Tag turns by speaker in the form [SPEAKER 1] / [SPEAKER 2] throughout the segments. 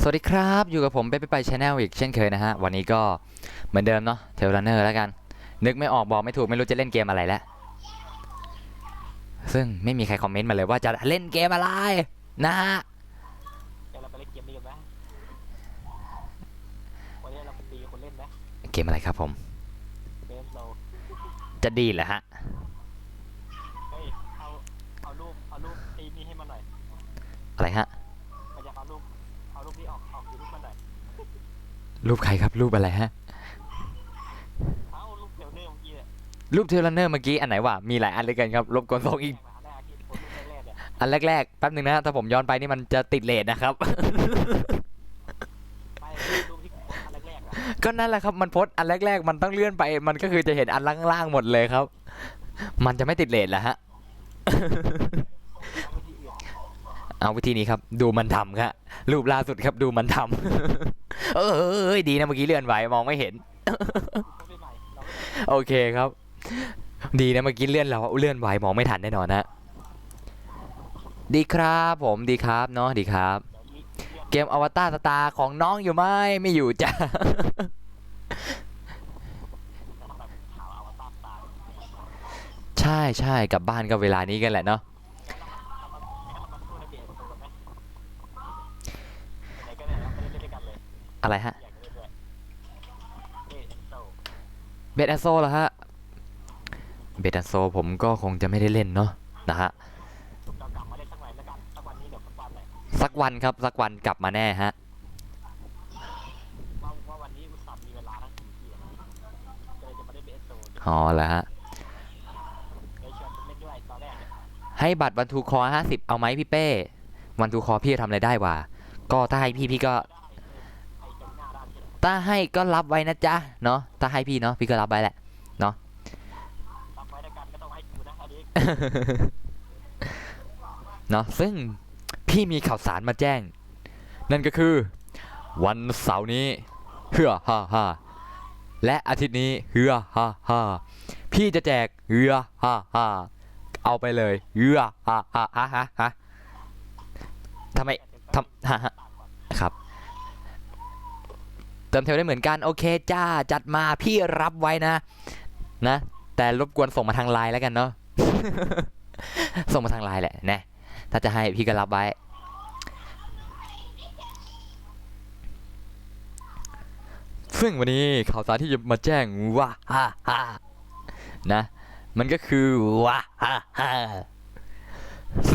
[SPEAKER 1] วัสดีครับอยู่กับผมไปชาแนลอีกเช่นเคยนะฮะวันนี้ก็เหมือนเดิมเนาะเทเลเนอร์แล้วกันนึกไม่ออกบอกไม่ถูกไม่รู้จะเล่นเกมอะไรแล้วซึ่งไม่มีใครคอมเมนต์มาเลยว่าจะเล่นเกมอะไรนะฮะ
[SPEAKER 2] เดี๋ยวเราไปเล่นเกมนี้กันไหมวันนี้เราไปตีคนเล่นไหม
[SPEAKER 1] เกมอะไรครับผม
[SPEAKER 2] เบสโล
[SPEAKER 1] จะดีเหรอฮะ
[SPEAKER 2] เฮ้ยเอารูปตีนี้ให้มันหน่อย
[SPEAKER 1] อะไรฮะ
[SPEAKER 2] มันจะเอารูปนี้ออกยูทูบมันหน่อย
[SPEAKER 1] รูปใครครับรูปอะไรฮะ
[SPEAKER 2] เอารูปเทลเนอร์เมื่อกี้เนี่ย
[SPEAKER 1] รูปเทเลเนอร์เมื่อกี้อันไหนวะมีหลายอันเลยกันครับรบกวนส่งอีก
[SPEAKER 2] มาแรกที่คนรูปแรกเนี่ย
[SPEAKER 1] อันแรกๆแป๊บนึงนะถ้าผมย้อนไปนี่มันจะติดเรทนะครับ
[SPEAKER 2] ไม่รูปที่คนอันแรกๆอะ
[SPEAKER 1] ก็นั่นแหละครับมันโพสอันแรกๆมันต้องเลื่อนไปมันก็คือจะเห็นอันล่างๆหมดเลยครับมันจะไม่ติดเรทแล้วฮะ
[SPEAKER 2] ทำวิธีอื่น
[SPEAKER 1] เอาวิธีนี้ครับดูมันทำครับรูปล่าสุดครับดูมันทำดีนะเมื่อกี้เลื่อนไหวมองไม่เห็น
[SPEAKER 2] รูปใหม่เราก็
[SPEAKER 1] โอเคครับดีนะเมื่อกี้เลื่อนเราเลื่อนไหวมองไม่ทันแน่นอนนะดีครับผมดีครับเนาะดีครับ
[SPEAKER 2] เดี๋ยวมีเรื่อง
[SPEAKER 1] เกมอวตารสตาร์ของน้องอยู่ไหมไม่อยู่จ้ะ
[SPEAKER 2] จะทำแบบข่าวอวตารตาย
[SPEAKER 1] ใช่ใช่กลับบ้านก็เวลานี้กันแหละเนาะ
[SPEAKER 2] งั้นเรามาสู้ในเบสโลกันไหมไหนๆก็ไหนแล้วไปเล่นด้วยกันเลย
[SPEAKER 1] อะไรฮะ
[SPEAKER 2] อยากจะเล่นด้วยเบสโล
[SPEAKER 1] เบดแอนโซเหรอฮะเบดแอนโซผมก็คงจะไม่ได้เล่นเนาะนะฮะ
[SPEAKER 2] เรากลับมาเล่นสักหน่อยแล้วกันสักวันนี้เดี๋ยวสักวันไหน
[SPEAKER 1] สักวันครับสักวันกลับมาแน่ฮะ
[SPEAKER 2] ว่าวันนี้อุตส่าห์มีเวลาทั้ง4 ทีก็เลยจะมาเล่นเบสโซ
[SPEAKER 1] อ๋อเหรอฮะ
[SPEAKER 2] เลยชวนเล่นด้วยตอนแรกเนี่ย
[SPEAKER 1] ให้บัตรวันทูคอ50เอาไหมพี่เป้วันทูคอพี่จะทำอะไรได้วะก็ถ้าให้พี่ก็
[SPEAKER 2] ได้ไอ้เจ้าหน้าด้านที่ไหน
[SPEAKER 1] ถ้าให้ก็รับไว้นะจ๊ะเนาะถ้าให้พี่เนาะพี่ก็รับไว้แหละเนาะ
[SPEAKER 2] รับไว้ด้วยกันก็ต้องให้กูนะอันนี้
[SPEAKER 1] เนาะซึ่งพี่มีข่าวสารมาแจ้งนั่นก็คือวันเสาร์นี้เฮือฮ่าฮ่าและอาทิตย์นี้เฮือฮ่าฮ่าพี่จะแจกเฮือฮ่าฮ่าเอาไปเลยเฮือฮ่าฮ่าฮ่าฮ่าฮ่าทำไมทำฮ่าฮ่าครับเติมเทลได้เหมือนกันโอเคจ้าจัดมาพี่รับไว้นะแต่รบกวนส่งมาทางไลน์แล้วกันเนาะ ส่งมาทางไลน์แหละนะถ้าจะให้พี่ก็รับไว้ซึ่งวันนี้ข่าวสารที่จะมาแจ้งว่าฮ่าฮ่านะมันก็คือว่าฮ่าฮ่า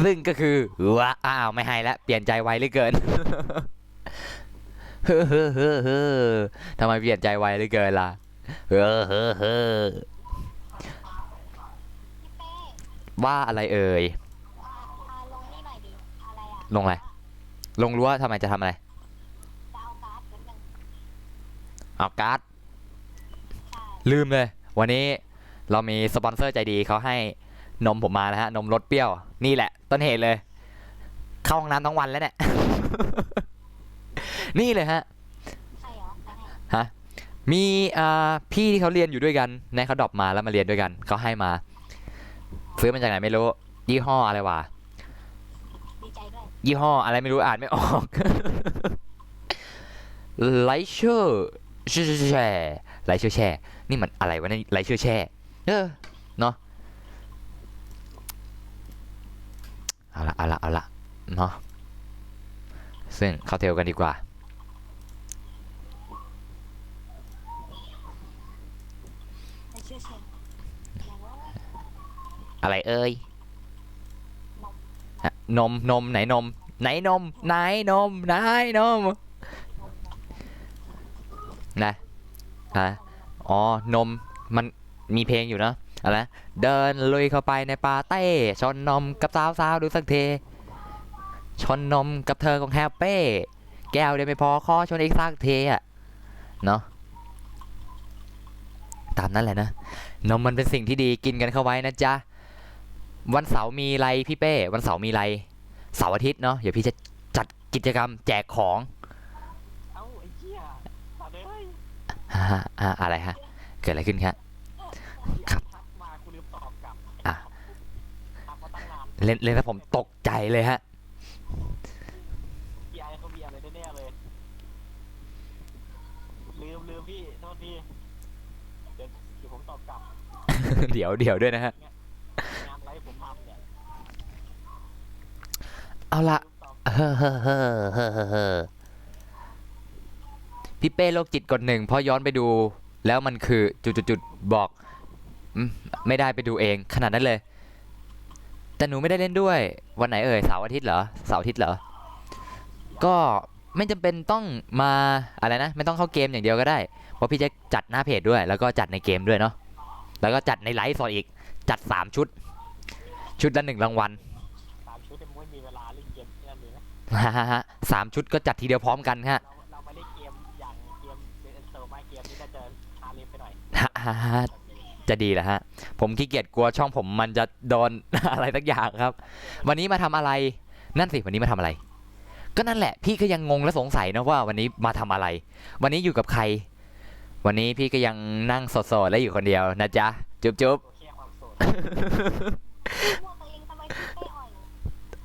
[SPEAKER 1] ซึ่งก็คือว่าอ้าวไม่ให้แล้วเปลี่ยนใจไวเหลือเกิน เฮ้อเฮ้อเฮ้อเฮ้อทำไมเปลี่ยนใจไวเหลือเกินล่ะเฮ้อเฮ้อเฮ้อว่าอะไรเอ่ย
[SPEAKER 3] ลงนี่หน่อยดิอะไรอ่ะ
[SPEAKER 1] ลงอะไรลงรั้วทำไมจะทำอะไร
[SPEAKER 3] จะเอาการ์ดเหมือนกัน
[SPEAKER 1] เอาการ์ด
[SPEAKER 3] ใช่
[SPEAKER 1] ลืมเลยวันนี้เรามีสปอนเซอร์ใจดีเขาให้นมผมมานะฮะนมรสเปรี้ยวนี่แหละต้นเหตุเลยเข้าห้องน้ำทั้งวันแล้วเนี่ย นี่เลยฮะ
[SPEAKER 3] ใช่เหรอไปไหน
[SPEAKER 1] ฮะมีพี่ที่เขาเรียนอยู่ด้วยกันในเขาดรอปมาแล้วมาเรียนด้วยกันเขาให้มาซื้อมาจากไหนไม่รู้ยี่ห้ออะไรวะ
[SPEAKER 3] ดีใจด้วย
[SPEAKER 1] ยี่ห้ออะไรไม่รู้อ่านไม่ออก ไลเชอร์แช่ไลเชอร์แช่นี่มันอะไรวะเนี่ยไลเชอร์แช่เนาะเอาละเนาะซึ่งเข้าเทลกันดีกว่า
[SPEAKER 3] ในชื่อเชนแล้วว่า
[SPEAKER 1] อะไรเอ่ย
[SPEAKER 3] นม
[SPEAKER 1] นมไหนนมไหนนมไหนนมไหนนมนะฮะอ๋อนมมันมีเพลงอยู่เนาะอะไรเดินลุยเข้าไปในปาเต้ชนนมกับสาวดูสักเทชนนมกับเธอของแฮปเป้แก้วเดียวไม่พอขอชนอีกสักเทอะเนาะตามนั้นแหละนะนมมันเป็นสิ่งที่ดีกินกันเข้าไว้นะจ๊ะวันเสาร์มีอะไรพี่เป้วันเสาร์มีอะไรเสาร์อาทิตย์เนาะเดี๋ยวพี่จะจัดกิจกรรมแจกของ
[SPEAKER 2] เอ้าไอ้เหี้ยตอนนี้
[SPEAKER 1] อะไรฮะเกิดอะไรขึ้นครับ
[SPEAKER 2] ที่
[SPEAKER 1] ครับ
[SPEAKER 2] ทักมากูลืมตอบกลับ
[SPEAKER 1] อ่ะ
[SPEAKER 2] ทักมาตั้งนาน
[SPEAKER 1] เล่นแล้วผมตกใจเลยฮะ
[SPEAKER 2] พี่ไอเขามีอะไรแน่ๆเลย พี่โทษทีเดี๋ยวผมตอบกลับ
[SPEAKER 1] เดี๋ยวด้วยนะฮะ
[SPEAKER 2] งานอะไรผมทำเนี่ย
[SPEAKER 1] เอาละ
[SPEAKER 2] ตอบ
[SPEAKER 1] พี่เป้โรคจิตกดหนึ่งเพราะย้อนไปดูแล้วมันคือจุดบอกไม่ได้ไปดูเองขนาดนั้นเลย แต่หนูไม่ได้เล่นด้วยวันไหนเอ่ยเสาร์อาทิตย์เหรอเสาร์อาทิตย์เหรอก็ไม่จำเป็นต้องมาอะไรนะไม่ต้องเข้าเกมอย่างเดียวก็ได้เพราะพี่จะจัดหน้าเพจด้วยแล้วก็จัดในเกมด้วยเนาะแล้วก็จัดในไลฟ์สดอีกจัด3ชุดละ1รางวัล
[SPEAKER 2] 3 ชุดแต่ไม่มีเวลาเล่นเกมที่นั่นเลยนะ
[SPEAKER 1] 3 ชุดก็จัดทีเดียวพร้อมกันฮะ
[SPEAKER 2] เราไม่ได้เกมอย่างเกมเป็นเซอร์มาเกมนี่น่าจะฮาเล็บไปหน่อย
[SPEAKER 1] จะดีเหรอฮะผมขี้เกียจกลัวช่องผมมันจะโดน อะไรสักอย่างครับ วันนี้มาทำอะไรนั่นสิวันนี้มาทำอะไร ก็นั่นแหละพี่ก็ยังงงและสงสัยนะว่าวันนี้มาทำอะไร วันนี้อยู่กับใคร วันนี้พี่ก็ยังนั่งโสดๆและอยู่คนเดียวนะจ๊ะจุ๊บ
[SPEAKER 2] แค่ความโสด
[SPEAKER 3] หมวกตัวเองทำไมถึงไม่อ่อย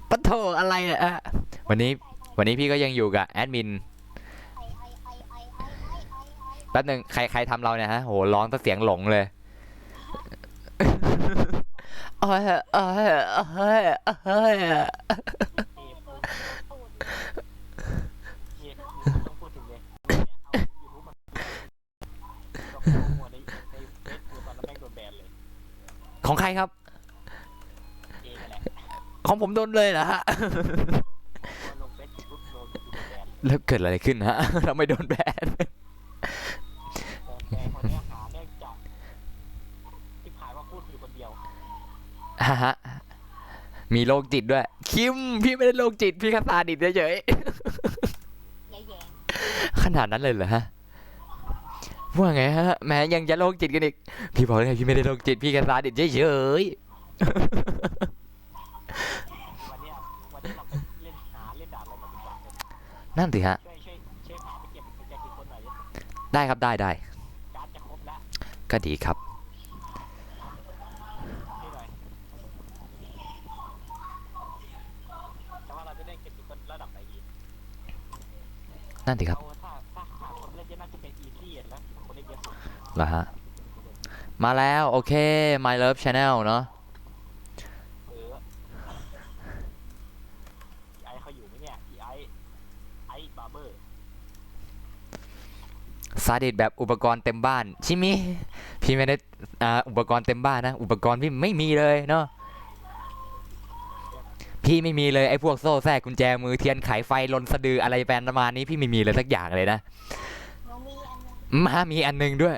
[SPEAKER 1] ปะโถอะไรอะวันนี้พี่ก็ยังอยู่กับแอดมิน
[SPEAKER 3] ไอ
[SPEAKER 1] แป๊บหนึ่งใครทำเราเนี่ยฮะโหร้องซะเสียงหลงเลย เอ้ยเอ้ยเอ้ยเอ้ย
[SPEAKER 2] เกม
[SPEAKER 3] ตูด
[SPEAKER 2] เนี่ยต้องพูดถึงเลยเนี่ยเอายูทูบมาก็โปรโมทในเฟซบุ๊กตอนนั้นแม่งโดนแบนเลย
[SPEAKER 1] ของใครครับ
[SPEAKER 2] เองนั่นแหละ
[SPEAKER 1] ของผมโดนเลยเหรอฮะ
[SPEAKER 2] พอลงเฟซบุ๊กโดนแบนเลย
[SPEAKER 1] แล้วเกิดอะไรขึ้นฮะ เราไม่โดนแบน
[SPEAKER 2] แต่คนเนี้ยหาได้จากที่ผ่านว่าพูดอยู่คนเดียว
[SPEAKER 1] ฮะมีโรคจิตด้วย คิมพี่ไม่ได้โรคจิตพี่แค่ซาดิสเฉย
[SPEAKER 3] แย่แย่
[SPEAKER 1] ๆ ขนาดนั้นเลยเหรอฮะว่าไงฮะแม้ยังจะโรคจิตกันอีกพี่บอกเลยพี่ไม่ได้โรคจิตพี่แค่ซาดิสเฉย
[SPEAKER 2] วันเนี้ยเราไปเล่นด่านอะไรแบบนี้ก่อน
[SPEAKER 1] ๆนั่นสิฮะ
[SPEAKER 2] ช่วยพาไปเก็บกุญแจกี่คนหน่อยดิ
[SPEAKER 1] ได้ครับได้
[SPEAKER 2] การดจะครบแล้ว
[SPEAKER 1] ก็ดีครับ
[SPEAKER 2] นี่หน่อยแต่ว่าเราจะได้เก็บกี่คนระดับไหนอีก
[SPEAKER 1] นั่นสิครับ
[SPEAKER 2] เอาถ้าหาคนเล่นเยอะน่าจะเป็นอีซี่นะคนเล่นเยอะสุด
[SPEAKER 1] เหรอฮะมาแล้วโอเค My Love Channel เนาะ
[SPEAKER 2] ไอเขาอยู่ไหมเนี่ยไอบาร์เบอร์
[SPEAKER 1] ซาดิสแบบอุปกรณ์เต็มบ้านใช่มิพี่ไม่ได้อุปกรณ์เต็มบ้านนะอุปกรณ์พี่ไม่มีเลยเนาะพี่ไม่มีเลยไอ้พวกโซ่แทรกกุญแจมือเทียนไขไฟลนสะดืออะไรแปลนประมาณนี้พี่ไม่มีเลยสักอย่างเลยนะ
[SPEAKER 3] หนูมีอันนึง
[SPEAKER 1] มีอันหนึงด้วย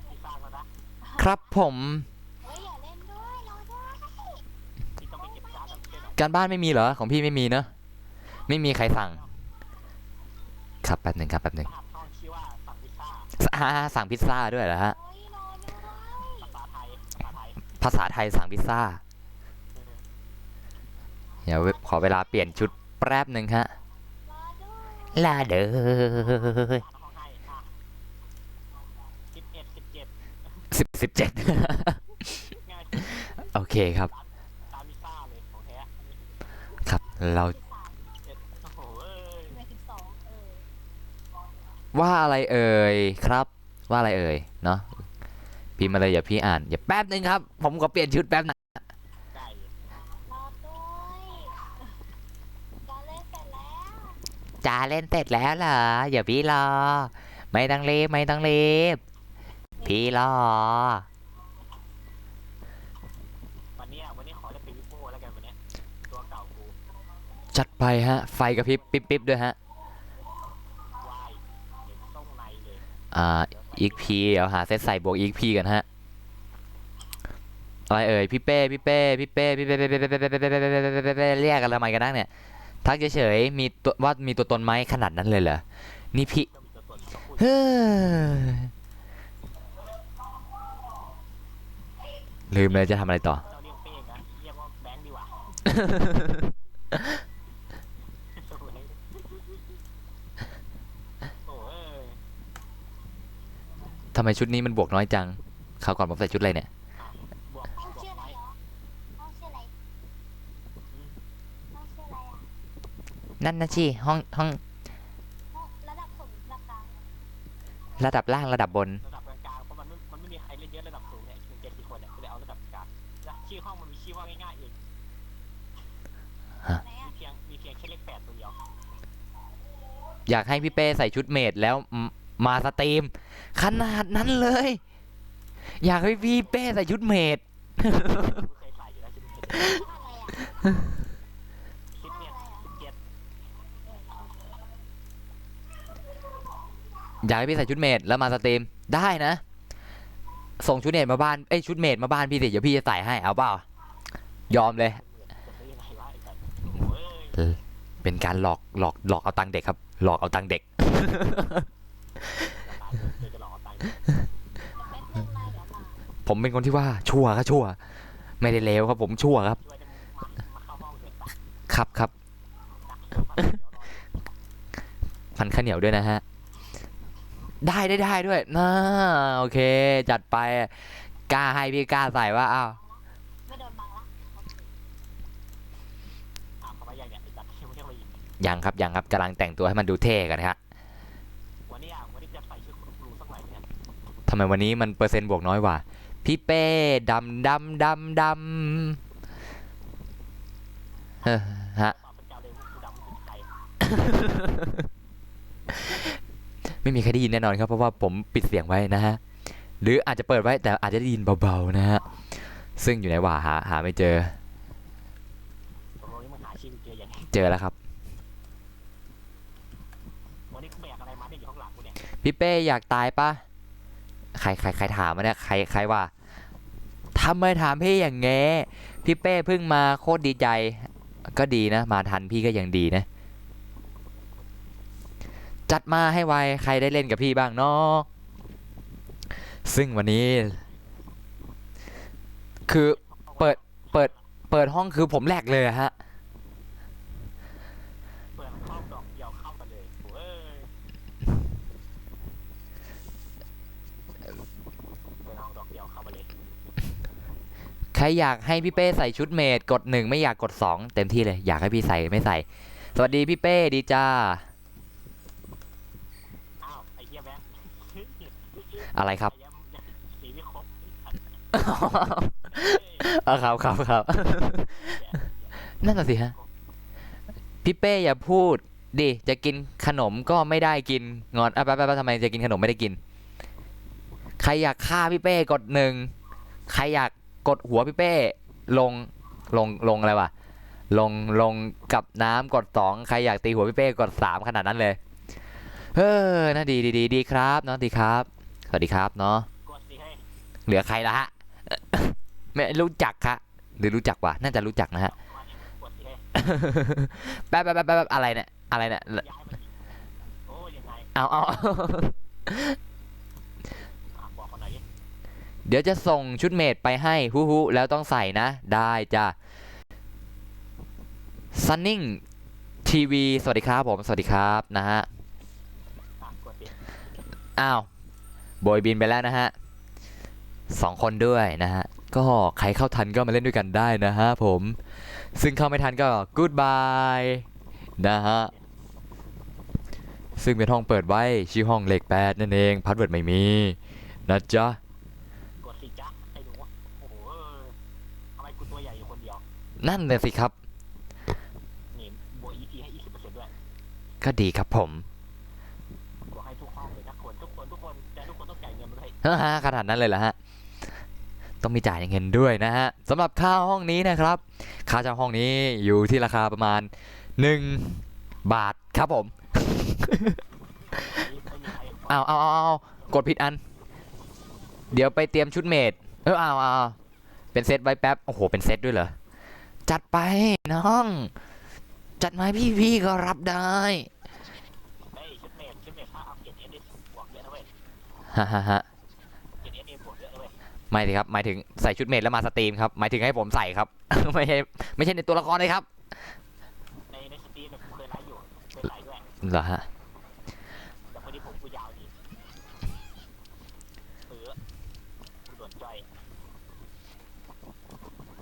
[SPEAKER 2] ที่สร้างแล้วนะครับ
[SPEAKER 1] ผม
[SPEAKER 3] เฮ้ยอย่าเล่นด้วยรอด้วย
[SPEAKER 2] ที่ต้องไปเก็บการ์ดแบบเช่นหน่อย
[SPEAKER 1] การบ้านไม่มีเหรอของพี่ไม่มีเนอะไม่มีใครสั่งครับแป๊บหนึ่งครับแป๊บหนึ่ง
[SPEAKER 2] รหัสห้องชื่อว่าสั่งพิซซ่า
[SPEAKER 1] สั่งพิซซ่าด้วยเหรอฮะ
[SPEAKER 3] เฮ้ยรอด้วย
[SPEAKER 2] ภาษาไทย
[SPEAKER 1] ภาษาไทยสั่งพิซซ่าเดี๋ยวขอเวลาเปลี่ยนชุดแป๊บหนึ่งฮะ
[SPEAKER 3] รอด้วย
[SPEAKER 1] ลาเด้อ
[SPEAKER 2] ห้องให้11
[SPEAKER 1] 17
[SPEAKER 2] ง่าย
[SPEAKER 1] โอเคครับ
[SPEAKER 2] ตามพิซซ่าเลยของแท้
[SPEAKER 1] ครับเรา
[SPEAKER 2] โอ้โหเอ้ย
[SPEAKER 3] 12
[SPEAKER 1] ว่าอะไรเอ่ยครับ ว่าอะไรเอ่ยเนาะพิมพ์มาเลยอย่าพี่อ่านอย่าแป๊บหนึ่งครับ ผมก็เปลี่ยนชุดแป๊บนะ
[SPEAKER 2] ไก่
[SPEAKER 3] รอด้วยการเล่นเสร็จแล้ว
[SPEAKER 1] จะเล่นเสร็จแล้วเหรออย่าพี่รอ ไม่ต้องรีบไม่ต้องรีบ พี่รอ
[SPEAKER 2] วันนี้ขอได้เป็นวิโก้แล้วกันวันนี้ตัวเก่ากู
[SPEAKER 1] จัดไปฮะ ไฟกระพริบปิ๊บด้วยฮะ
[SPEAKER 2] วายเห็นต้องในเลย
[SPEAKER 1] อีกพีเดี๋ยวหาเซตใส่บวกอีกพีกันฮะ อะไรเอ่ยพี่เป้เรียกกันทำไมกันนักเนี่ย ทักเฉยๆมีตัวว่ามีตัวตนไหมขนาดนั้นเลยเหรอ นี่พี่
[SPEAKER 2] ก็มีตัวตนก็พูด
[SPEAKER 1] เฮ้อลืมเลยจะทำอะไรต่อ
[SPEAKER 2] เราเรียกเป้งนะเรียกว่าแบงค์ดีกว่าโอ้ย
[SPEAKER 1] ทำไมชุดนี้มันบวกน้อยจังคราวก่อนผมใส่ชุดอะไรเนี่ย
[SPEAKER 2] บวก
[SPEAKER 3] ห้อง
[SPEAKER 2] บว
[SPEAKER 3] ชื่
[SPEAKER 2] ก
[SPEAKER 3] ออะไร
[SPEAKER 2] ไว้
[SPEAKER 3] เหรอห้องชื่ออะไรห้องชื่ออะไรอ่ะ
[SPEAKER 1] นั่นนะชีห้อง
[SPEAKER 3] ห้องระดับสูงระดับกลาง
[SPEAKER 1] ระดับล่างระดับบน
[SPEAKER 2] ระดับกลางๆเพราะมันไม่มีใครเล่นเยอะระดับสูงเนี่ยถึง7 4 คนเนี่ยก็เลยเอาระดับกลางแล้วชื่อห้องมันมีชื่อว่าง่ายๆเอง
[SPEAKER 3] ไหน
[SPEAKER 2] มี
[SPEAKER 3] อ่ะ
[SPEAKER 2] เพียงแค่เลข8ตัวเดียว
[SPEAKER 1] อยากให้พี่เป้ใส่ชุดเมดแล้วมาสตรีม ขนาดนั้นเลย อยากให้พี่เป้ใส่ชุดเมด
[SPEAKER 2] ไม่เคยใส่อยู่แล้วชุดนี้
[SPEAKER 3] ว่าอะไรอ่ะ
[SPEAKER 2] คิดเนี่ย17
[SPEAKER 1] อยากให้พี่ใส่ชุดเมดแล้วมาสตรีมได้นะ ส่งชุดเมดมาบ้านชุดเมดมาบ้านพี่สิเดี๋ยวพี่จะใส่ให้เอาเปล่ายอมเลย
[SPEAKER 2] จะซื้อยังไงวะไอ้สัตว์โอ้ย
[SPEAKER 1] เป็นการหลอกเอาตังค์เด็กครับ หลอกเอาตังค์เด็ก
[SPEAKER 2] เดี๋ยวจะหลอกเอาตังค์
[SPEAKER 3] แป๊บนึงมาเดี๋ยวมา
[SPEAKER 1] ผมเป็นคนที่ว่าชั่วครับชั่ว ไม่ได้เลวครับผมชั่วครับ
[SPEAKER 2] ช่วยจะมาเข้าห้องเถอะ
[SPEAKER 1] ครับ พันข้าวเหนียวด้วยนะฮะ ได้ด้วยนะโอเค จัดไปกล้าให้พี่กล้าใส่ว่าอ้าว
[SPEAKER 3] ไม่โดนบังละ
[SPEAKER 2] เขามาอย่างเนี้ยไอ้สัตว์ไม่ใช่มาอีก
[SPEAKER 1] ยังครับกำลังแต่งตัวให้มันดูเท่กันนะฮะ
[SPEAKER 2] วันนี้จะใส่ชุดคุณครูสักหน่อยเนี่ย
[SPEAKER 1] ทำไมวันนี้มันเปอร์เซ็นต์บวกน้อยกว่าพี่เป้ดำฮะ
[SPEAKER 2] ตอบเป็นเจ้าเลยกูดำเป็นใคร
[SPEAKER 1] ไม่มีใครได้ยินแน่นอนครับเพราะว่าผมปิดเสียงไว้นะฮะหรืออาจจะเปิดไว้แต่อาจจะได้ยินเบาๆนะฮะซึ่งอยู่ในหว่าหาไม่เจอ
[SPEAKER 2] ตรงนี้มันหาชื่อเจออย่างนี้
[SPEAKER 1] เจอแล้วครับ
[SPEAKER 2] วันนี้กูแบกอะไรมาเนี่ยอยู่ข้างหลังกูเนี่ย
[SPEAKER 1] พี่เป้อยากตายปะใครถามมาเนี่ยใครว่าทำไมถามพี่อย่างเงี้ยพี่เป้เพิ่งมาโคตรดีใจก็ดีนะมาทันพี่ก็ยังดีนะจัดมาให้ไวใครได้เล่นกับพี่บ้างเนาะซึ่งวันนี้ คือเปิดห้องคือผมแหลกเลยอะฮะ
[SPEAKER 2] เปิดห้องดอกเดียวเข้ากันเลยโอ้ยเปิดห้องดอกเดียวเข้ามาเลย
[SPEAKER 1] ใครอยากให้พี่เป้ใส่ชุดเมดกด1ไม่อยากกด2เต็มที่เลยอยากให้พี่ใส่ไม่ใส่สวัสดีพี่เป้ดีจ้า
[SPEAKER 2] อ้าวไอ้เหี้ยแบงค์
[SPEAKER 1] อะไรครับ
[SPEAKER 2] ไอ้เหี้ยสีไม่ครบ
[SPEAKER 1] ครับ นั่นน่ะสิฮะพี่เป้อย่าพูดดิจะกินขนมก็ไม่ได้กินงอนไปทำไมจะกินขนมไม่ได้กินใครอยากฆ่าพี่เป้กด1ใครอยากกดหัวพี่เป้ลงอะไรวะลงกับน้ำกด2ใครอยากตีหัวพี่เป้กด3ขนาดนั้นเลยน่าดีครับเนาะดีครับสวัสดีครับเนาะ
[SPEAKER 2] กดสิให้
[SPEAKER 1] เหลือใครละฮะ ไม่รู้จักค่ะหรือรู้จักวะน่าจะรู้จักนะฮะ
[SPEAKER 2] มาเนี่ยกดสิให้
[SPEAKER 1] แป๊บอะไรเนี่ย
[SPEAKER 2] อย่าให้มันยิงโอ้ยยังไง
[SPEAKER 1] เอา
[SPEAKER 2] บอกเขาหน่อยดิ
[SPEAKER 1] เดี๋ยวจะส่งชุดเมดไปให้ฮู้แล้วต้องใส่นะ ได้จ้ะ Sunning TV สวัสดีครับผม สวัสดีครับนะฮะ
[SPEAKER 2] กดดิ
[SPEAKER 1] อ้าวโบยบินไปแล้วนะฮะ2 คนด้วยนะฮะ ก็ใครเข้าทันก็มาเล่นด้วยกันได้นะฮะผม ซึ่งเข้าไม่ทันก็ goodbye นะฮะ ซึ่งเป็นห้องเปิดไว้ชื่อห้องเลข8นั่นเองพาสเวิร์ดไม่มีนะจ๊ะ
[SPEAKER 2] กดสิจ๊ะให้ดูว่าโอ้โหทำไมกูตัวใหญ่อยู่คนเดียว
[SPEAKER 1] นั่นเลยสิครับ
[SPEAKER 2] นี่บวก EP ให้ 20%ด้วย
[SPEAKER 1] ก็ดีครับผม
[SPEAKER 2] บวกให้ทุกห้องเลยนะทุกคนแต่ทุกคนต้องจ่ายเงินมาด้วย
[SPEAKER 1] ขนาดนั้นเลยเหรอฮะ ต้องมีจ่ายเงินด้วยนะฮะสำหรับค่าห้องนี้นะครับ ค่าเช่าห้องนี้อยู่ที่ราคาประมาณ1 บาทครับผม
[SPEAKER 2] ไม่มีใคร
[SPEAKER 1] เอากดผิดอัน เดี๋ยวไปเตรียมชุดเมดเอาเป็นเซตไว้แป๊บ โอ้โห เป็นเซตด้วยเหรอ จัดไปน้อง จัดมาให้พี่ก็รับได้
[SPEAKER 2] เฮ้ยชุดเมทถ้าเอาเกียรติเอสบวกเยอะนะเว้ย
[SPEAKER 1] ฮะ
[SPEAKER 2] เกียรติเอสบวกเยอะนะเว้ย
[SPEAKER 1] ไม่สิครับ หมายถึงใส่ชุดเมดแล้วมาสตรีมครับ หมายถึงให้ผมใส่ครับ ไม่ใช่ในตัวละครเลยครับ
[SPEAKER 2] ในสตรีมเนี่ยผมเคยไลฟ์อยู่เคยใส่ด้วย
[SPEAKER 1] เหรอฮะ
[SPEAKER 2] แต่พอดีผมกูยาวดีกูโดนจ้อย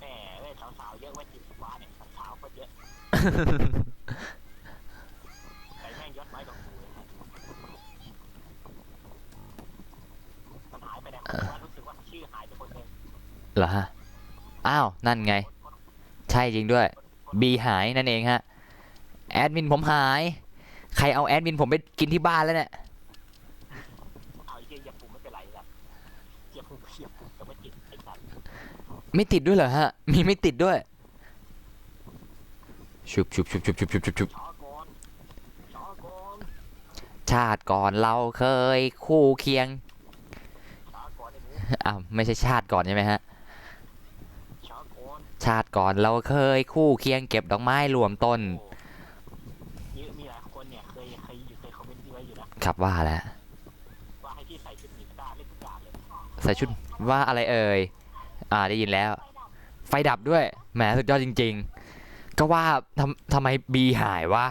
[SPEAKER 2] แหมเว้ยสาวๆเยอะเว้ยทีมฟ้าเนี่ยสาวๆก็เยอะใส่แม่งยศน้อยกว่ากูเลย
[SPEAKER 1] อ้าวนั่นไงใช่จริงด้วยบีหายนั่นเองฮะแอดมินผมหายใครเอาแอดมินผมไปกินที่บ้านแล้วเนี่ย
[SPEAKER 2] เอาไอ้เหี้ยเหยียบปุ่มไม่เป็นไรละเหยียบปุ่มก็ไม่ติดไอ้สัตว์
[SPEAKER 1] ไม่ติดด้วยเหรอฮะมีไม่ติดด้วยชุบชุบชุบชุบชุบชุบชุบชุบ
[SPEAKER 2] ช้าก่อนช้าก่อน
[SPEAKER 1] ชาติก่อนเราเคยคู่เคียง
[SPEAKER 2] ช้าก่อนไอ้หนู
[SPEAKER 1] อ้าวไม่ใช่ชาติก่อนใช่ไหมฮะ
[SPEAKER 2] ช้าก่อน
[SPEAKER 1] ชาติก่อนเราเคยคู่เคียงเก็บดอกไม้รวมต้น
[SPEAKER 2] โอ้มีหลายคนเนี่ยเคยคอมเมนต์ที่ไว้อยู่นะครับ
[SPEAKER 1] ว่าแล้ว
[SPEAKER 2] ว่าให้พี่ใส่ชุดกีตาร์เล่นทุกอย่างเลย
[SPEAKER 1] ใส่ชุดว่าอะไรเอ่ยได้ยินแล้ว
[SPEAKER 3] ไฟดับ
[SPEAKER 1] ไฟดับด้วยแหมสุดยอดจริงๆ ก็ว่าทำไมบีหายวะ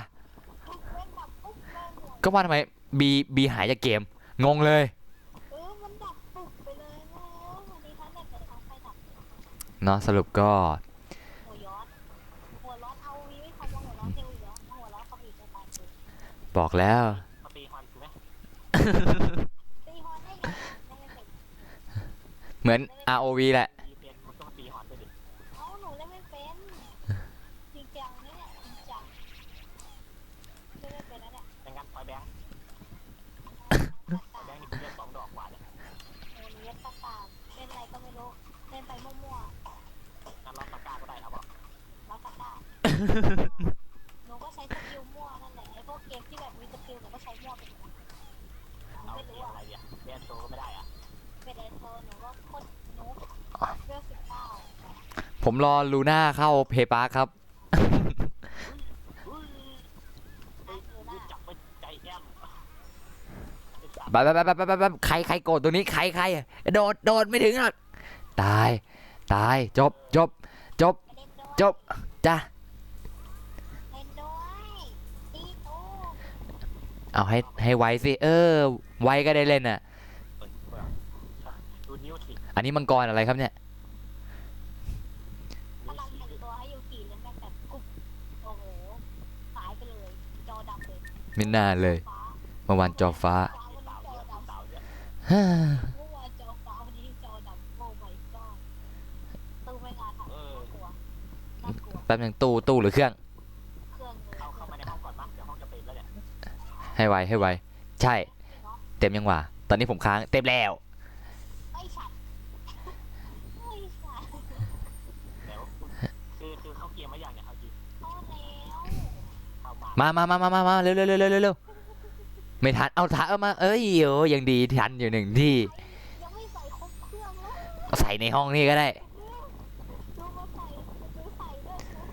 [SPEAKER 3] ไฟดับปุ๊บแม่งหัว
[SPEAKER 1] ก็ว่าทำไมบีหายจากเกมงงเลย
[SPEAKER 3] มันดับปุ๊บไปเลยแม่วันนี้ทั้งเน็ตแต่ทั้งไฟดับ
[SPEAKER 1] เนาะสรุปก็
[SPEAKER 3] หัวย้อนหัวร้อนเอาวีไม่คำว่าหัวร้อนเทลอีกแล้วหัวร้อนเขาบีบจะตายเลย
[SPEAKER 1] บอกแล้ว
[SPEAKER 2] มาตีฮอนกูไหม
[SPEAKER 3] ตีฮอนได้ยังได้ไม่เป็น
[SPEAKER 1] เหมือน ROV แหละ
[SPEAKER 2] ตีเป็นมึงต้องตีฮอนด้วยดิ
[SPEAKER 3] เอ้าหนูเล่นไม่เป็นจริงจังเนี่ยจริงจังเล่นไม่เป็นแล้วเนี่ย
[SPEAKER 2] ไม่งั้นไฟแบงค์
[SPEAKER 3] ตัด
[SPEAKER 2] ไฟ
[SPEAKER 3] ตา
[SPEAKER 2] แบงค์นี่กูเล่น2 ดอกกว่าเลย
[SPEAKER 3] โอ้หนูเล่นตัดตาเล่นอะไรก็ไม่รู้เล่นไปมั่ว
[SPEAKER 2] งั้นเราตะกร้าก็ได้เอาบอก
[SPEAKER 3] ๆแล้วตัดตาหนูก็ใช้สกิลมั่วนั่นแหละไอ้พวกเกมที่แบบมีสกิลหนูก็ใช้มั่วไปหมดหนู
[SPEAKER 2] เอา
[SPEAKER 3] ไม่
[SPEAKER 2] เก
[SPEAKER 3] รู้
[SPEAKER 2] ม
[SPEAKER 3] อะ
[SPEAKER 2] อะไรเนี่ยเล่นโชว์ก็ไม่ได้อะ
[SPEAKER 3] เป็นไอโซหนูก็โคตรหนูเลือก19
[SPEAKER 1] ผมรอลูน่าเข้าเพย์ปาร์ครับ
[SPEAKER 2] อุ้ยเฮ้ยรู้จักว่าใจแอมไอ้สัตว์
[SPEAKER 1] ไปใครโกรธตัวนี้ใครโดดไม่ถึงหรอกตายจบ
[SPEAKER 3] เล่นด้วย
[SPEAKER 1] จบจ้ะ
[SPEAKER 3] เล่นด้วยตีตู
[SPEAKER 1] เอาให้ไวสิไวก็ได้เล่นอ่ะ
[SPEAKER 2] ดูนิ้วสิ
[SPEAKER 1] อันนี้มังกรอะไรครับเนี่ย
[SPEAKER 3] พลังแห่งตัวให้ยูกิเลยแม่งแบบกุ๊บโอ้โหหายไปเลยจอดำเลย
[SPEAKER 1] ไม่น่าเลย
[SPEAKER 3] ฟ้า
[SPEAKER 1] เมื่อวานจอฟ้า
[SPEAKER 3] ฟ้าวันนี้จอดำ
[SPEAKER 2] สาวเยอะ
[SPEAKER 1] ฮ่า
[SPEAKER 3] เมื่อวานจอฟ้าวันนี้จอดำโอ้ my god ตู้ไม่งานค่ะน่ากลัวน่ากลัว
[SPEAKER 1] แป๊บนึงตู้หรือเครื่อง
[SPEAKER 3] เครื่องเลย
[SPEAKER 2] เข้ามาในห้องก่อนมั้งเดี๋ยวห้องจะเต็มแล้วเนี่ย
[SPEAKER 1] ให้ไวใช่
[SPEAKER 3] เนาะ
[SPEAKER 1] เต็มยังวะตอนนี้ผมค้างเต็มแล้ว
[SPEAKER 3] ไม่ฉันไม่ฉัน
[SPEAKER 2] เดี๋ยวคือเข้าเกียร์มาอย่างเนี่ยเอาจริง
[SPEAKER 3] เข้าแล้ว
[SPEAKER 2] เข้ามา
[SPEAKER 1] มาเร็วไม่ทันเอาทันเอามายังดีทันอยู่หนึ่งที่
[SPEAKER 3] ยังไม่ใส่ครบเครื่องเลย
[SPEAKER 1] ใส่ในห้องนี่ก็ได้
[SPEAKER 3] ดูมาใส่ดูใส่ด้วยนะ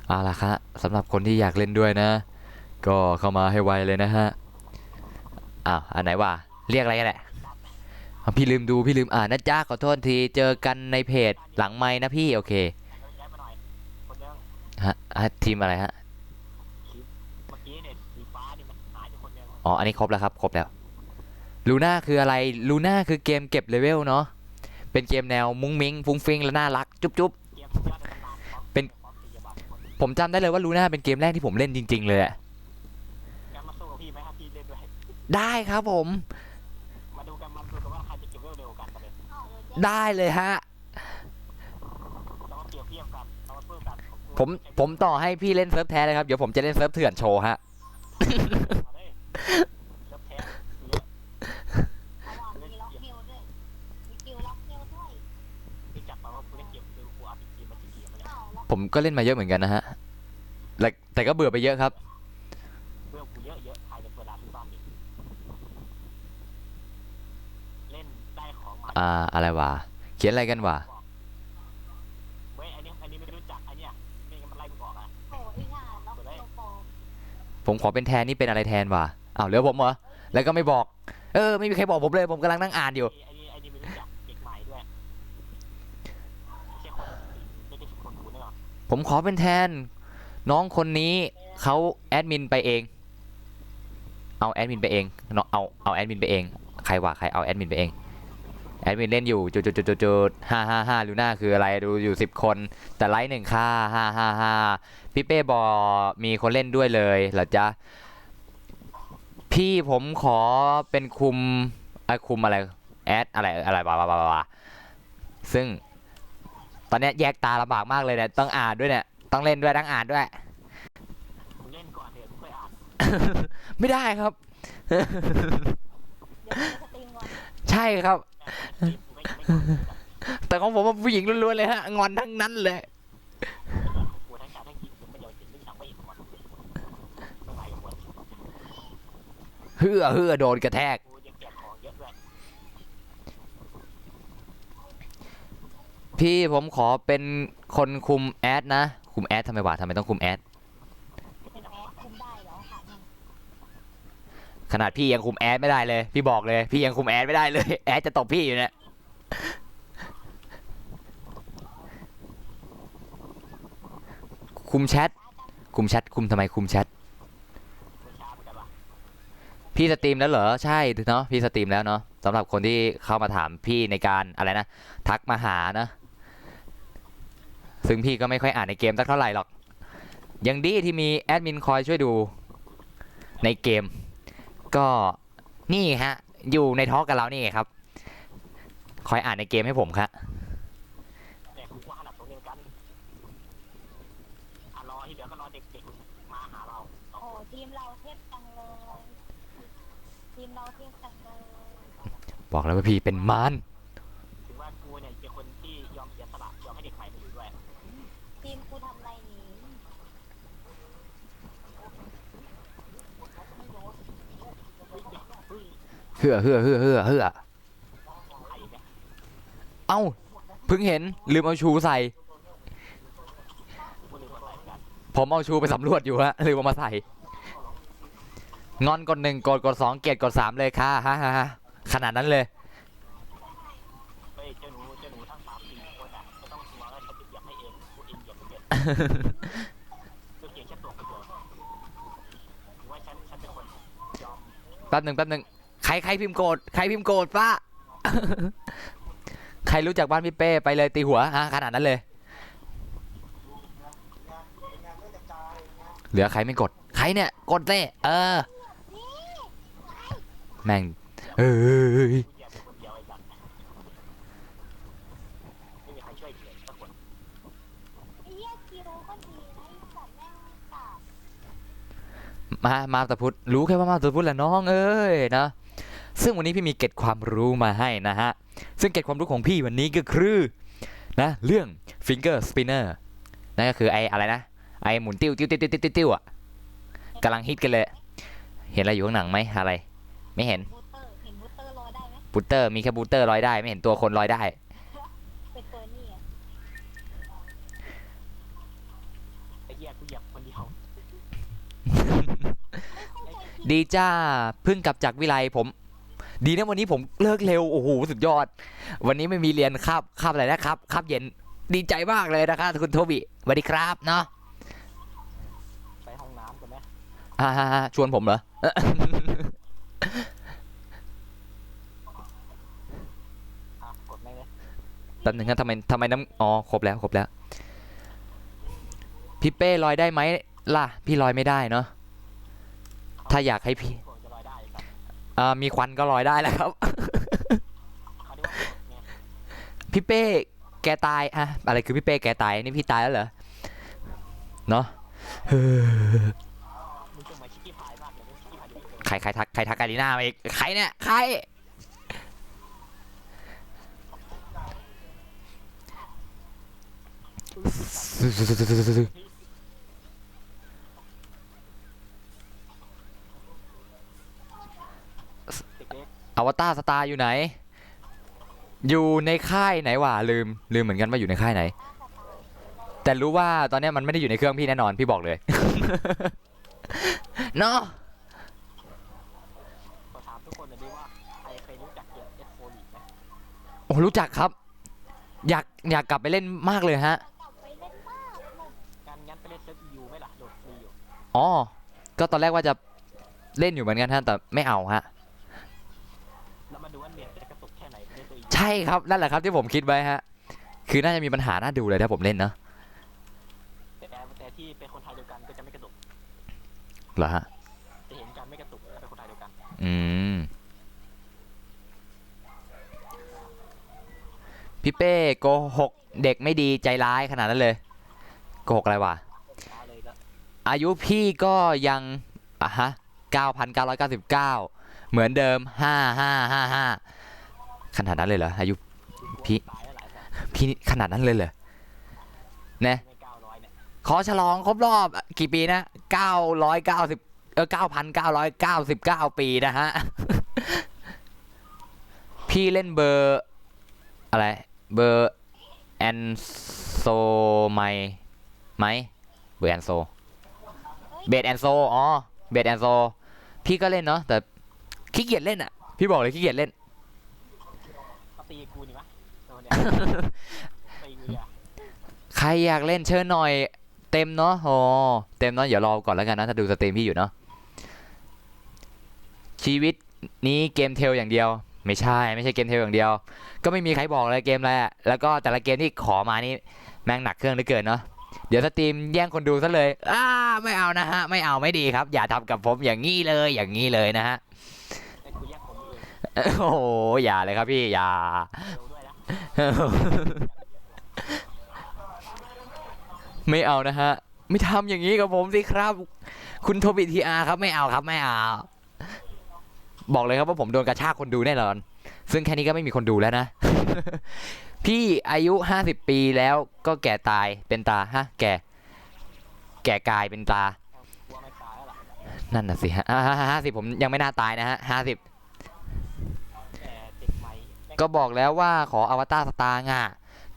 [SPEAKER 1] เอาล่ะครับสำหรับคนที่อยากเล่นด้วยนะ ก็เข้ามาให้ไวเลยนะฮะอันไหนวะเรียกอะไรกันแหละพี่ลืมอ่านนะจ๊ะขอโทษทีเจอกันในเพจหลังไม้นะพี่โอเค
[SPEAKER 2] ย้ายมาหน่อยคนเดิม
[SPEAKER 1] ทีมอะไรฮะ
[SPEAKER 2] เมื่อกี้เนี่ยสีฟ้านี่มันหายไปคนเดิม
[SPEAKER 1] อ๋ออันนี้ครบแล้วครับครบแล้วลูน่าคืออะไรลูน่าคือเกมเก็บเลเวลเนาะเป็นเกมแนวมุ้งมิ้งฟุ้งฟิ้งและน่ารักจุ๊บ
[SPEAKER 2] เกมสุดยอดในตำนานความพยาบาลคน
[SPEAKER 1] ผมจำได้เลยว่าลูน่าเป็นเกมแรกที่ผมเล่นจริงๆเลยอะ
[SPEAKER 2] กันมาสู้กับพี่ไหมครับพี่เล่นด้วย
[SPEAKER 1] ได้ครับผม
[SPEAKER 2] มาดูกันว่าใครจะเก็บเร็วกันประเด็น
[SPEAKER 3] อ้าวเลยเนี่ย
[SPEAKER 1] ได้เลยฮะ
[SPEAKER 2] เรามาเปรียบเทียบกันเรามาสู้กัน
[SPEAKER 1] ผมต่อให้พี่เล่นเซิร์ฟแท้เลยครับเดี๋ยวผมจะเล่นเซิร์ฟเถื่อนโชว์ฮะ
[SPEAKER 2] มาเลยเซิร์ฟแท้เยอะ
[SPEAKER 3] เอาว่ะมีล็อกเฮลด้วยมีกิลล็อกเฮลด้วย
[SPEAKER 2] ที่จับมาว่าผู้เล่นเกมคือกูอาร์พีจีมาจีเกียมาเนี่ย
[SPEAKER 3] อ้าวล็อก
[SPEAKER 1] ผมก็เล่นมาเยอะเหมือนกันนะฮะแต่ก็เบื่อไปเยอะครับ
[SPEAKER 2] เรื่องกูเยอะภายในเวลาที่บ้านอีกเล่นได้ของมา
[SPEAKER 1] อะไรวะเขียนอะไรกันวะ
[SPEAKER 2] เว้ยอันนี้ไม่รู้จักอันเนี้ยไม่งั้นมันไล่มึงออกอ่ะ
[SPEAKER 3] โอ้ยห่าล็อกเฮลปลอม
[SPEAKER 1] ผมขอเป็นแทนนี่เป็นอะไรแทนวะอ้าวเหลือผมเหรอแล้วก็ไม่บอกไม่มีใครบอกผมเลยผมกำลังนั่งอ่านอยู่
[SPEAKER 2] ไอ้นี่ไม่รู้จักเด็กใหม่ด้วยไม่ใช่คนไม่ได้คนกูแน่นอน
[SPEAKER 1] ผมขอเป็นแทน น้องคนนี้เขาแอดมินไปเองเอาแอดมินไปเองเนาะเอาแอดมินไปเองใครวะใครเอาแอดมินไปเองแอดมินเล่นอยู่จุด555ลูน่าคืออะไรดูอยู่10 คนแต่ไลค์1ค่า555พี่เป้บอกมีคนเล่นด้วยเลยเหรอจ๊ะพี่ผมขอเป็นคุมอะไร แอดอะไรบลาบลาบลาบลาซึ่งตอนเนี้ยแยกตาลำบากมากเลยเนี่ยต้องอ่านด้วยเนี่ยต้องเล่นด้วยต้องอ่านด้วย
[SPEAKER 2] มึงเล่นก่อนเถอะมึงค่อยอ่าน
[SPEAKER 1] ไม่ได้ครับ
[SPEAKER 3] เดี๋ยวเราจะสตรีมก่อน
[SPEAKER 1] ใช่ครับ
[SPEAKER 2] มึงไม่อ่านเลย
[SPEAKER 1] แต่ของผมว่าผู้หญิงล้วนๆเลยฮะงอนทั้งนั้นเลย
[SPEAKER 2] กูทั้งการทั้งกินมึงไม่ยอมเห็นไม่สั่งไม่เห็นก่อนไม่ไหวกับกู
[SPEAKER 1] เฮือโดนกระแทก
[SPEAKER 2] กูยังแจกของเยอะด้วย
[SPEAKER 1] พี่ผมขอเป็นคนคุมแอดนะคุมแอดทำไมวะทำไมต้องคุมแอด
[SPEAKER 3] เป็นแอดคุมได้เหรอค่ะมัน
[SPEAKER 1] ขนาดพี่ยังคุมแอดไม่ได้เลยพี่บอกเลยพี่ยังคุมแอดไม่ได้เลย แอดจะตบพี่อยู่เนี่ยคุมแชทคุมทำไมคุมแชท
[SPEAKER 2] กูช้าเหมือนกันว่ะ
[SPEAKER 1] พี่สตรีมแล้วเหรอใช่เนาะพี่สตรีมแล้วเนาะสำหรับคนที่เข้ามาถามพี่ในการอะไรนะทักมาหานะซึ่งพี่ก็ไม่ค่อยอ่านในเกมสักเท่าไหร่หรอกยังดีที่มีแอดมินคอยช่วยดูในเกมก็นี่ฮะอยู่ในทอล์กกับเรานี่ครับคอยอ่านในเกมให้ผมครับ
[SPEAKER 2] แต่กูว่าหลับตรงเดียวกันอ่ะรอที่เหลือก็รอเด็กๆมาหาเรา
[SPEAKER 3] โอ้ทีมเราเทพจังเลยทีมเราเทพจังเลย
[SPEAKER 1] บอกแล้วว่าพี่เป็นมาร
[SPEAKER 2] ถือว่ากูเนี่ยเป็นคนที่ยอมเสียสละยอมให้เด็กใหม่มาอยู่ด้วย
[SPEAKER 3] ทีมกูทำอะไรนี่ไม่รู้
[SPEAKER 2] เฮ้ย
[SPEAKER 1] เฮือ
[SPEAKER 2] ใครไหม
[SPEAKER 1] เอ้าเพิ่งเห็นลืมเอาชูใส่
[SPEAKER 2] กูลืมว่าใส่เหมือนกัน
[SPEAKER 1] ผมเอาชูไปสำรวจอยู่ฮะลืมเอามาใส่งอนกด1กด2เกลียดกด3เลยค่ะฮ่าขนาดนั้นเลย
[SPEAKER 2] เฮ้ยเจ้าหนูทั้ง3-4คนอ่ะไม่ต้องกลัวว่าฉันจะเหยียบให้เองกูเองเหยียบไม่เป็นกูเพียงแค่ตัวคนเดียวถือว่าฉันเป็นคนยอม
[SPEAKER 1] แป๊บหนึ่งใครพิมพ์โกรธป้า ใครรู้จักบ้านพี่เป้ไปเลยตีหัวขนาดนั้นเลยเหลือใครไม่กดใครเนี่ยกดเต้แม่งเอ้ย
[SPEAKER 2] กูเหยียบคนเดียวไอ้สัตว์ไม่มีใครช่วยเหลือสักคน
[SPEAKER 3] ไอ้เหี้ยคิวก็ดีนะไอ้สัตว์แม่งกาด
[SPEAKER 1] มาตาพุทธรู้แค่ว่ามาตาพุทธแหละน้องเอ้ยนะซึ่งวันนี้พี่มีเกร็ดความรู้มาให้นะฮะซึ่งเกร็ดความรู้ของพี่วันนี้ก็คือนะเรื่อง finger spinner นั่นก็คือไอ้อะไรนะไอ้หมุนติ้วอ่ะกำลังฮิตกันเลยเห็นอะไรอยู่ข้างหลังไหมอะไรไม่เห็น
[SPEAKER 3] บูเตอร์เห็นบูเตอร์ลอยได้ไหม
[SPEAKER 1] บูเตอร์มีแค่บูเตอร์ลอยได้ไม่เห็นตัวคนลอยได้
[SPEAKER 3] เป็นตัวนี่อ่ะ
[SPEAKER 2] ไอ้เหี้ยกูเหยียบคนเดียว
[SPEAKER 3] ไม่เข้าใจผิด
[SPEAKER 1] ดีจ้าเพิ่งกลับจากวิไลผมดีนะวันนี้ผมเลิกเร็วโอ้โหสุดยอด วันนี้ไม่มีเรียนคาบอะไรนะครับคาบเย็นดีใจมากเลยนะครับคุณโทบิสวัสดีครับเนาะ
[SPEAKER 2] ไปห้องน้ำกันไหม
[SPEAKER 1] ชวนผมเหรอ
[SPEAKER 2] กดไม่เลย
[SPEAKER 1] แป๊บนึงครับทำไมน้ำอ๋อครบแล้วพี่เป้ลอยได้ไหมล่ะพี่ลอยไม่ได้เนาะถ้าอยากให้พี่
[SPEAKER 2] ผมจะลอยได้ครับ
[SPEAKER 1] มีควันก็ลอยได้แล้วครับ
[SPEAKER 2] เขาเรียกว่าเนี่ย
[SPEAKER 1] พี่เป้แกตายอะไรคือพี่เป้แกตายนี่พี่ตายแล้วเหรอเนาะ
[SPEAKER 2] มึงจะมาชิคกี้พายมากเลยชิคกี้พายดูเกิน
[SPEAKER 1] ใครทักกาลีน่ามาอีกใครเนี่ยใคร
[SPEAKER 2] เด็ก
[SPEAKER 1] อวตารสตาร์อยู่ไหน อยู่ในค่ายไหนวะลืมเหมือนกันว่าอยู่ในค่ายไหน แต่รู้ว่าตอนนี้มันไม่ได้อยู่ในเครื่องพี่แน่นอนพี่บอกเลย เนาะ
[SPEAKER 2] ๆขอถามทุกคนเลยดิว่าใครเคยรู้จักเกมเอสโฟลีไหม
[SPEAKER 1] โอ้รู้จักครับ อยากกลับไปเล่นมากเลยฮะ
[SPEAKER 3] กลับไปเล่นมากหนุก
[SPEAKER 2] งั้นไปเล่นเซิร์ฟยูไหมล่ะโหลดฟรีอยู่
[SPEAKER 1] อ๋อก็ตอนแรกว่าจะเล่นอยู่เหมือนกันฮะแต่ไม่เอาฮะ
[SPEAKER 2] แล้วมาดูว่าเน็ตจะกระตุกแค่ไหนเล่นตัวอีก
[SPEAKER 1] ใช่ครับนั่นแหละครับที่ผมคิดไว้ฮะคือน่าจะมีปัญหาน่าดูเลยถ้าผมเล่นเนาะ
[SPEAKER 2] แต่ที่เป็นคนไทยเดียวกันก็จะไม่กระตุก
[SPEAKER 1] เหรอฮะ
[SPEAKER 2] จะเห็นกันไม่กระตุกแต่เป็นคนไทยเดียวกัน
[SPEAKER 1] อืม พี่เป้โกหกเด็กไม่ดีใจร้ายขนาดนั้นเลยโกหกอะไรวะ
[SPEAKER 2] ช้าเลยก็
[SPEAKER 1] อายุพี่ก็ยังอ่ะฮะ9,999เหมือนเดิม5555ขนาดนั้นเลยเหรออายุ พี่
[SPEAKER 2] ตายแล้วหลายคน
[SPEAKER 1] พี่ขนาดนั้นเลยเหรอเนี่ย
[SPEAKER 2] ไม่900เนี่ย
[SPEAKER 1] ขอฉลองครบรอบกี่ปีนะ9909,999 ปีนะฮะ พี่เล่นเบอร์อะไรเบอร์แอนโซไหมเบอร์แอนโซเบสแอนโซอ๋อเบสแอนโซพี่ก็เล่นเนาะแต่ขี้เกียจเล่นอ่ะพี่บอกเลยขี้เกียจเล่น
[SPEAKER 2] เขาตีกูนี่วะโดนเนี่ยตีกูเนี่ย
[SPEAKER 1] ใครอยากเล่นเชิญหน่อยเต็มเนาะโอ้เต็มเนาะเดี๋ยวรอก่อนแล้วกันนะถ้าดูสตรีมพี่อยู่เนาะชีวิตนี้เกมเทลอย่างเดียวไม่ใช่เกมเทลอย่างเดียวก็ไม่มีใครบอกเลยเกมอะไรอะแล้วก็แต่ละเกมที่ขอมานี่แม่งหนักเครื่องเหลือเกินเนาะเดี๋ยวสตรีมแย่งคนดูซะเลยไม่เอานะฮะไม่เอาไม่ดีครับอย่าทำกับผมอย่างนี้เลยนะฮะ
[SPEAKER 2] แต่กูแยกผมเอง
[SPEAKER 1] โอ้โหอย่าเลยครับพี่อย่า
[SPEAKER 2] เร็วด้วยนะ
[SPEAKER 1] ไม่เอานะฮะไม่ทำอย่างนี้กับผมสิครับ คุณโทบิทีอาร์ครับไม่เอาครับไม่เอาบอกเลยครับว่าผมโดนกระชากคนดูแน่นอนซึ่งแค่นี้ก็ไม่มีคนดูแล้วนะ พี่อายุ50 ปีแล้วก็แก่ตายเป็นตาฮะแก่กายเป็นตาก
[SPEAKER 2] ลัวไม่ตายแล้วล่ะ
[SPEAKER 1] นั่นน่ะสิฮะ50ผมยังไม่น่าตายนะฮะ50
[SPEAKER 2] แต่เด็กใหม่แม่ง
[SPEAKER 1] ก็บอกแล้วว่าขออวตารสตาร์ง่ะ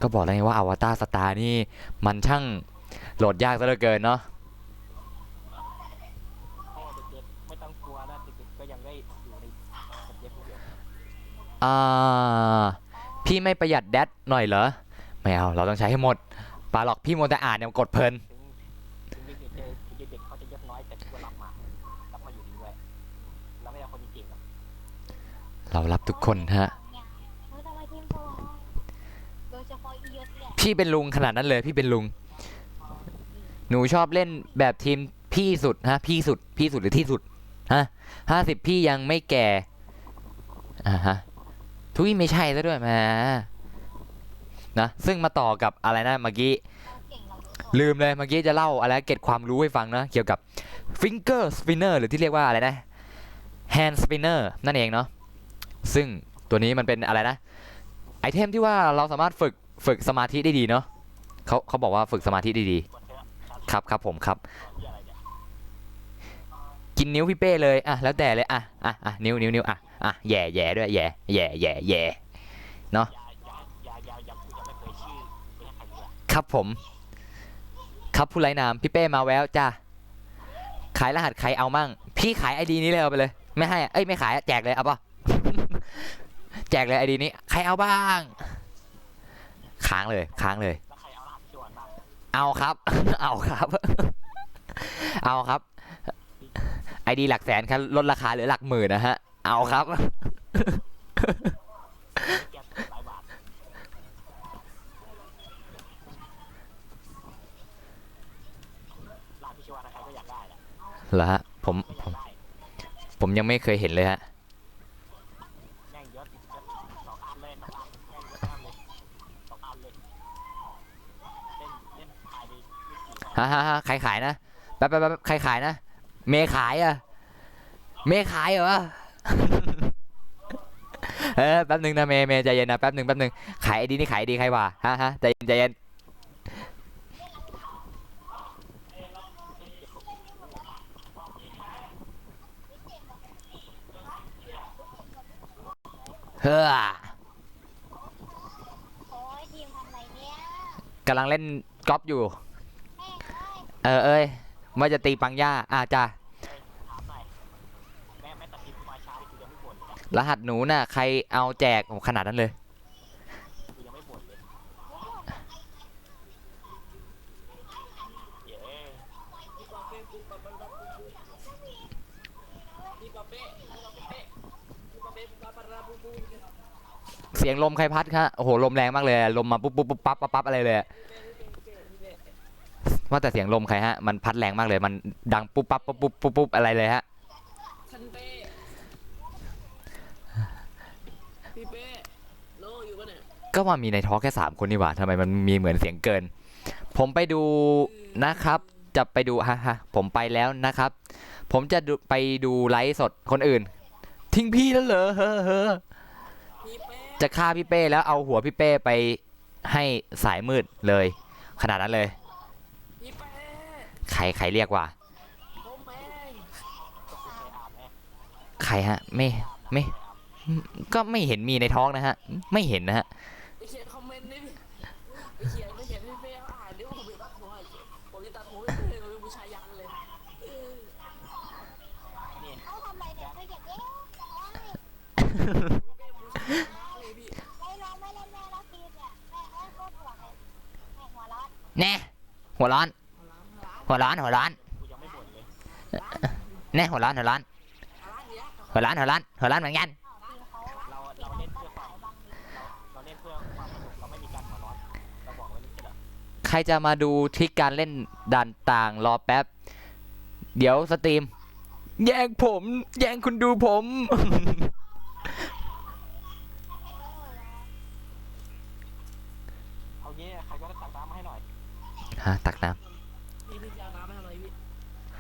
[SPEAKER 1] ก็บอกแล้วไงว่าอวตารสตาร์นี่มันช่างโหลดยากซะเหลือเกินเนาะ
[SPEAKER 2] พ่อเด็กๆไม่ต้องกลัวนะเด็กๆก็ยังได้อยู่ในสเก็ตพวกเดียว
[SPEAKER 1] พี่ไม่ประหยัดแดดหน่อยเหรอไม่เอาเราต้องใช้ให้หมดปาหรอกพี่มัวแต่อ่านเนี่ยกดเพลิน
[SPEAKER 2] ถึงเด็กๆเขาจะเยอะน้อยแต่ก็รับมาอยู่ดีด้วยเราไม่เอาคนจริงๆหรอก
[SPEAKER 1] เรารับทุกคนฮะ
[SPEAKER 3] เฮ้ยทำไมทีมโปรโดยเฉพาะอียศเนี่ย
[SPEAKER 1] พี่เป็นลุงขนาดนั้นเลยพี่เป็นลุงหนูชอบเล่นแบบทีมพี่สุดฮะพี่สุดหรือที่สุดฮะ50พี่ยังไม่แก่ฮะทุยไม่ใช่ซะด้วยแหมนะซึ่งมาต่อกับอะไรนะเมื่อกี้
[SPEAKER 3] เราเก่งเรารู้ตัว
[SPEAKER 1] ลืมเลยเมื่อกี้จะเล่าอะไรเก็บความรู้ให้ฟังนะเกี่ยวกับ finger spinner หรือที่เรียกว่าอะไรนะ hand spinner นั่นเองเนาะซึ่งตัวนี้มันเป็นอะไรนะไอเทมที่ว่าเราสามารถฝึกสมาธิได้ดีเนาะเขาบอกว่าฝึกสมาธิได้ดี
[SPEAKER 2] กดเถอะ
[SPEAKER 1] ครับผมครับ
[SPEAKER 2] เหี้ยอะไรเนี่ย
[SPEAKER 1] กินนิ้วพี่เป้เลยอ่ะแล้วแต่เลยนิ้วแย่ด้วยแย่เนาะ
[SPEAKER 2] อย่าพูดจะไม่เคยชื่อไม่ให้ใครรู้อะ
[SPEAKER 1] ครับผมครับผู้ไร้นามพี่เป้มาแววจ้าขายรหัสใครเอามั่งพี่ขายไอดีนี้เลยเอาไปเลยไม่ให้ไม่ขายแจกเลยเอาป่ะ แจกเลยไอดีนี้ใครเอาบ้างค้างเลย
[SPEAKER 2] แล้วใครเอารหัสชวนบ้าง
[SPEAKER 1] เอาครับ เอาครับ เอาครับไอดีหลักแสนครับลดราคาเหลือหลักหมื่นนะฮะเอาครับ
[SPEAKER 2] แก้หลายบาทรหัสที่ชวนใครก็อยากได้แหละ
[SPEAKER 1] เหรอฮะผม
[SPEAKER 2] ก็อยากได้
[SPEAKER 1] ผมยังไม่เคยเห็นเลยฮะ
[SPEAKER 2] แม่งยศสองอันเลยสองอันแม่งยศอันเลยสองอันเลยเล่นขายดีไม่กี่
[SPEAKER 1] ฮ่าใครขายนะแป๊บใครขายนะเมย์ขายอะเมย์ขายเหรอ แป๊บหนึ่งนะเมย์ใจเย็นนะแป๊บหนึ่งขายไอดีนี่ขายไอดีใครวะฮะใจเย็นเฮ้อ
[SPEAKER 3] โอ้ยทีมทำอะไรเนี่ย
[SPEAKER 1] กำลังเล่นกอล์ฟอยู่
[SPEAKER 3] แม่งเอ้ย
[SPEAKER 1] เอ้ยว่าจะตีปังย่าจ้า
[SPEAKER 2] ถามหน่อยแม่ตัดสินมาช้ากูยังไม่บ่นเลย
[SPEAKER 1] รหัสหนูน่ะใครเอาแจกโอ้ขนาดนั้นเลย
[SPEAKER 2] กูยังไม่บ่นเลยเย้
[SPEAKER 1] เสียงลมใครพัดครับโอ้โหลมแรงมากเลยลมมาปุ๊บปั๊บอะไรเลยว่าแต่เสียงลมใครฮะมันพัดแรงมากเลยมันดังปุ๊บปั๊บอะไรเลยฮะ
[SPEAKER 4] ฉันเป้พี่เป้ โลอยู่ปะเนี่ย
[SPEAKER 1] ก็ว่ามีในทอล์กแค่3 คนนี่หว่าทำไมมันมีเหมือนเสียงเกิน ผมไปดูนะครับ จะไปดูผมไปแล้วนะครับ ผมจะไปดูไลฟ์สดคนอื่น ทิ้งพี่แล้วเหรอเฮ้อ
[SPEAKER 4] พี่เป้
[SPEAKER 1] จะฆ่าพี่เป้แล้วเอาหัวพี่เป้ไปให้สายมืดเลย ขนาดนั้นเลย
[SPEAKER 4] พี่เป้
[SPEAKER 1] ใครเรียกว่า
[SPEAKER 4] ผมเอง
[SPEAKER 1] ใครฮะไม่ก็ไม่เห็นมีในท้องนะฮะ ไม่เห็นนะฮะ
[SPEAKER 4] ไปเขียนคอมเมนต์ดิไปเขียนพี่เป้เขาอ่านดิว่าผมจะตัดหัวผมจะตัดหัวพี่เป้ผมเป็นผู้ชายยันเลย
[SPEAKER 3] เขาทำอะไรเนี่ยเขาอยากเอ๊ะ
[SPEAKER 4] พี่เป้ผู้ชายยันมากเลยพี่
[SPEAKER 3] ไม่ลองไม่เล่นแม่แล้วทีมเนี่ยแม่โคตรห่วงเลยแม่หัวร้อน
[SPEAKER 1] แน่หัวร้อน หัวร้อน
[SPEAKER 2] กูยังไม่บ่นเลย
[SPEAKER 1] แน่หัวร้อน
[SPEAKER 4] ร้านเนี้ย
[SPEAKER 1] เหมือนกัน
[SPEAKER 3] อ้าวทีมเขา
[SPEAKER 2] เราเล่นเพื่อความเราเล่นเพื่อความสนุกเราไม่มีการหัวร้อนเราบอกไว้ไม่ใช่เหรอ
[SPEAKER 1] ใครจะมาดูทริคการเล่นด่านต่างรอแป๊บ เดี๋ยวสตรีม แย่งผม แย่งคุณดูผม
[SPEAKER 2] เอางี้ใครก็ได้ตักน้ำมาให้หน่อย
[SPEAKER 1] ฮะตักน้
[SPEAKER 4] พี่จะเอาน้ำมาทำอะไรพี่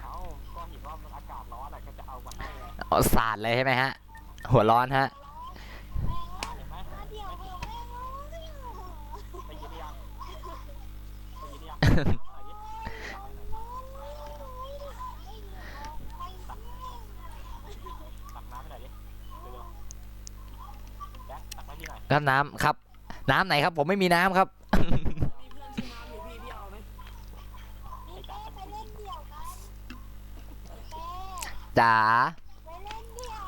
[SPEAKER 2] เอาก็เห็นว่ามันอากาศร้อนอ่ะก็จะเอามาให้ไง
[SPEAKER 1] ำเอาสาดเลยใช่ไหมฮะ หัวร้อนฮะ
[SPEAKER 2] เห็นไหม
[SPEAKER 3] เดี๋ยวเดี๋ยวแม่
[SPEAKER 2] ไปยินหรือยังไปยินหรือยังตักน้ำให้หน่อยดิตักน้ำให้หน่อยดิเร็วๆแบ๊กตักให้พี่หน่อย
[SPEAKER 1] ครับน้ำครับ น้ำไหนครับ ผมไม่มีน้ำครับ
[SPEAKER 4] มีเพื่อนชื่อน้ำอยู่พี่เอาไหม
[SPEAKER 3] นี่เป้ไปเล่นเดี่ยวกันเป้
[SPEAKER 1] จ๋า
[SPEAKER 3] ไปเล่นเดี่ยว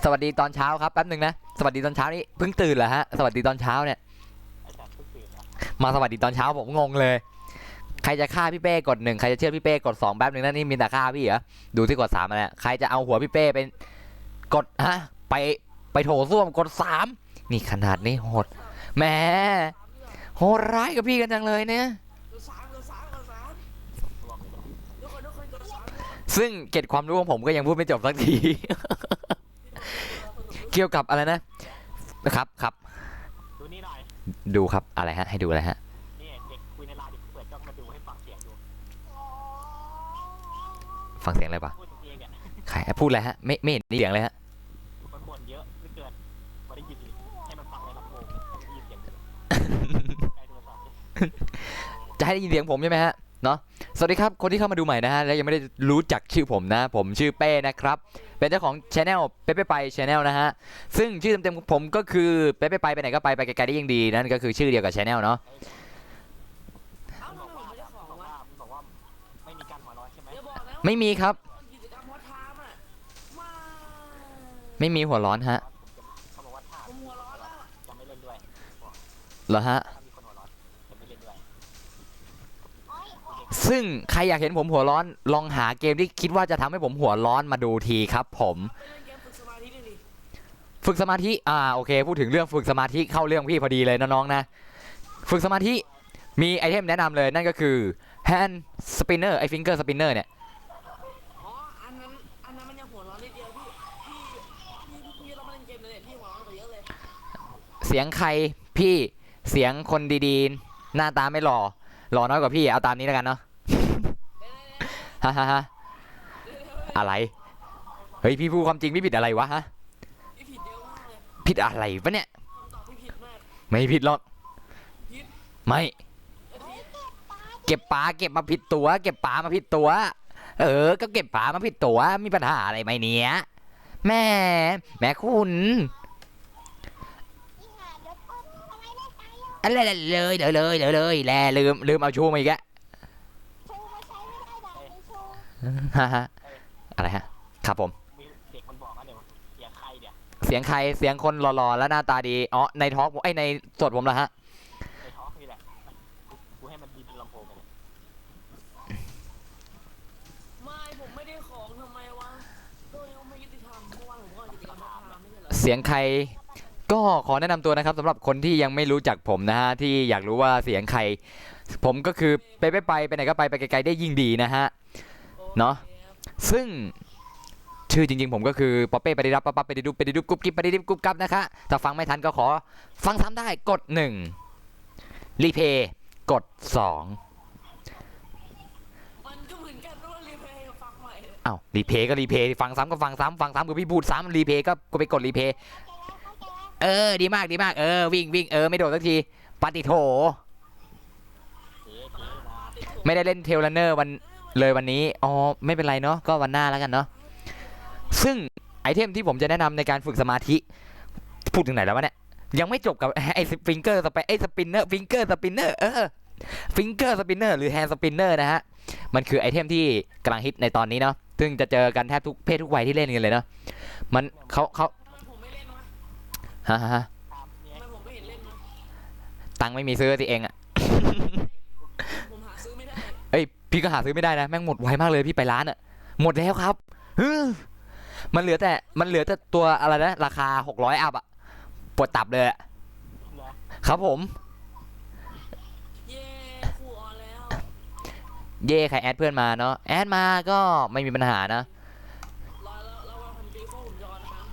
[SPEAKER 1] สวัสดีตอนเช้าครับแป๊บหนึ่งนะ สวัสดีตอนเช้านี่เพิ่งตื่นเหรอฮะ สวัสดีตอนเช้าเนี่ย
[SPEAKER 2] ไอ้จัดเพิ่งตื่นแล้ว
[SPEAKER 1] มาสวัสดีตอนเช้าผมงงเลย ใครจะฆ่าพี่เป้กด 1 ใครจะเชื่อพี่เป้กด 2แป๊บหนึ่งนั่นนี่มีแต่ฆ่าพี่เหรอ ดูที่กด3มาแล้วใครจะเอาหัวพี่เป้เป็นกดไปโถส้วมกด 3 นี่ขนาดนี้โหดแหมโหดร้ายกับพี่กันจังเลยเนี่ย
[SPEAKER 4] กดสาม
[SPEAKER 2] รวมเลย
[SPEAKER 4] ทุกคนกดสาม
[SPEAKER 1] ซึ่งเกร็ดความรู้ของผมก็ยังพูดไม่จบสักที เกี่ยวกับอะไรนะครับ
[SPEAKER 2] ดูนี่หน่อย
[SPEAKER 1] ดูครับอะไรฮะให้ดูอะไรฮะ
[SPEAKER 2] นี่เด็กคุยในไลน์เด็กเปิดกล้องมาดูให้ฟังเสียงดู
[SPEAKER 1] ฟังเสียงอะไรปะ
[SPEAKER 2] พูดเองเนี่ย
[SPEAKER 1] ใครพูดอะไรฮะไม่เห็นเสียงเลยฮะ
[SPEAKER 2] มันบ่นเยอะเหลือเกินมาได้ยินดิให้มันฟังในลำโพงให้ได้ยินเสียงใกล้โทรศัพท์ดิ
[SPEAKER 1] จะให้ได้ยินเสียงผมใช่ไหมฮะเนาะสวัสดีครับคนที่เข้ามาดูใหม่นะฮะและยังไม่ได้รู้จักชื่อผมนะ ผมชื่อเป้นะครับเป็นเจ้าของช anel เป้ไปช anel นะฮะซึ่งชื่อเต็มๆของผมก็คือเป้ไปไหนก็ไปไกลๆได้ยิ่งดีนั่นก็คือชื่อเดียวกับช anel เนาะ
[SPEAKER 4] เอ้า
[SPEAKER 2] มัน
[SPEAKER 4] ทำ
[SPEAKER 2] บอก
[SPEAKER 4] ไม
[SPEAKER 2] ว่า
[SPEAKER 4] ผมไม่ได้ของวะ
[SPEAKER 2] มันบอกว่าไม่มีการหัวร้อนใช่ไหม
[SPEAKER 4] อย่าบอกนะ
[SPEAKER 1] ไม่มีครับ
[SPEAKER 4] กิจกรรมวัดทามอ่ะมา
[SPEAKER 1] ไม่มีหัวร้อนฮะ
[SPEAKER 2] เขาบอกว่าถ้า
[SPEAKER 4] ผมหัวร้อนแล้ว
[SPEAKER 2] จะไม่เล่นด้วย
[SPEAKER 1] เหรอฮะ
[SPEAKER 2] ถ้ามีคนหัวร้อนจะไม่เล่นด้วย
[SPEAKER 1] ซึ่งใครอยากเห็นผมหัวร้อนลองหาเกมที่คิดว่าจะทำให้ผมหัวร้อนมาดูทีครับผม
[SPEAKER 4] ไปเล่นเกมฝึกสมาธิดิดิ
[SPEAKER 1] ฝึกสมาธิโอเคพูดถึงเรื่องฝึกสมาธิเข้าเรื่องพี่พอดีเลยนะน้องนะฝึกสมาธิมีไอเทมแนะนำเลยนั่นก็คือ hand spinner ไอ finger spinner เนี่ย
[SPEAKER 4] อ๋ออันนั้นมันยังหัวร้อนนิดเดียวพี่เรามาเล่นเกมเลยเนี่ยพี่หัวร้อนกว่าเยอะเลย
[SPEAKER 1] เสียงใครพี่เสียงคนดีๆ หน้าตาไม่หล่อน้อยกว่าพี่เอาตามนี้แล้วกันเนาะ ฮ่าฮ่าฮ่าอะไรเฮ้ยพี่พูดความจริงพี่ผิดอะไรวะฮะ
[SPEAKER 4] พี่ผิดเยอะมากเลย
[SPEAKER 1] ผิดอะไรปะเนี่ย
[SPEAKER 4] คำตอบพี่ผิดมาก
[SPEAKER 1] ไม่ผิดหรอก
[SPEAKER 4] ผิด
[SPEAKER 1] ไม่
[SPEAKER 4] พี่
[SPEAKER 1] เก็บปลาเก็บมาผิดตัว เก็บปลามาผิดตัว ก็เก็บปลามาผิดตัวมีปัญหาอะไรไหมเนี่ยแม่คุณ
[SPEAKER 3] อีห่าเดี๋ยวคนทำไมไม่ตายอ่ะ
[SPEAKER 1] อะไรเลยเดี๋ยวเลยแลลืมเอาชูมาอีกอะ
[SPEAKER 3] ชูมาใช้ไม่ได้ด่าไม่ชู
[SPEAKER 1] ฮ่าฮ่าอะไรฮะครับผม
[SPEAKER 2] มีเด็กมันบอกว่าเดี๋ยวเสียงใครเนี่ย
[SPEAKER 1] เสียงใครเสียงคนหล่อๆและหน้าตาดีอ๋อในทอล์กในสดผมละฮะ
[SPEAKER 2] ในท้องนี่แหละกูให้มันดีเป็นลำโพงไปเลย
[SPEAKER 4] ไม่ผมไม่ได้ของทำไมวะโดยไม่ยุติธรรมเมื่อวานผมก็กิจกรรมวัดทามไม่ใช่เหรอ
[SPEAKER 1] เสียงใครก็ขอแนะนำตัวนะครับสำหรับคนที่ยังไม่รู้จักผมนะฮะที่อยากรู้ว่าเสียงใครผมก็คือไปไหนก็ไปไกลๆได้ยิ่งดีนะฮะ เนาะ ซึ่งถ ชื่อจริงๆผมก็คือป๊อปเป้ปฏิรับป๊อปปฏิดุปปฏิดุปกุ๊บกิ๊บปฏิดิบกุ๊บกับนะคะถ้าฟังไม่ทันก็ขอฟังซ้ำได้กด1รีเพย์กด2
[SPEAKER 4] มันก็เหมือนกันว่ารีเพย์ฟังใหม่
[SPEAKER 1] อ้าวรีเพย์ก็รีเพย์ฟังซ้ำก็ฟังซ้ำฟังซ้ำคือพี่พูดซ้ำรีเพย์ก็ไปกดรีเพย์ดีมากดีมากวิ่งไม่โดดสักทีปาติโถ
[SPEAKER 2] เจ๊มา
[SPEAKER 1] ไม่ได้เล่นเทลรันเนอร์วันนี้อ๋อไม่เป็นไรเนาะก็วันหน้าแล้วกันเนาะซึ่งไอเทมที่ผมจะแนะนำในการฝึกสมาธิพูดถึงไหนแล้ววะเนี่ยยังไม่จบกับไอ้ฟิงเกอร์สปินเนอร์ฟิงเกอร์สปินเนอร์ฟิงเกอร์สปินเนอร์หรือแฮนด์สปินเนอร์นะฮะมันคือไอเทมที่กำลังฮิตในตอนนี้เนาะซึ่งจะเจอกันแทบทุกเพศทุกวัยที่เล่นกันเลยเนาะมันเขา
[SPEAKER 4] มันผมไม่เล่นวะ
[SPEAKER 1] ฮะ
[SPEAKER 2] ตามเนี่ย
[SPEAKER 4] มันผมไม่เห็นเล่นวะ
[SPEAKER 1] ตังค์ไม่มีซื้อสิเองอะ
[SPEAKER 4] ผมหาซื้อไม่ได้
[SPEAKER 1] เอ้ยพี่ก็หาซื้อไม่ได้นะแม่งหมดไวมากเลยพี่ไปร้านอะหมดแล้วครับมันเหลือแต่ตัวอะไรนะราคา600อัพอะปวดตับเลยอะ
[SPEAKER 2] เหรอ
[SPEAKER 1] ครับผม
[SPEAKER 4] เย้ครูออนแล้ว
[SPEAKER 1] เย่ใครแอดเพื่อนมาเนาะแอดมาก็ไม่มีปัญหานะ
[SPEAKER 4] รอแล้วว่าทำปีโป้ผมยอนนะครับ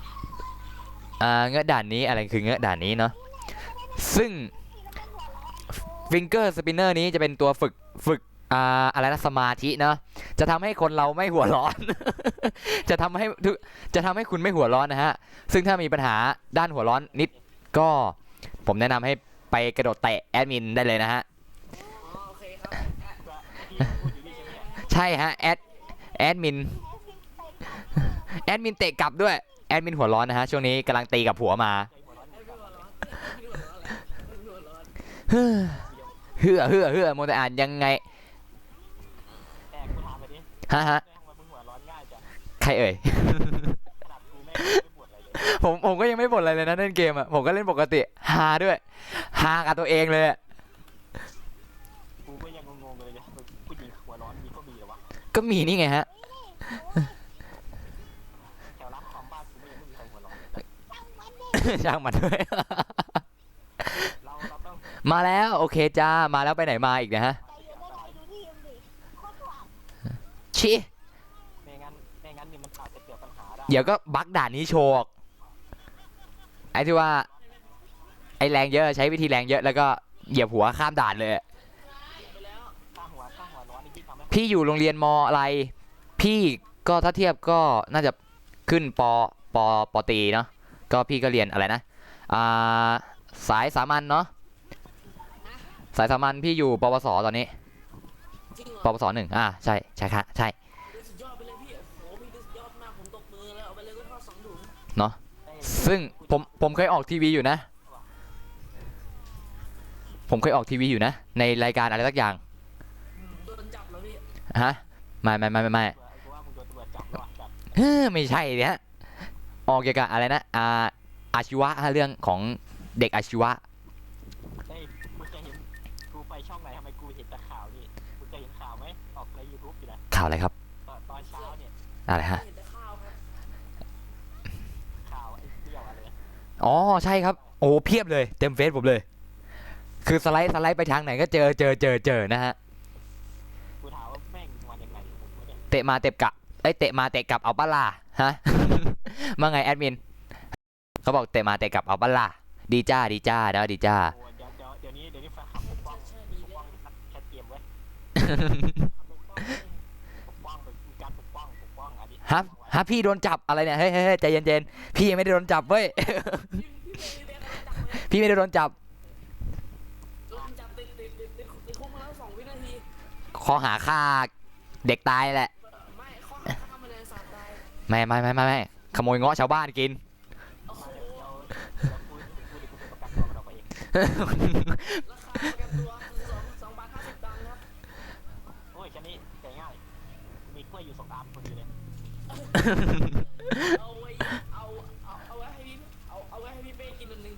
[SPEAKER 1] เงื้อด่านนี้อะไรคือเงื้อด่านนี้เนาะซึ่งฟิงเกอร์สปินเนอร์นี้จะเป็นตัวฝึกอะไรนะสมาธิเนาะจะทำให้คนเราไม่หัวร้อน จะทำให้คุณไม่หัวร้อนนะฮะซึ่งถ้ามีปัญหาด้านหัวร้อนนิดก็ผมแนะนำให้ไปกระโดดเตะแอดมินได้เลยนะฮะ
[SPEAKER 4] อ๋อโอเคครับ
[SPEAKER 2] ที่พูดอยู่นี่ใช่ไหมเนี่ย
[SPEAKER 1] ใช่ฮะแอดมินเตะกลับด้วยแอดมินหัวร้อนนะฮะช่วงนี้กำลังตีกับผัวมา
[SPEAKER 2] ใจหัวร้อน
[SPEAKER 4] ไอ้พี่หัวร้อนไอ้พี่หัวร้อนแหละไอ้พี่หัวร้อน
[SPEAKER 1] เฮือโมแต่อ่านยังไง
[SPEAKER 2] แต่กูถามไปดิ
[SPEAKER 1] ฮะ
[SPEAKER 2] แม่งทำไมมึงหัวร้อนง่ายจัง
[SPEAKER 1] ใครเอ่ย
[SPEAKER 2] ขนาดกูแม่งไม่ปวดอะไรเลย
[SPEAKER 1] ผมก็ยังไม่บ่นอะไรเลยนะเล่นเกมอ่ะผมก็เล่นปกติฮาด้วยฮากับตัวเองเลยอะ
[SPEAKER 2] กูก็ยังงงๆเลยเนี่ยผู้หญิงหัวร้อนมีก็มีเหรอวะ
[SPEAKER 1] ก็มีนี่ไงฮะ
[SPEAKER 2] แถวร้านคอมบ้านกูไม่ยังไม่มีใครหัวร้อนเลย
[SPEAKER 1] ช่างมันด้วย
[SPEAKER 2] เราต้อง
[SPEAKER 1] มาแล้วโอเคจ้ามาแล้วไปไหนมาอีกนะฮะ
[SPEAKER 3] ใจเย็นได้ไหมดูที่ยังดิโคตรหวาน
[SPEAKER 1] ชิ
[SPEAKER 2] ไม่งั้นนี่มันอาจจะเกิดปัญหาได้
[SPEAKER 1] เดี๋ยวก็บักด่านนี้โชว์ออกไอ้ที่ว่าไอ้แรงเยอะใช้วิธีแรงเยอะแล้วก็เหยียบหัวข้ามด่านเลย
[SPEAKER 4] ไปแล้ว
[SPEAKER 2] ถ้าหัวร้อนนี่ยิ่งทำให้
[SPEAKER 1] พี่อยู่โรงเรียนมอะไร พี่ก็ถ้าเทียบก็น่าจะขึ้นปตรีเนาะก็พี่ก็เรียนอะไรนะสายสามัญเนาะสายสามัญพี่อยู่ปวสตอนนี้
[SPEAKER 4] จริงเหรอ
[SPEAKER 1] ปวส1ใช่ค่ะใช่
[SPEAKER 4] สุดยอดไปเลยพี่โอ้โหพี่สุดยอดมากผมตบมือเลยเอาไปเลยก็ทอด2 ถุง
[SPEAKER 1] เนาะซึ่งผมเคยออกทีวีอยู่นะ ผมเคยออกทีวีอยู่นะ ในรายการอะไรสักอย่าง
[SPEAKER 4] โดนจับแล้วพี่
[SPEAKER 1] ฮะไม่
[SPEAKER 2] กูว่ามึงโดนตำรวจจับแล้วอะแบบ
[SPEAKER 1] ไม่ใช่เนี่ยออกเกี่ยวกับอะไรนะอาชีวะเรื่องของเด็กอาชีวะ
[SPEAKER 2] เฮ้ยมึงจะเห็นกูไปช่องไหนทำไมกูเห็นแต่ข่าวนี่มึงจะเห็นข่าวไหมออกใน YouTube อยู่นะ
[SPEAKER 1] ข่าวอะไรครับ
[SPEAKER 2] ตอนเช้าเนี่ย
[SPEAKER 1] อะไรฮะ
[SPEAKER 4] เห็นแต่ข้าวครับ
[SPEAKER 2] ข่าวไอ้เปรี้ยวอะไร
[SPEAKER 1] อ๋อใช่ครับโอ้เพียบเลยเต็มเฟซผมเลย คือสไลด์ไปทางไหนก็เจอนะฮะ
[SPEAKER 2] กูถามว่าแม่งวันยังไงผมวะเนี่ย
[SPEAKER 1] เตะมาเตะกลับเตะมาเตะกลับเอาปะล่ะฮะ มาไงแอดมินเขาบอกเตะมาเตะกลับเอาปะล่ะดีจ้าเด้อดีจ้า
[SPEAKER 2] โอ้เดี๋ยวนี้แฟนคลับปกป้อง
[SPEAKER 4] ใช่ดี
[SPEAKER 2] ปก
[SPEAKER 4] เล
[SPEAKER 2] ป้อย งแคทเกมไว้ปกป้องเป็นการปกป้องอันนี้
[SPEAKER 1] ฮะพี่โดนจับอะไรเนี่ยเฮ้ยใจเย็นๆพี่ยังไม่ได้โดนจับเว้ย พี่ไม่ได้โดนจับ
[SPEAKER 4] โดนจับติดคุกมาแล้ว2 วินาที
[SPEAKER 1] ข้อหาฆ่าเด็กตายแหละ
[SPEAKER 4] ไม่ข้อหาฆ่าแมลงสาบตาย
[SPEAKER 1] ไม่ขโมยเงาะชาวบ้านกิน
[SPEAKER 4] โอ้โห
[SPEAKER 2] กูเป็นประกันตัวมันออกไปเอง
[SPEAKER 4] ราคาประกันตัวคือ2 บาท 50 ตังค์ครับ
[SPEAKER 2] โอ้ยแค่นี้ใจง่ายมีกล้วยอยู่2 อันพอดีเลย
[SPEAKER 4] เอาไว้เอาไว้ให้พี่เอาไว้ให้พี่เป้กินอันนึง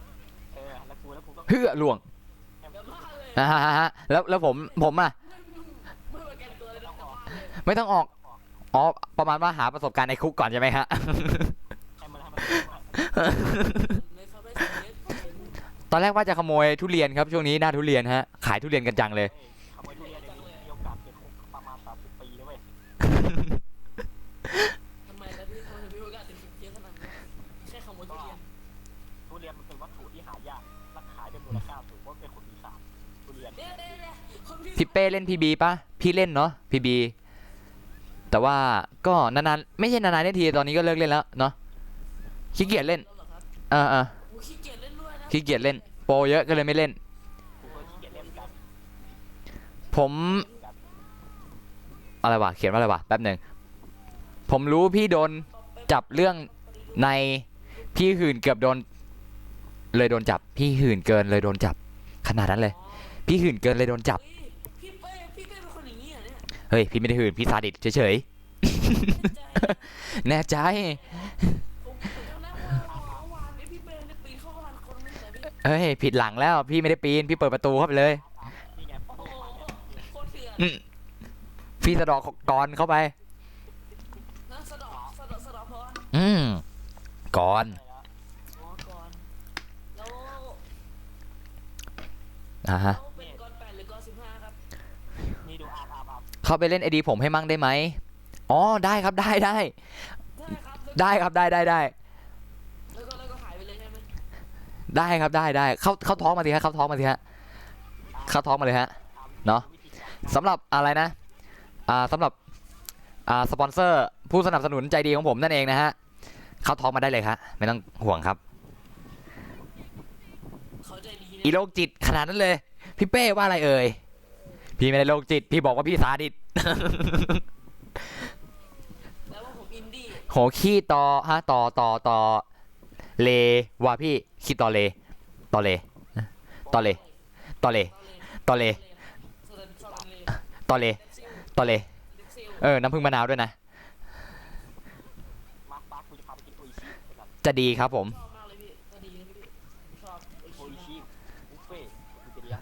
[SPEAKER 2] แล้วกูก็
[SPEAKER 1] เฮือหลวง
[SPEAKER 4] เดี๋ยวบ้าเลย
[SPEAKER 1] ฮะแล้วผมอ่ะ
[SPEAKER 4] ไม่ประกันตัวเลยนะกลับบ้านเลย
[SPEAKER 1] ไม่ต้องออกอ๋อประมาณว่าหาประสบการณ์ในคุกก่อนใช่ไหมฮะ
[SPEAKER 2] ให้มัน
[SPEAKER 4] เลยครับไม่ใช่เห็น
[SPEAKER 1] ตอนแรกว่าจะขโมยทุเรียนครับช่วงนี้หน้าทุเรียนฮะขายทุเรียนกันจังเลย
[SPEAKER 2] ขโมยทุเรียนเนี่ยมีโอกาสติดคุกประมาณ30 ปีนะเว้ย
[SPEAKER 4] ทำไมล่ะพี่ทำไมพี่
[SPEAKER 1] เป้เล่นพีบีปะพี่เล่นเนาะพีบีแต่ว่าก็นานๆไม่ใช่นานๆเล่นทีตอนนี้ก็เลิกเล่นแล้วเนาะขี้เกียจเล่น
[SPEAKER 4] แล้วเหรอครับ
[SPEAKER 1] อ่า
[SPEAKER 4] โอ้ขี้เกียจเล่นด้วยนะ
[SPEAKER 1] ขี้เกียจเล่นโปรเยอะก็เลยไม่เล่น
[SPEAKER 2] กูก็ขี้เกียจเล่นเหมือนกัน
[SPEAKER 1] ผมอะไรวะเขียนว่าอะไรวะแป๊บหนึ่งผมรู้พี่โดนจับเรื่องในพี่หื่นเกือบโดนเลยโดนจับพี่หื่นเกินเลยโดนจับขนาดนั้นเลย
[SPEAKER 4] อ๋อ
[SPEAKER 1] พี่หื่นเกินเลยโดนจับ
[SPEAKER 4] เฮ้ยพี่เป้เป็นคนอย่างนี้เหรอเนี่ย
[SPEAKER 1] เฮ้ยพี่ไม่ได้หื่นพี่ซาดิสเฉย
[SPEAKER 4] แน่ใจ
[SPEAKER 1] ๆ แน่ใจ
[SPEAKER 4] อะผมจำได้ว่าเมื่อวานนี้พี่เป้ได้ปีนเข้าบ้านคนนึงแต่พี่
[SPEAKER 1] เฮ้ยผิดหลังแล้วพี่ไม่ได้ปีนพี่เปิดประตูเข้าไปเลย
[SPEAKER 2] นี่ไงโอ้
[SPEAKER 4] โอ้
[SPEAKER 2] โห
[SPEAKER 4] โหโคตรเถื่อน
[SPEAKER 1] อืมพี่สะเดอกกรเข้าไป
[SPEAKER 4] นะสะเดอกเพราะว่า
[SPEAKER 1] กร
[SPEAKER 4] อ๋อก่อนแล้ว
[SPEAKER 1] ฮะ
[SPEAKER 4] แล้วเป็นก่อน8หรือก่อน15ครับ
[SPEAKER 2] นี่ดูอาร์ม
[SPEAKER 1] เข้าไปเล่นไอดีผมให้มั่งได้ไหมอ๋อได้ครับได้
[SPEAKER 4] ได้ครับ
[SPEAKER 1] ได้ครับได้
[SPEAKER 4] แล้วก็หายไปเลยใช่ไหม
[SPEAKER 1] ได้ครับได้เข้าท้องมาสิฮะเข้าท้องมาสิฮะเข้าท้องมาเลยฮะ เนาะ สำหรับอะไรนะสำหรับสปอนเซอร์ผู้สนับสนุนใจดีของผมนั่นเองนะฮะเข้าท้องมาได้เลยครับไม่ต้องห่วงครับ
[SPEAKER 4] เขาใจดี
[SPEAKER 1] อี
[SPEAKER 4] นะ
[SPEAKER 1] โรคจิตขนาดนั้นเลย พี่เป้ว่าอะไรเอ่ยพี่ไม่ได้โรคจิตพี่บอกว่าพี่ซาดิส
[SPEAKER 4] แล้วว่าผมอินดี้
[SPEAKER 1] โหขี้ต่อฮะต่อเลว่าพี่ขี้ต่อเลต่อเลต่อเลต่อเลต่อเลต่อเลต่อเลน้ำผึ้งมะนาวด้วยนะ
[SPEAKER 2] มาร์คกูจะพาไปกินโออิชินะครับ
[SPEAKER 1] จะดีครับผม
[SPEAKER 4] ชอบมากเลยพี่ก็ดีนะพี่ชอบ
[SPEAKER 2] โออิชิบุฟเฟ่ต์กูจะเลี้ยง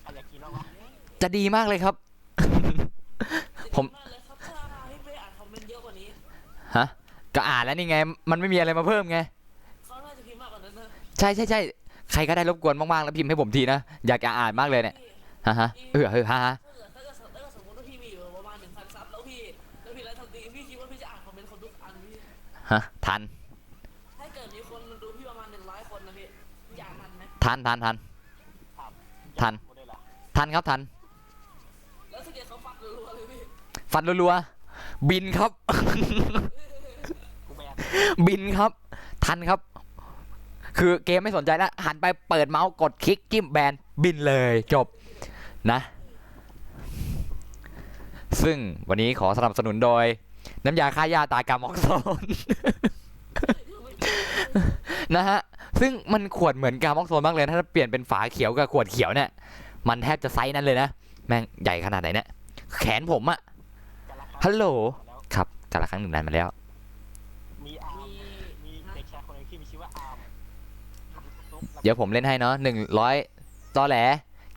[SPEAKER 2] ใครอยากกินบ้างวะ
[SPEAKER 1] จะดีมากเลยครับ ผม
[SPEAKER 4] มากเลยครับถ้าพี่เป้อ่านคอมเมนต์เยอะกว่านี้
[SPEAKER 1] ฮะก็อ่านแล้วนี่ไงมันไม่มีอะไรมาเพิ่มไง
[SPEAKER 4] เขาน่าจะพิมพ์มากกว่านั้นนะ
[SPEAKER 1] ใช่ใครก็ได้รบกวนมากๆแล้วพิมพ์ให้ผมทีนะอยากจะอ่านมากเลยเนี่ย
[SPEAKER 4] พี่
[SPEAKER 1] ฮะฮะ
[SPEAKER 4] ถ้าเกิดสมมติว่าพี่มีอยู่ประมาณ1,000 ซับแล้วพี่ไลฟ์ทำดีพี่คิดว่าพี่จะอ่านคอมเมนต์คนทุกอันพี่
[SPEAKER 1] ฮะทัน
[SPEAKER 4] ถ้าเกิดมีคนดูพี่ประมาณ100 คนนะพี่อยากมันไหม
[SPEAKER 1] ทัน ทัน
[SPEAKER 2] กูได้ละ
[SPEAKER 1] ทันครับทัน
[SPEAKER 4] แล้วถ้าเกิดเขาฟังรัวๆเลยพี่
[SPEAKER 1] ฟันรัวๆบินครับ
[SPEAKER 2] กูแบน
[SPEAKER 1] บินครับ ทันครับ คือเกมไม่สนใจแล้วหันไปเปิดเมาส์กดคลิกจิ้มแบนบินเลยจบนะ ซึ่งวันนี้ขอสนับสนุนโดย น้ำยาฆ่าหญ้าตากามอกโซน นะฮะ ซึ่งมันขวดเหมือนกามอกโซนมากเลยถ้าเปลี่ยนเป็นฝาเขียวกับขวดเขียวเนี่ย มันแทบจะไซส์นั้นเลยนะ แม่งใหญ่ขนาดไหนเนี่ย แขนผมอะ ฮัลโหล
[SPEAKER 2] แล้ว
[SPEAKER 1] ครับกาละครั้งหนึ่งนานมาแล้ว
[SPEAKER 2] มีอาร์มมีเด็กชายคนหนึงที่มีชื่อว่าอาร์ม
[SPEAKER 1] เดี๋ยวผมเล่นให้เนาะ100ตอแหล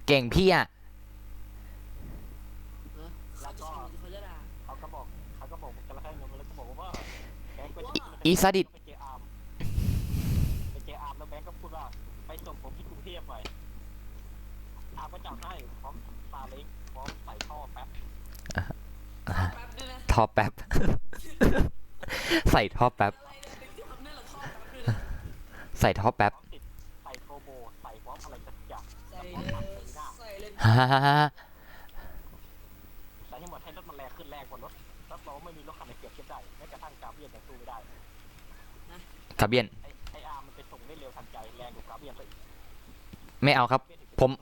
[SPEAKER 1] เก่งพี่อะ
[SPEAKER 4] เขาจะด่า
[SPEAKER 2] เขาก็บอกกันละครั้งหนึงแล้วก็บอกว่าแบงค์ก็จะ
[SPEAKER 1] อีซาดิส
[SPEAKER 2] ไปเจออาร์มแล้วแบงค์ก็พูดว่าไปส่งผมที่กรุงเทพหน่อยอาร์มก็จับให้พร้อมซาเล้งพร้อมใส่ท่อแป๊บ
[SPEAKER 4] แป๊บด้วยนะ
[SPEAKER 1] ท่อแป๊บ ใส่ท่อแป๊บ
[SPEAKER 4] อะไรเนี่ยเป็นที่ทำเนี่ยเหรอชอบแป๊บด้วยนะ
[SPEAKER 1] ใส่ท่อแป๊บ
[SPEAKER 2] พร้อมติดใส่โทรโบใส่พร้อมอะไรสักอย่าง
[SPEAKER 4] ใส่เล่น
[SPEAKER 1] ฮ่าฮ่าฮ่า
[SPEAKER 2] ใส่ให้หมดให้รถมันแรงขึ้นแรงกว่ารถเราไม่มีรถคันไหนเปรียบเทียบได้แม้กระทั่งกาเบียนยังสู้ไม่ได้
[SPEAKER 1] กาเบียน
[SPEAKER 2] ไออาร์มันไปส่งได้เร็วทันใจแรงกว่ากาเบียนไปอีก
[SPEAKER 1] ไม่เอาครับ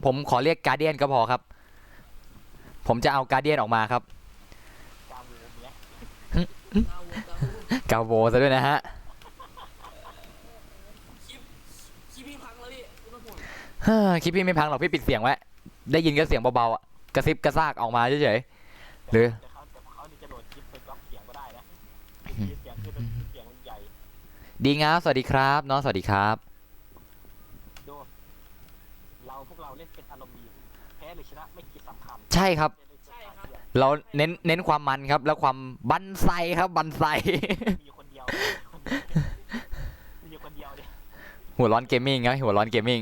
[SPEAKER 1] ผมขอเรียกการเดียนก็พอครับ ผมจะเอาการเดียนออกมาครับ
[SPEAKER 2] กาวูเนี้ย
[SPEAKER 1] กาโวซะด้วยนะฮะ
[SPEAKER 4] คลิปพี่พังแล้วพี่ไม่ต้องห่วง
[SPEAKER 1] คลิปพี่ไม่พังหรอกพี่ปิดเสียงไว้ ได้ยินแค่เสียงเบาๆอะกระซิบกระซากออกมาเฉยๆหรือ
[SPEAKER 2] แต่เขาจะโหลดคลิปไปก๊อปเสียงก็ได้นะเสียงคือเสียงมันใหญ่
[SPEAKER 1] ดีงามสวัสดีครับน้องสวัสดีครับ
[SPEAKER 2] ดูพวกเราเล่นเป็นอารมณ์ดีแพ้หรือชนะไม่คิดสำคัญ
[SPEAKER 1] ใช่ครับ
[SPEAKER 4] ใช่ครับ
[SPEAKER 1] เราเน้นความมันครับ แล้วความบันไซครับบันไซ
[SPEAKER 2] มีอยู่คนเดียวมีอยู่คนเดียวเนี่ย
[SPEAKER 1] หัวร้อนเกมมิ่งครับหัวร้อนเกมมิ่ง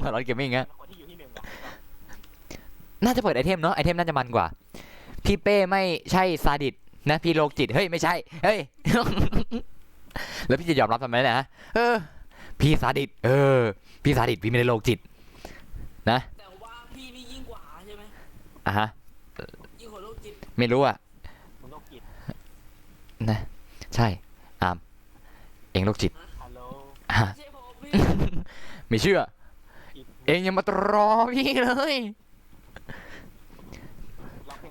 [SPEAKER 1] หัวร้อนเกมมิ่งฮะ
[SPEAKER 2] คนที่อยู่ที่หนึ่งอะ
[SPEAKER 1] น่าจะเปิดไอเทมเนาะไอเทมน่าจะมันกว่า พี่เป้ไม่ใช่ซาดิสนะพี่โรคจิตเฮ้ยไม่ใช่เฮ้ย แล้วพี่จะยอมรับทำไมเนะพี่ซาดิสพี่ซาดิสพี่ไม่ได้โรคจิตนะ
[SPEAKER 4] แต่ว่าพี่นี่ยิ่งกว่าใช่ไหม
[SPEAKER 1] อ่ะฮะ
[SPEAKER 4] ยิ่งหัวโรคจิต
[SPEAKER 1] ไม่รู้อ่ะ
[SPEAKER 2] มึงโรคจิต
[SPEAKER 1] นะ ใช่อามเองโรคจิต
[SPEAKER 2] ฮัลโหล
[SPEAKER 1] อ่ะ
[SPEAKER 4] ไม่ใช่ผมพี่
[SPEAKER 1] ไม่เชื่อ
[SPEAKER 2] จิต
[SPEAKER 1] เองยังมารอพี่เลย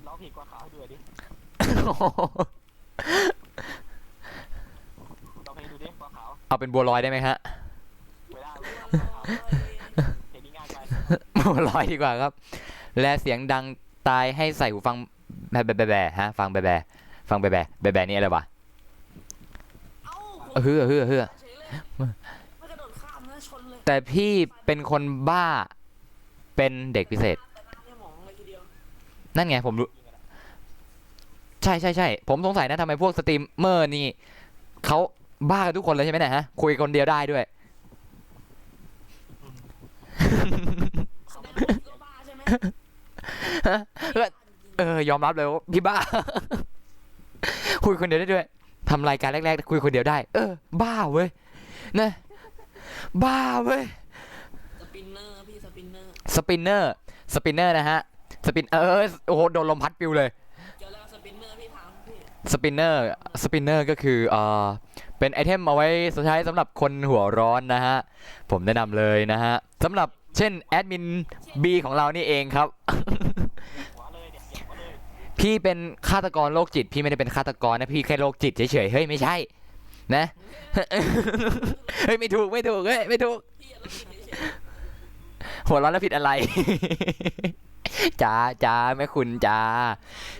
[SPEAKER 2] ร้องเพลงกว่าขาวให้ดูดิร้องเพลงดูดิกว่าขาว
[SPEAKER 1] เอาเป็นบัวลอยได้ไหมฮะ
[SPEAKER 2] ไม่ได้เพลงนี้ง่ายไป
[SPEAKER 1] บัวลอยดีกว่าครับ และเสียงดังตายให้ใส่หูฟังแบแบฮะ ฟังแบฟังแบนี่อะไรวะ
[SPEAKER 4] เอ้าผม
[SPEAKER 1] เฮือ
[SPEAKER 4] เฉยเลยไม่กระโดดข้ามนะชนเลย
[SPEAKER 1] แต่พี่เป็นคนบ้า เป็นเด็กพิเศษ
[SPEAKER 4] แต่หน้าเนี่ยหมองเลยทีเดียว
[SPEAKER 1] นั่นไงผมรู้ ใช่ผมสงสัยนะทำไมพวกสตรีมเมอร์นี่เขาบ้ากันทุกคนเลยใช่ไหมเนี่ยฮะ คุยคนเดียวได้ด้วย
[SPEAKER 4] แสดงว่าพี่ก็บ้าใช่ไหม
[SPEAKER 1] ยอมรับเลยว่าพี่บ้า คุยคนเดียวได้ด้วยทำรายการแรกๆคุยคนเดียวได้ บ้าเว้ยนะบ้าเว้ย
[SPEAKER 4] สปินเนอร์พี่สปินเนอร์
[SPEAKER 1] สปินเนอร์นะฮะสปินโอ้โหโดนลมพัดปิวเลย
[SPEAKER 4] เกี่ยวแล้วสปินเนอร์พี่ถามพี่
[SPEAKER 1] สปินเนอร์ก็คือเป็นไอเทมเอาไว้ใช้สำหรับคนหัวร้อนนะฮะผมแนะนำเลยนะฮะสำหรับเช่นแอดมิน B ของเรานี่เองครับ
[SPEAKER 2] หัวเลยเนี่ยเสียงหัวเลย
[SPEAKER 1] พี่เป็นฆาตกรโรคจิตพี่ไม่ได้เป็นฆาตกรนะพี่แค่โรคจิตเฉยๆเฮ้ยไม่ใช่นะ เฮ้ยไม่ถูกเฮ้ยไม่ถูก
[SPEAKER 4] พี่แล้วพี่เฉย
[SPEAKER 1] หัวเร้อนแล้วผิดอะไร จ้าแม่คุณจ้า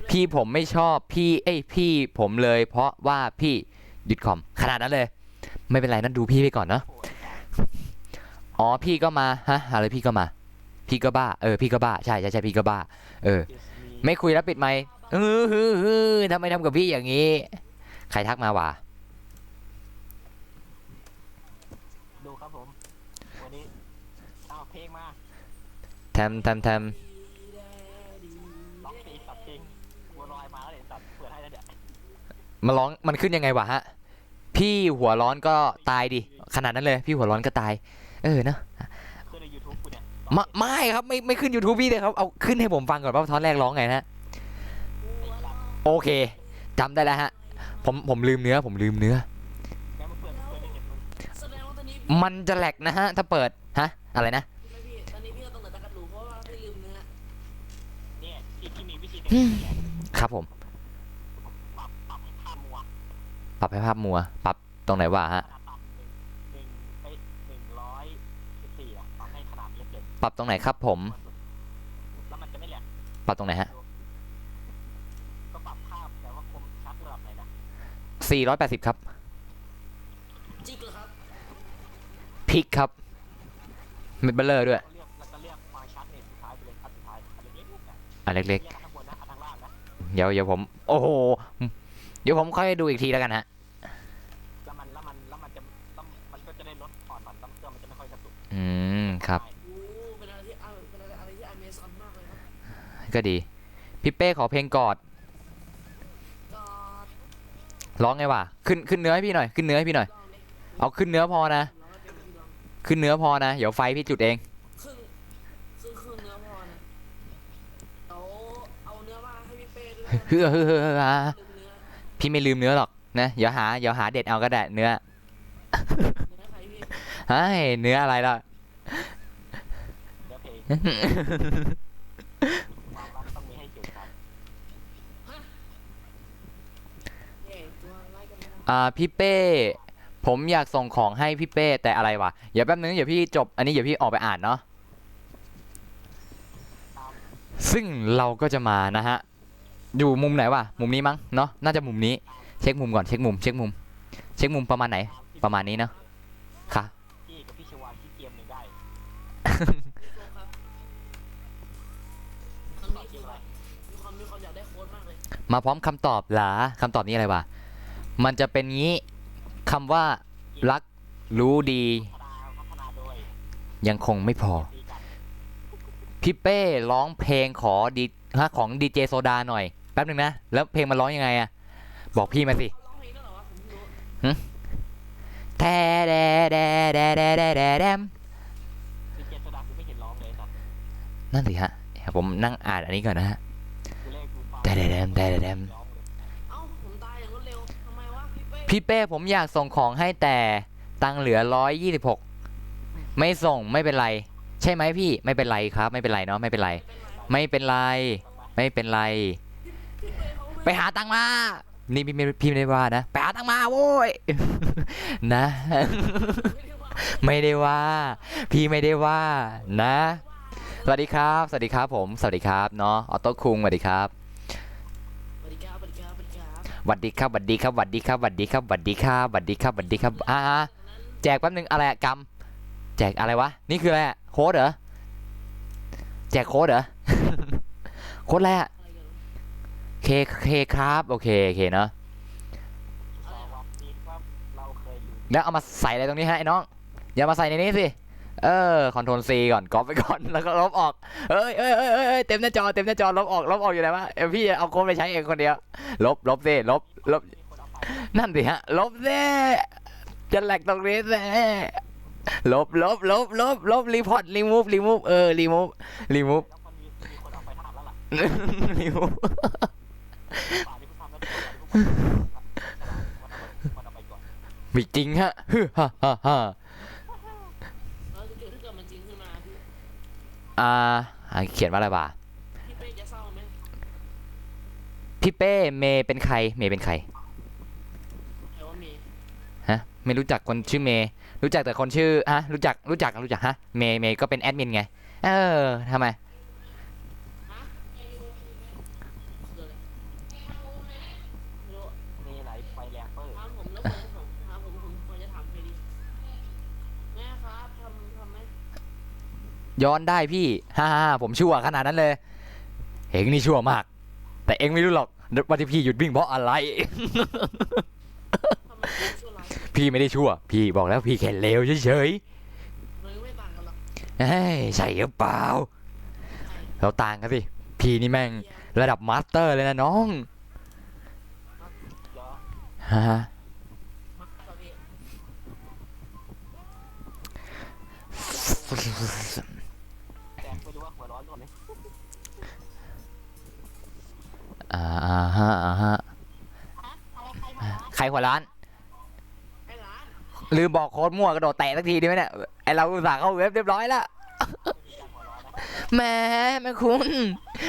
[SPEAKER 1] พี่ผมไม่ชอบพี่ผมเลยเพราะว่าพี่หยุดคอมขนาดนั้นเลย ไม่เป็นไรนั่นดูพี่ไปก่อนเนาะอ๋อพี่ก็มาฮะอะไรพี่ก็มา พี่ก็บ้าพี่ก็บ้าใช่พี่ก็บ้าไม่คุยแล้วปิดไมค์ทำไมทำกับพี่อย่างนี้ ใครทักมาวะ
[SPEAKER 2] ดูครับผมวันนี้เอาเพลงมา
[SPEAKER 1] แทม
[SPEAKER 2] ร้องเพลงตัดเพลงบัวลอยมาแล้วเดี๋ยวตัดเปิดให้แล้วเดี๋ยว
[SPEAKER 1] มาร้องมันขึ้นยังไงวะฮะพี่หัวร้อนก็ตายดิขนาดนั้นเลยพี่หัวร้อนก็ตายเนอะ
[SPEAKER 2] ขึ้นใน YouTube กูเนี่ย
[SPEAKER 1] ไม่ครับไม่ขึ้น YouTube พี่เลยครับเอาขึ้นให้ผมฟังก่อนว่าท่อนแรกร้องไงนะ โอเคจำได้แล้วฮะผมลืมเนื้อ
[SPEAKER 2] แม่มึงเปิดในเน็ตมึง
[SPEAKER 4] แสดงว่าตอนนี้
[SPEAKER 1] มันจะแหลกนะฮะถ้าเปิดฮะอะไรนะ
[SPEAKER 4] พี่ตอนนี้พี่ก็ต้องเหลือแต่กระดูกเพราะว่าพี่ลืมเนื้อ
[SPEAKER 2] เนี่ยที่มีวิธีการเนี่ย
[SPEAKER 1] ครับผม
[SPEAKER 2] ปรับให้ภาพมัว
[SPEAKER 1] ปรับให้ภาพมัวปรับตรงไหนวะฮะ
[SPEAKER 2] ขนาดต่ำ114อ่ะปรับให้ขนาดเล็กเลย
[SPEAKER 1] ปรับตรงไหนครับผม
[SPEAKER 2] แล้วมันจะไม่แหลก
[SPEAKER 1] ปรับตรงไหนฮะ
[SPEAKER 2] ก็ปรับภาพแต่ว่าคมชัดระดับไหนนะ
[SPEAKER 1] 480ครับ
[SPEAKER 4] จิกเหรอครับ
[SPEAKER 1] พิกครับเม็ดเบลเลอร์ด้วย
[SPEAKER 2] เราจะเรียกความชัดเนี่ยสุดท้ายไปเลยครับสุดท้ายอันเล็กๆนะ
[SPEAKER 1] อันเล็ก
[SPEAKER 2] เรียกข้างบนนะข้างล่างนะ
[SPEAKER 1] ๆเดี๋ยวผมโอ้โหเดี๋ยวผมค่อยดูอีกทีแล้วกันฮะ
[SPEAKER 2] แล้วมันก็จะได้ลดอ่อนมันเครื่องมันจะไม่ค่อยกระตุก
[SPEAKER 1] ครับ
[SPEAKER 4] โอ้เป็นอะไรที่อเมซอนมากเลยครับ
[SPEAKER 1] ก็ดีพี่เป้ขอเพลงกอด
[SPEAKER 4] ก็
[SPEAKER 1] ร้องไงวะขึ้นเนื้อให้พี่หน่อยขึ้นเนื้อให้พี่หน่อย
[SPEAKER 4] ลองดิ
[SPEAKER 1] เอาขึ้นเนื้อพอนะ
[SPEAKER 4] ลองให้เป็นพี่ลอง
[SPEAKER 1] ขึ้นเนื้อพอนะเดี๋ยวไฟพี่จุดเอง
[SPEAKER 4] ครึ่งเนื้อพอนะเอาเนื้อมาให้พี่เป้ด้วยนะ
[SPEAKER 1] เฮ้อ
[SPEAKER 4] ลืมเนื้อ
[SPEAKER 1] พี่ไม่ลืมเนื้อหรอกนะเดี๋ยวหาเด็ดเอาก็ได้เนื้อ
[SPEAKER 4] เนื้อใครพี่
[SPEAKER 1] เฮ้ยเนื้ออะไรล่ะ
[SPEAKER 2] เดี๋ยวเพลงความรักต้องมีให้เกี่ยวกัน
[SPEAKER 4] เย่ตัวไล่กันนะ
[SPEAKER 1] พี่เป้ผมอยากส่งของให้พี่เป้แต่อะไรวะเดี๋ยวแป๊บนึงเดี๋ยวพี่จบอันนี้เดี๋ยวพี่ออกไปอ่านเนาะซึ่งเราก็จะมานะฮะอยู่มุมไหนวะมุมนี้มั้งเนาะน่าจะมุมนี้เช็คมุมก่อนเช็คมุมประมาณไหนประมาณนี้เนาะค่ะ
[SPEAKER 2] พี่กับพี่ชวานที่เกมหนึ่งได้
[SPEAKER 4] พี่โฟครับตอนนี้คือแบบมีความอยากได้โค้ดมากเลย
[SPEAKER 1] มาพร้อมคำตอบหรอคำตอบนี้อะไรวะมันจะเป็นงี้คำว่ารักรู้ดี
[SPEAKER 2] พัฒนาโดย
[SPEAKER 1] ยังคงไม่พอ
[SPEAKER 2] ตีกัน
[SPEAKER 1] พี่เป้ร้องเพลงของดีเจโซดาหน่อยแป๊บนึงนะแล้วเพลงมันร้องยังไงอะบอกพี่มาสิ
[SPEAKER 4] เขาร้องเพลงด้วยเหรอวะผมไม่รู้
[SPEAKER 1] แทแดแดแดแดแดแดแดม
[SPEAKER 2] ดีเจโซดาคือไม่เห็นร้องเลยสัตว์
[SPEAKER 1] นั่นสิฮะเดี๋ยวผมนั่งอ่านอันนี้ก่อนนะฮะ แต่แดมแต่แดม
[SPEAKER 4] เอ้าผมตายอย่างรวดเร็วทำไมวะพี่เป้
[SPEAKER 1] พี่เป้ผมอยากส่งของให้แต่ตังค์เหลือ126ไม่ส่งไม่เป็นไร ใช่ไหมพี่ไม่เป็นไรครับ ไม่เป็นไรเนาะไม่เป็นไร ไม่เป็นไร ไม่เป็นไร
[SPEAKER 4] พี่เป้เขา
[SPEAKER 1] ไปหาตังค์มา นี่พี่ไม่ได้ว่านะไปหาตังค์มาโว้ย นะ
[SPEAKER 4] ไม่ได้ว่า
[SPEAKER 1] ไม่ได้ว่า พี่ไม่ได้ว่านะ สวัสดีครับ สวัสดีครับผมสวัสดีครับเนาะออโต้คุงสวัสดีครับ
[SPEAKER 4] สวัสดีครับสวัสดีครับสวัสดีครับ
[SPEAKER 1] สวัสดีครับสวัสดีครับสวัสดีครับสวัสดีครับสวัสดีครับสวัสดีครับสวัสดีครับแจกแป๊บนึงอะไรอะกำแจกอะไรวะนี่คืออะไรอะโค้ดเหรอแจกโค้ดเหรอ โค้ดอะไรอะ
[SPEAKER 4] อะไรกัน
[SPEAKER 1] เคครับโอเคเนาะ
[SPEAKER 2] สวัสดีครับเราเคยอยู่
[SPEAKER 1] แล้วเอามาใส่อะไรตรงนี้ฮะไอ้น้องอย่ามาใส่ในนี้สิคอนโทรล C ก่อนก๊อปไปก่อน แล้วก็ลบออกเต็มหน้าจอลบออกอยู่ไหนวะพี่จะเอาโค้ดไปใช้เองคนเดียวลบสิลบ
[SPEAKER 2] มีคนเอาไป
[SPEAKER 1] นั่นสิฮะลบสิจะแหลกตรงนี้สิลบรีพอร์ตรีมูฟรีมูฟรีมูฟ
[SPEAKER 2] แล้วมันมีคนเอาไปทำแล้วล่ะ
[SPEAKER 1] รีมูฟ
[SPEAKER 2] ป่านี้เพิ่งทำแล้วมันเอาไปก่อน
[SPEAKER 1] มีจริงฮะฮึฮ่าฮ่า
[SPEAKER 4] แล้วถ้าเกิดมันจริงขึ้นมาพี่
[SPEAKER 1] เขียนว่าอะไรบ้า
[SPEAKER 4] พี่เป้จะเศร้าไหม
[SPEAKER 1] พี่เป้เมย์เป็นใครเมย์เป็นใคร
[SPEAKER 4] ใครว่ามี
[SPEAKER 1] ฮะไม่รู้จักคนชื่อเมย์รู้จักแต่คนชื่อฮะรู้จักฮะเมย์ก็เป็นแอดมินไงทำไม
[SPEAKER 4] คืออะไรไม่รู้
[SPEAKER 2] มีไหลไฟแรงเปอร์
[SPEAKER 4] ถามผมแล้วผมถามผมควรจะถามใครดีแม่ครับทำไหม
[SPEAKER 1] ย้อนได้พี่ผมชั่วขนาดนั้นเลยเองนี่ชั่วมาก แต่เองไม่รู้หรอกว่าที่พี่หยุดวิ่งเพราะอะไร
[SPEAKER 4] ทำไมผมชั่วร้าย
[SPEAKER 1] พี่ไม่ได้ชั่ว พี่บอกแล้วพี่แค่เลวเฉย
[SPEAKER 4] มันก็ไม่ต่างกันหรอก
[SPEAKER 1] ๆเฮ้ยใช่หรือเปล่า เราต่างกันสิพี่นี่แม่งระดับมาสเตอร์เลยนะน้อง
[SPEAKER 2] เยอะ
[SPEAKER 1] ฮะ
[SPEAKER 4] มักกะพี่
[SPEAKER 2] แต่ไม่รู้ว่าหัวร้อนหรือเปล่า
[SPEAKER 1] อ่าฮะ
[SPEAKER 3] ฮะอะไรใครหัวร้อน
[SPEAKER 1] ใครหัวร้าน
[SPEAKER 4] ไอ้หลาน
[SPEAKER 1] ลืมบอกโค้ดมั่วกระโดดแตะสักทีดีไหมเนี่ยไอเราอุตส่าห์เข้าเว็บเรียบร้อยแล้ว
[SPEAKER 2] มีการหัวร้อนนะ
[SPEAKER 1] แหแม่คุณ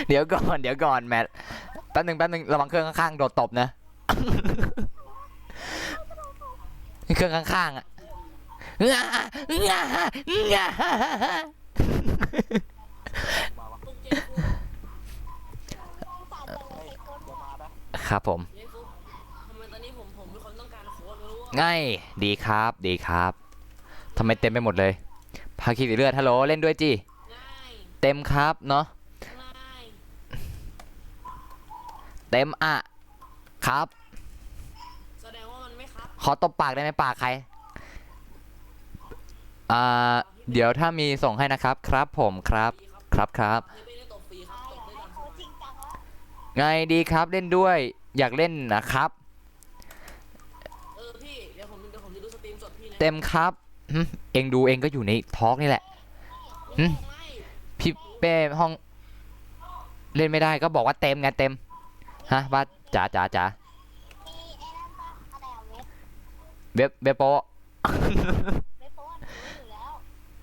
[SPEAKER 1] เดี๋ยวก่อนแมทแป๊บหนึงระวังเครื่องข้างๆโดดตบนะ เครื่องข้างๆอ่ะ
[SPEAKER 2] มาว่า
[SPEAKER 4] ตุ๊กเจ๊ฟุก
[SPEAKER 3] สารจังเลยโกน
[SPEAKER 2] จะมาปะ
[SPEAKER 1] ครับผม
[SPEAKER 4] เจ๊ฟุกทำไมตอนนี้ผมมีความต้องการโค้ดไม่รู้
[SPEAKER 1] ง่ายดีครับทำไมเต็มไปหมดเลยพาคีสีเลือดฮัลโหลเล่นด้วยจี
[SPEAKER 4] ง่าย
[SPEAKER 1] เต็มครับเนาะ
[SPEAKER 4] ง่าย
[SPEAKER 1] เต็มอ่ะครับ
[SPEAKER 4] แสดงว่ามันไม่ครับ
[SPEAKER 1] ขอตบปากได้ไหมปากใครเดี๋ยวถ้ามีส่งให้นะครับครับผมครับ
[SPEAKER 4] ฟรีครับ
[SPEAKER 1] ครับ
[SPEAKER 4] ไม่ได้ตบฟรีค
[SPEAKER 3] ตา
[SPEAKER 4] รับ
[SPEAKER 3] ย
[SPEAKER 4] ต
[SPEAKER 3] อบ ยาก
[SPEAKER 4] ได้
[SPEAKER 3] ให้
[SPEAKER 4] ตาม
[SPEAKER 3] โค้ชจริงจังวะ
[SPEAKER 1] ไงดีครับเล่นด้วยอยากเล่นนะครับ
[SPEAKER 4] พี่เดี๋ยวผมจะดูสตรีมสดพี่นะ
[SPEAKER 1] เต็มครับเองดูเองก็อยู่ในทอล์กนี่แหละ หึ
[SPEAKER 4] ไม่
[SPEAKER 1] พี่เป้ห้องเล่นไม่ได้ก็บอกว่าเต็มไงเต็มฮะว่าจ๋า
[SPEAKER 3] มีไอ้นั่นปะอะไรอะเว็บ
[SPEAKER 1] เว็บโปะ
[SPEAKER 3] เว็บโป๊ะหนูรู้อยู่แล้ว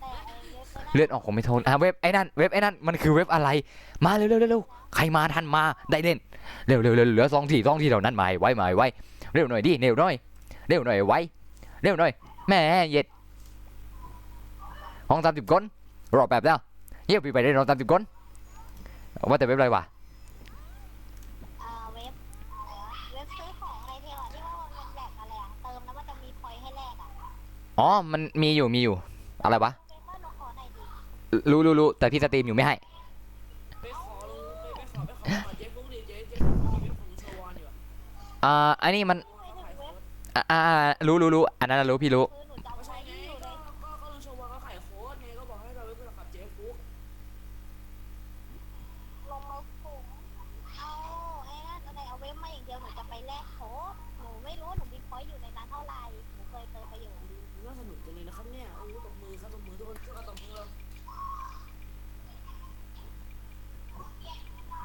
[SPEAKER 3] แต่ไอ้เว็บตัวนั้น
[SPEAKER 1] เลือดออกผมไม่ทนเว็บไอ้นั่นมันคือเว็บอะไรมาเร็วใครมาทันมาได้เล่นเร็วเหลือ2 ทีเท่านั้นไว้เร็วหน่อยดิเร็วหน่อยไว้เร็วหน่อยแม่เย็ดห้อง30 คนรอแบบแล้วเยี่ยมไปได้ห้อง30 คนว่าแต่เว็บอะไรวะ
[SPEAKER 3] เว็บอะไรวะเว็บซื้อของอะไรที่ว่ามันแลกอะไรอะเติมแล้วมันจะมีพอยต์ให้แลกอะ
[SPEAKER 1] อ๋อมันมีอยู่อะไรวะ
[SPEAKER 3] เว็บว่าหนูขอหน่อยดิ
[SPEAKER 1] รู้แต่พี่สตรีมอยู่ไม่ให้
[SPEAKER 4] ไปขอลงไปขอเจ๊ฟุกดิเจ๊ฟุกผมโชว์วอนอยู่อะ
[SPEAKER 1] อันนี้มัน
[SPEAKER 3] ไม่ถึงเว็บ
[SPEAKER 1] รู้อันนั้นรู้พี่รู้
[SPEAKER 3] คือหนูจำ
[SPEAKER 4] ก็
[SPEAKER 3] ไว้
[SPEAKER 4] ใช่ไง
[SPEAKER 3] ที่อยู่เลย
[SPEAKER 4] ก็ลงโชว์วอนก็ขายโค้ดไงก็บอกให้เราไปคุยกับเจ๊ฟุก
[SPEAKER 3] ลงมาปุ่มเอาไอ้นั่นอะไรเอาเว็บมาอย่างเดียวหนูจะไปแลกโค้ดหนูไม่รู้ว่าหนูมีพอยต์อยู่ในนั้นเท่าไหร่หนูเคยเติมไปอยู่
[SPEAKER 4] น่าสนุกจังเลยนะครับเนี่ยโอ้ตบมือครับตบมือทุกคนช่วยกันตบมือ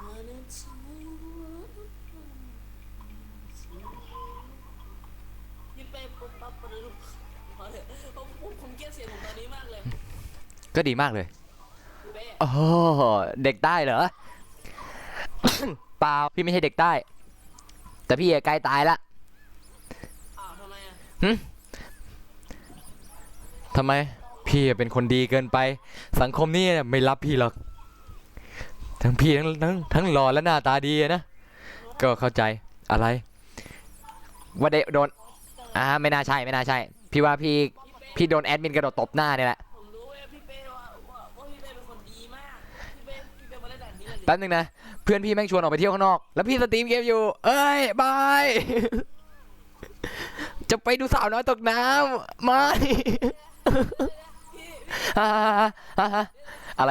[SPEAKER 4] เมื่อนั้นฉัน
[SPEAKER 1] ก็ดีมากเลย
[SPEAKER 4] พี่เป้
[SPEAKER 1] โอ้เด็กใต้เหรอ เปล่าพี่ไม่ใช่เด็กใต้ แต่พี่ใกล้ตายละ
[SPEAKER 4] อ้าวทำไมอ่ะ
[SPEAKER 1] ทำไมพี่เป็นคนดีเกินไป สังคมนี้ไม่รับพี่หรอกทั้งพี่ทั้งหล่อและหน้าตาดีอะนะก็เข้าใจอะไร ว่าได้โดนไม่น่าใช่ไม่น่าใช่ พี่ว่าพี่โดนแอดมินกระโดดตบหน้าเนี่ยแหละ
[SPEAKER 4] ผมรู้เว้ยพี่เป้ว่าพี่เป้เป็นคนดีมากพี่เป้มาเล่นด่านนี้กันดิ
[SPEAKER 1] แป๊บนึงนะเพื่อนพี่แม่งชวนออกไปเที่ยวข้างนอก แล้วพี่สตรีมเกมอยู่ เอ้ยบาย จะไปดูสาวน้อยตกน้ำไม่ อะไร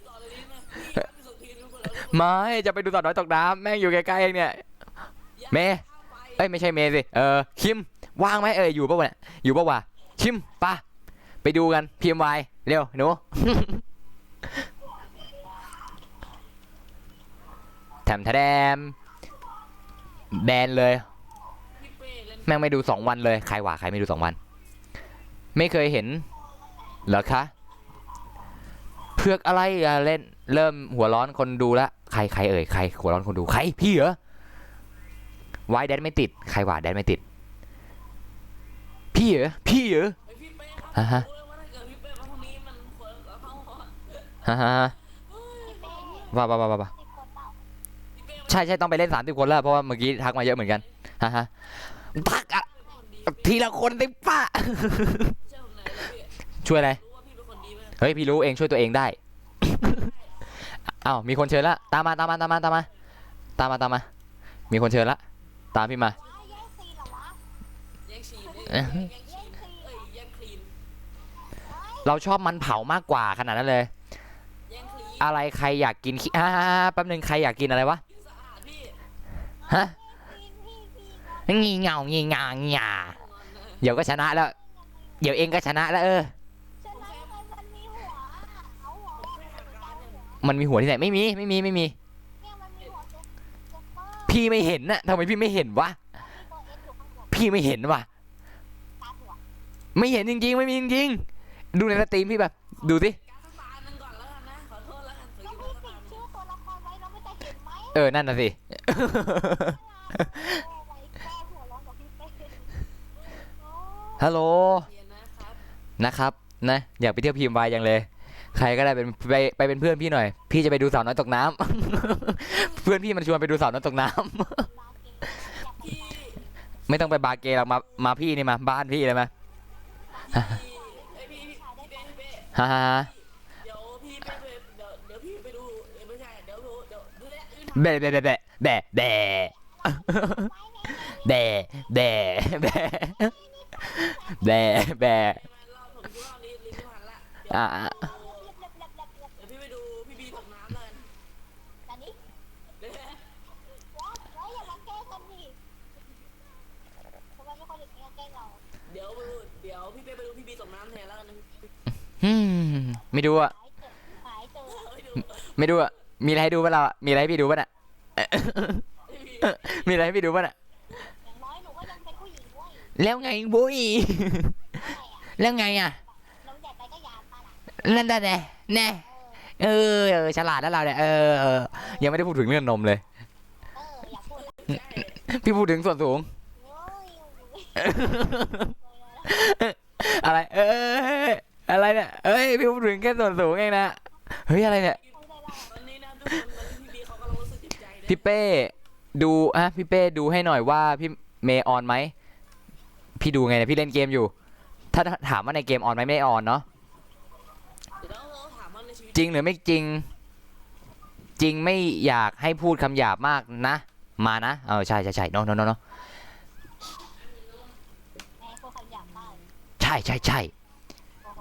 [SPEAKER 4] ต่อเลยนี่นะพี่ไปส่งทีมทุกคนแล้ว
[SPEAKER 1] ไม่จะไปดูสาวน้อยตกน้ำแม่งอยู่ใกล้ๆเองเนี่ยเมย์เอ้ยไม่ใช่เมย์สิคิมว่างไหมอยู่ปะวะเนี่ยอยู่ปะวะคิมปะไปดูกันพีเอ็มวายเร็วหนู แถมแบนเลย
[SPEAKER 4] พี่เป้เล่น
[SPEAKER 1] แม่งไม่ดู2 วันเลยใครวะใครไม่ดู2 วัน ไม่เคยเห็นเหรอคะเพือกอะไรอะเล่นเริ่มหัวร้อนคนดูละใครใครหัวร้อนคนดูใครพี่เหรอวายแดนไม่ติดใครวะแดนไม่ติดพี่เหรอ
[SPEAKER 4] พี่เป้ครับ
[SPEAKER 1] ฮะ
[SPEAKER 4] รู้เลยว่าถ้าเกิดพี่เป้มาพรุ่งนี้มันควรแล้วเข้าหอ
[SPEAKER 1] ฮ่าว่า
[SPEAKER 3] 10 คนเปล่า
[SPEAKER 4] พี่เป้
[SPEAKER 1] ใช่ต้องไปเล่น30 คนแล้วเพราะว่าเมื่อกี้ทักมาเยอะเหมือนกันฮ่าทักอะทีละคนสิป้า
[SPEAKER 4] เชื่อผมหน่อยเลยพี่
[SPEAKER 1] ช่วยอะไร
[SPEAKER 4] รู้ว่าพี่เป็นคนดีไหม
[SPEAKER 1] เฮ้ยพี่รู้เองช่วยตัวเองได้ อ้าวมีคนเชิญละตามมา มีคนเชิญละตามพี่มา
[SPEAKER 3] ว้ายแย่งซีนเหรอวะ
[SPEAKER 4] แย่งชีน
[SPEAKER 1] เอ๊ะ
[SPEAKER 4] แย่งชีนแย่งคลีน
[SPEAKER 1] เราชอบมันเผามากกว่าขนาดนั้นเลย
[SPEAKER 4] แย่งคลีน
[SPEAKER 1] อะไรใครอยากกินแป๊บนึงใครอยากกินอะไรวะ
[SPEAKER 4] พี่สะอาดพี่
[SPEAKER 1] ฮะ
[SPEAKER 3] ซีนพี่
[SPEAKER 1] งีเงางีงางีหยา
[SPEAKER 4] งอนนะ
[SPEAKER 1] เดี๋ยวก็ชนะแล้ว เดี๋ยวเองก็ชนะแล้ว
[SPEAKER 3] ชนะทำไมมันมีหัวเอาหัว
[SPEAKER 1] มันมีหัวที่ไหนไม่มี
[SPEAKER 3] เนี่ยมันมีหัวซุปเปอร์
[SPEAKER 1] พี่ไม่เห็นน่ะทำไมพี่ไม่เห็นวะ
[SPEAKER 3] มีตัวเอ็นอยู่ข้างบน
[SPEAKER 1] พี่ไม่เห็นวะ
[SPEAKER 3] ตาหัว
[SPEAKER 1] ไม่เห็นจริงๆไม่มีจริงๆดูในสตรีมพี่แบบดูสิ
[SPEAKER 4] การตาหนึ่งก่อนแล้วกันนะขอโทษแล้วกันขอ
[SPEAKER 3] แล้ว
[SPEAKER 4] ยืม
[SPEAKER 3] พี่
[SPEAKER 4] ตา
[SPEAKER 3] ติดชื่อตัวละครไว้เราไม่ได้เห็นไหม
[SPEAKER 1] นั่นน่ะสิ
[SPEAKER 3] โอ้ไว้แก้หัวร้อนกับพี่เป้โอ้
[SPEAKER 1] ฮัลโหล
[SPEAKER 4] เรียนนะครับ
[SPEAKER 1] นะครับนะอยากไปเที่ยวพีมวายยังเลย ใครก็ได้เป็นไปเป็นเพื่อนพี่หน่อย พี่จะไปดูสาวน้อยตกน้ำ เพื่อนพี่มันชวนไปดูสาวน้อยตกน้ำ
[SPEAKER 3] บาเกอยากไป
[SPEAKER 4] พี่
[SPEAKER 1] ไม่ต้องไปบาร์เกย์หรอกมาพี่นี่มาบ้านพี่เลยมา
[SPEAKER 4] ไอยพี่เป้
[SPEAKER 1] ฮ่าฮ่าฮ่า
[SPEAKER 4] เดี๋ยวพี่ไปเดี๋ยวพี่ไปดูไม่ใช่เดี๋ยวดูแล
[SPEAKER 1] แบะแบะแบะแบะแบะแบะแบะแบะแบะแบะ
[SPEAKER 4] รอบผมรอบนี้ลิ้นพันละ
[SPEAKER 1] อ่า
[SPEAKER 3] เรียบ
[SPEAKER 4] เดี๋ยวพี่ไปดูพี่บีตกน้ำเลย
[SPEAKER 3] อันนี้
[SPEAKER 4] เดี๋ยว
[SPEAKER 3] ว้าวอย่ามาแกล้งกันดิทำไมไม่คนอื่นแกล้งเรา
[SPEAKER 4] เดี๋ยวพี่ไปดูพี่บีตกน้ำแทนแล้วกันนะ
[SPEAKER 1] ไม่ดูอ่ะ
[SPEAKER 3] หายเจอ
[SPEAKER 4] ไปดู
[SPEAKER 1] ไม่ดูอ่ะมีอะไรให้ดูป่ะเรามีอะไรให้พี่ดูป่ะน่ะ มีอะไรให้พี่ดูป่ะน่ะ
[SPEAKER 3] อย่างน้อยหนูก็ยังเป็นผู้หญิงด้วย
[SPEAKER 1] แล้วไงบุ้ย
[SPEAKER 3] เท่าไหร่อ่ะ
[SPEAKER 1] แล้วไงอ่ะ
[SPEAKER 3] น้องใหญ่ไปก็ยามมาล่ะ
[SPEAKER 1] นั่นแน่แน่ฉลาดแล้วเราเนี่ยยังไม่ได้พูดถึงเรื่องนมเลย
[SPEAKER 3] อย่าพูดนะ
[SPEAKER 4] ใช่
[SPEAKER 1] พี่พูดถึงส่วนสูง
[SPEAKER 3] โอ้ย
[SPEAKER 1] อะไรอะไรเนี่ยพี่พูดถึงแค่ส่วนสูงเองนะเฮ้ยอะไรเนี่ย
[SPEAKER 4] ตอนนี้นะทุกคนตอนนี้พี่บีเขากำลังรู้สึกเจ็บใจนะ
[SPEAKER 1] พี่เป้ดูพี่เป้ดูให้หน่อยว่าพี่เมย์ออนไหมพี่ดูไงเนี่ยพี่เล่นเกมอยู่ ถ้าถามว่าในเกมออนไหมไม่ออนเนาะ
[SPEAKER 4] เดี๋ยวเราถามว่าในชีวิต
[SPEAKER 1] จริงหรือไม่จริง จริงไม่อยากให้พูดคำหยาบมากนะมานะใช่โน
[SPEAKER 3] แม่พูดคำหยาบมาก
[SPEAKER 1] ใช่
[SPEAKER 3] โอ้โห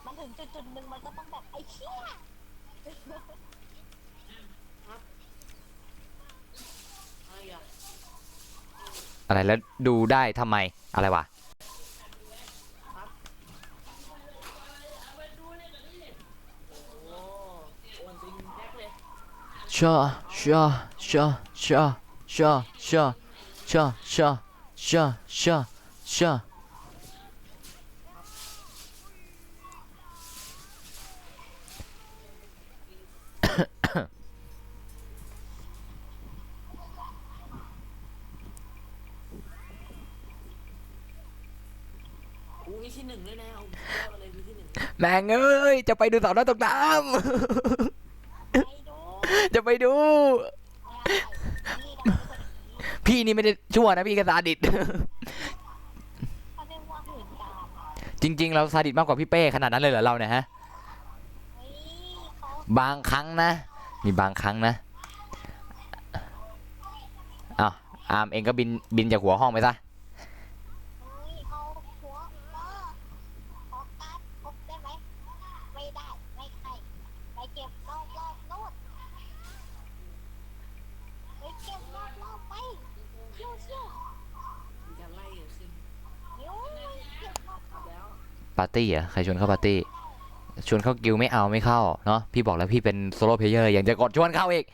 [SPEAKER 3] มันถึงจุดหนึ่งมันก็ต้องแบบไอ้เชี่ย
[SPEAKER 1] อะไรแล้วดูได้ทำไมอะไรวะ
[SPEAKER 4] โอ้อ้วนจริงแจ็คเลย
[SPEAKER 1] ชอ
[SPEAKER 4] ที่หนึ่งด้วยนะเอาได้มาเลยวีที่หนึ่ง
[SPEAKER 1] แม่งเอ้ยจะไปดูสาวน้อยตกน้
[SPEAKER 3] ไปดู
[SPEAKER 1] ำ จะไปดู
[SPEAKER 3] นี่ดังคนนี้
[SPEAKER 1] พี่นี่ไม่ได้ชั่วนะพี่ก็ซาดิส
[SPEAKER 3] เขาเรียกว่าหื่นกาม
[SPEAKER 1] จริง ๆ เราซาดิสมากกว่าพี่เป้ขนาดนั้นเลยเหรอเราเนี่ยฮะ
[SPEAKER 3] เฮ้ยเขา
[SPEAKER 1] บางครั้งนะ มีบางครั้งนะอ้าวอาร์มเองก็บินจากหัวห้องไปซะ
[SPEAKER 3] เฮ้ยเอาหัวมาขอการ์ดพบได้ไหมไม่ได้ไม่ให้ไปเก็บรอบๆนู่นไปเก็บรอบๆไปเชี่ยว
[SPEAKER 4] มีการไล่เกิดขึ้น
[SPEAKER 3] เดี๋ยวเก็บรอบ
[SPEAKER 4] เอาแล้ว
[SPEAKER 1] ปาร์ตี้เหรอใครชวนเข้าปาร์ตี้ชวนเข้ากิลด์ไม่เอาไม่เข้าเนาะพี่บอกแล้วพี่เป็นโซโล่เพลเยอร์ยังจะกดชวนเข้าอีก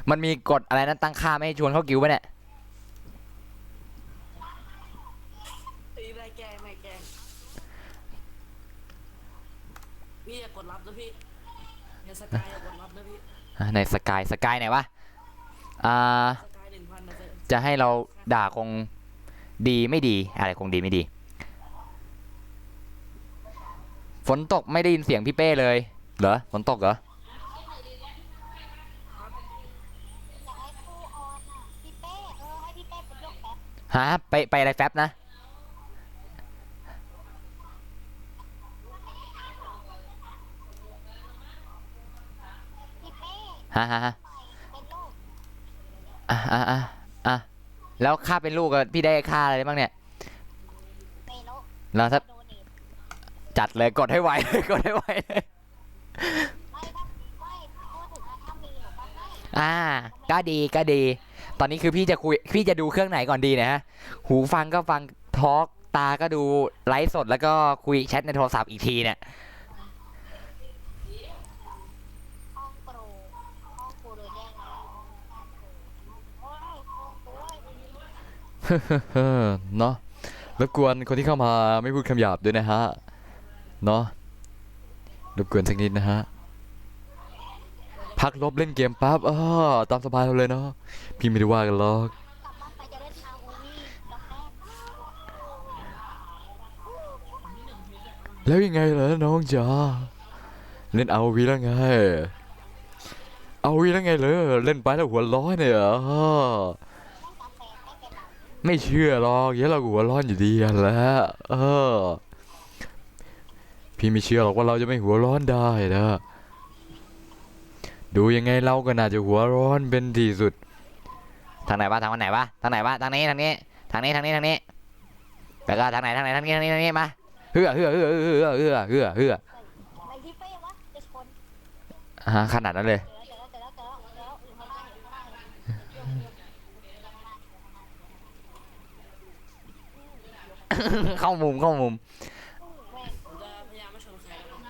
[SPEAKER 1] มันมีกฎอะไรนั้นตั้งค่าไม่ให้ชวนเข้ากิลด์ปะเนี่ย
[SPEAKER 4] ตีได้แกล้งไม่แกล้งพี่อย่ากดรับนะพี่อย่าสกายอย่ากดรับนะพี่
[SPEAKER 1] ในสกายไหนวะอ่า
[SPEAKER 4] สกาย1,000นะเจ๊
[SPEAKER 1] จะให้เราด่าคงดีไม่ดีอะไรคงดีไม่ดี ฝนตกไม่ได้ยินเสียงพี่เป้เลยเหรอฝนตกเหรอ
[SPEAKER 3] อยากให้คู่ออนอ่ะพี่เป้ให้พี่เป้เป็นยกแป๊บ
[SPEAKER 1] ฮะไปอะไรแฟบนะ
[SPEAKER 3] พี่เป้
[SPEAKER 1] ฮะ
[SPEAKER 3] ใหม่เป็นลูก
[SPEAKER 1] อ่ะแล้วค่าเป็นลูกอะพี่ได้ค่าอะไรบ้างเนี่ย
[SPEAKER 3] เปโล
[SPEAKER 1] แล้วถ้า
[SPEAKER 3] โดเนท
[SPEAKER 1] จัดเลยกดให้ไว กดให้ไวเลย
[SPEAKER 3] ไม่ถ้าไม่พูดถึงอะถ้ามีหนูก็ให้
[SPEAKER 1] ก็ดี ตอนนี้คือพี่จะดูเครื่องไหนก่อนดีนะฮะหูฟังก็ฟังทอล์กตาก็ดูไลฟ์สดแล้วก็คุยแชทในโทรศัพท์อีกทีเนี่ย
[SPEAKER 3] ห้องโปรโดนแย่งแล้วโอ้ยโอ้ย
[SPEAKER 1] เนาะรบกวนคนที่เข้ามาไม่พูดคำหยาบด้วยนะฮะเนาะรบกวนสักนิดนะฮะพักลบเล่นเกมปั๊บตามสบายเราเลยเนาะพี่ไม่ได้ว่ากันหรอก
[SPEAKER 3] กลับบ้านไปจะเล่นอาวีกับแม่
[SPEAKER 1] แล้วยังไงล่ะน้องจ๋าเล่นเอาวีแล้วไงเอาวีแล้วไงเลยเล่นไปแล้วหัวร้อนเนี่ย
[SPEAKER 3] เล่นกาแฟไม่เป็นไร
[SPEAKER 1] ไม่เชื่อหรอกเดี๋ยวเราก็หัวร้อนอยู่ดีกันแหล้วพี่ไม่เชื่อหรอกว่าเราจะไม่หัวร้อนได้นะดูยังไงเราก็น่าจะหัวร้อนเป็นที่สุดทางไหนวะทางไหนวะทางไหนวะทางนี้แล้วก็ทางไหนทางนี้มาเฮือ
[SPEAKER 3] ในที่เป้วะจะชน
[SPEAKER 1] ขนาดนั้นเลย
[SPEAKER 3] เจอแล้วอยู่ข้างล่าง
[SPEAKER 1] เข้ามุม
[SPEAKER 3] แม่ง
[SPEAKER 4] ผมจะพยายามไม่ชนใครแล้วกัน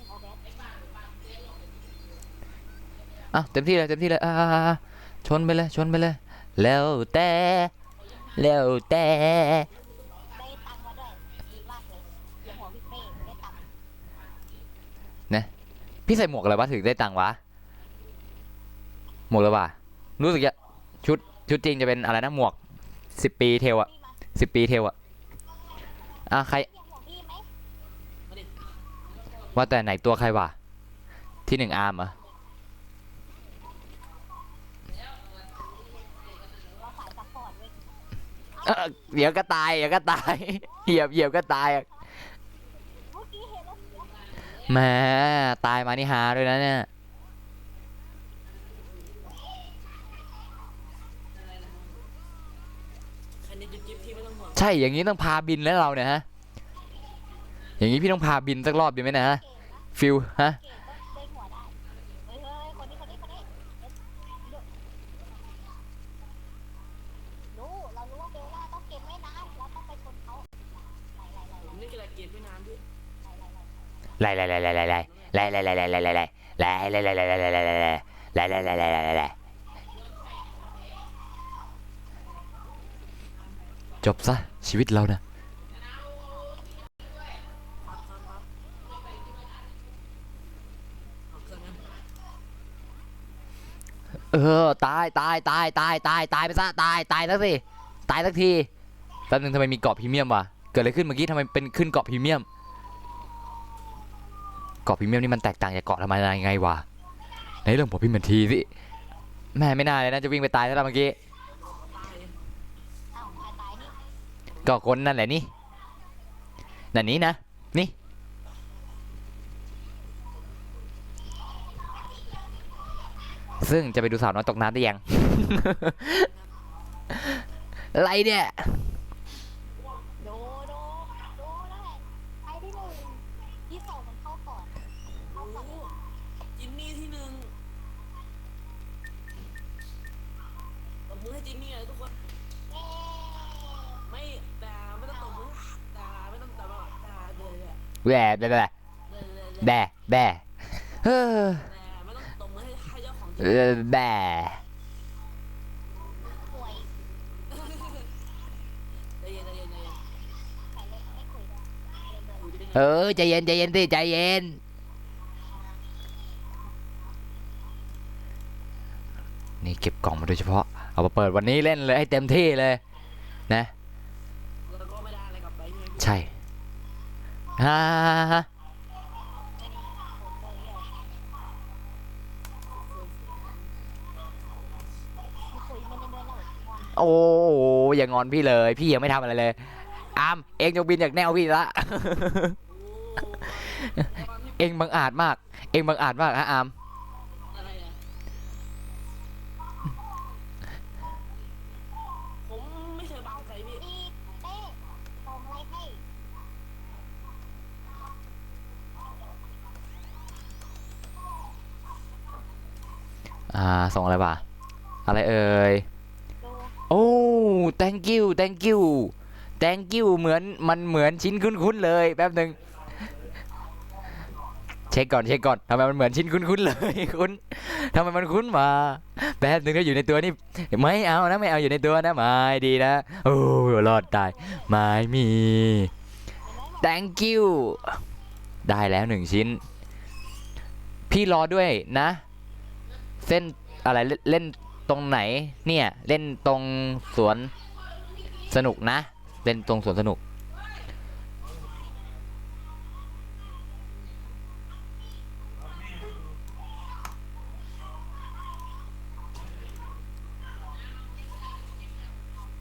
[SPEAKER 3] เอาแบท
[SPEAKER 1] เต็มที่เลยชนไปเลยแล้วแต่
[SPEAKER 3] ได้ตังค์มาด้วยดีมากเลยอย่าหัวพี่เป้ได้ตังค์
[SPEAKER 1] พี่ใส่หมวกอะไรวะถึงได้ตังค์วะหมวกอะไรวะรู้สึกจะชุดจริงจะเป็นอะไรนะหมวก10 ปีเทลอะ
[SPEAKER 3] พี่มา
[SPEAKER 1] 10 ปีเทลอะใคร
[SPEAKER 3] เรียกหัวพี่ไหม
[SPEAKER 4] มาดิ
[SPEAKER 1] ว่าแต่ไหนตัวใครวะที่1อาร์มเหรอ
[SPEAKER 3] เราสายซัพพอร์ตเว้ย
[SPEAKER 1] เดี๋ยวก็ตาย เหยียบก็ตายอะ
[SPEAKER 3] เมื่อกี้เห็นแล้วเสีย
[SPEAKER 1] แหมตายมานี่ฮาด้วยนะเนี่ย
[SPEAKER 4] ใครในจุดจิ๊บพี่ไม่ต้องห่วง
[SPEAKER 1] ใช่อย่างนี้ต้องพาบินแล้วเราเนี่ยฮะอย่างนี้พี่ต้องพาบินสักรอบดีไหมนะฮะ
[SPEAKER 3] เก่งนะ
[SPEAKER 1] ฟิลฮะ
[SPEAKER 3] เก่งก็เด้งหัวได้เฮ้ยคนนี้รู้เรารู้ว่าเบลล่าต้องเก็บไม่นานเราต้องไปชนเขาไหล
[SPEAKER 4] ผมนี่กระไรเกมไม่นานพี่
[SPEAKER 1] ไล่จบซะชีวิตเรานะ
[SPEAKER 4] ครับเอาเครื่องนั้น
[SPEAKER 1] ตายไปซะตายสักที แป๊บนึงทำไมมีเกาะพรีเมียมวะเกิดอะไรขึ้นเมื่อกี้ทำไมเป็นขึ้นเกาะพรีเมียมเกาะพรีเมียมนี่มันแตกต่างจากเกาะธรรมดายังไงวะในเรื่องผมพิมพ์บันทีสิแม่ไม่น่าเลยนะจะวิ่งไปตายซะแล้วเมื่อกี้
[SPEAKER 4] ตาย
[SPEAKER 3] เอ้าใครตายนี่
[SPEAKER 1] ก็คนนั่นแหละนี่นั่นนี้นะนี่ซึ่งจะไปดูสาวน้อยตกน้ำได้ยัง อะไรเนี่ย
[SPEAKER 3] โดโดโดได้ไปที่หนึ่งที่สองมันเข้าก่อนเข้า
[SPEAKER 4] โอ้
[SPEAKER 3] ก่อน
[SPEAKER 4] โหจิมมี่ที่หนึ่งตบมือให้จิมมี่เลยทุกคน
[SPEAKER 3] เย้
[SPEAKER 4] ไม่แต่ไม่ต้องตบมือแต่ไม่ต้องแต่ว่าแต่เดี๋ยว
[SPEAKER 1] แหวะแบะแบะแบะเฮ้อ
[SPEAKER 4] แต่ไม่ต้องตบมือให้เจ้าของ
[SPEAKER 1] แบะ
[SPEAKER 3] ป่วย
[SPEAKER 4] ใจเย็นใจเย็นใจเย็น
[SPEAKER 3] ใครเล่นไม่คุยด้วยเดิน
[SPEAKER 4] อยู่ดี
[SPEAKER 1] เออใจเย็นใจเย็นสิใจเย็นนี่เก็บกล่องมาโดยเฉพาะเอามาเปิดวันนี้เล่นเลยให้เต็มที่เลยนะ
[SPEAKER 4] แล้วก็ไม่ได้อะไรกลับไปใช่ไหม
[SPEAKER 1] ใช่ฮ่า
[SPEAKER 3] ไม่คุยไม่ได้ด้วยแล้วงอน
[SPEAKER 1] โอ้โหอย่างงอนพี่เลยพี่ยังไม่ทำอะไรเลยอามเองจงบินจากแนวพี่ละ เองบังอาจมากเองบังอาจมากฮะอาม
[SPEAKER 4] อะไรอ่ะผมไม่เคยบังใครพี่
[SPEAKER 3] นี่เต้ส่งอะไรให้
[SPEAKER 1] ส่งอะไรวะอะไรเอ่ย
[SPEAKER 3] ดู
[SPEAKER 1] โอ้ thank you thank you thank you เหมือนมันเหมือนชิ้นคุ้นๆเลยแป๊บหนึ่งเช็คก่อนทำไมมันเหมือนชิ้นคุ้นๆเลย คุณทำไมมันคุ้นมาแป๊บหนึ่งถ้าอยู่ในตัวนี่ไม่เอานะไม่เอาอยู่ในตัวนะไม่ดีนะโอ้รอดตายไม่มี thank you ได้แล้วหนึ่งชิ้น พี่รอด้วยนะ เส้นอะไรเล่นตรงไหนเนี่ยเล่นตรงสวนสนุกนะเล่นตรงสวนสนุก